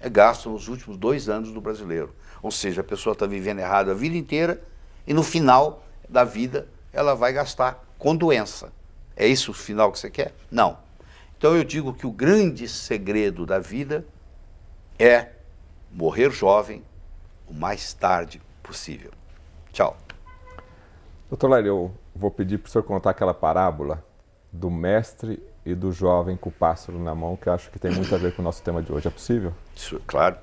é gasto nos últimos 2 anos do brasileiro. Ou seja, a pessoa está vivendo errado a vida inteira e no final da vida ela vai gastar com doença. É isso o final que você quer? Não. Então eu digo que o grande segredo da vida é morrer jovem o mais tarde possível. Tchau. Doutor Lair, eu vou pedir para o senhor contar aquela parábola do mestre e do jovem com o pássaro na mão, que acho que tem muito a ver com o nosso tema de hoje. É possível? Isso, claro.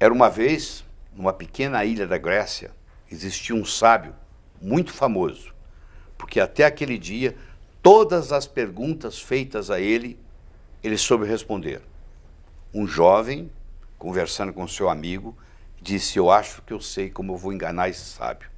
Era uma vez, numa pequena ilha da Grécia, existia um sábio muito famoso, porque até aquele dia, todas as perguntas feitas a ele, ele soube responder. Um jovem, conversando com seu amigo, disse: eu acho que eu sei como eu vou enganar esse sábio.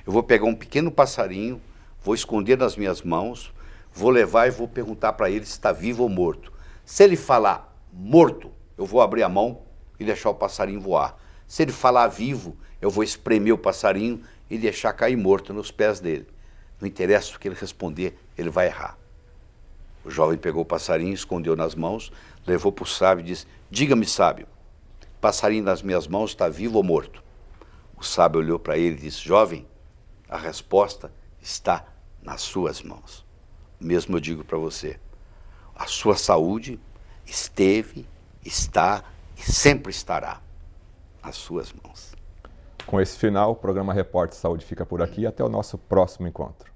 Eu vou pegar um pequeno passarinho, vou esconder nas minhas mãos, vou levar e vou perguntar para ele se está vivo ou morto. Se ele falar morto, eu vou abrir a mão e deixar o passarinho voar. Se ele falar vivo, eu vou espremer o passarinho e deixar cair morto nos pés dele. Não interessa o que ele responder, ele vai errar. O jovem pegou o passarinho, escondeu nas mãos, levou para o sábio e disse: diga-me, sábio, passarinho nas minhas mãos está vivo ou morto? O sábio olhou para ele e disse: jovem, a resposta está nas suas mãos. Mesmo eu digo para você, a sua saúde esteve, está e sempre estará nas suas mãos. Com esse final, o programa Repórter Saúde fica por aqui. Até o nosso próximo encontro.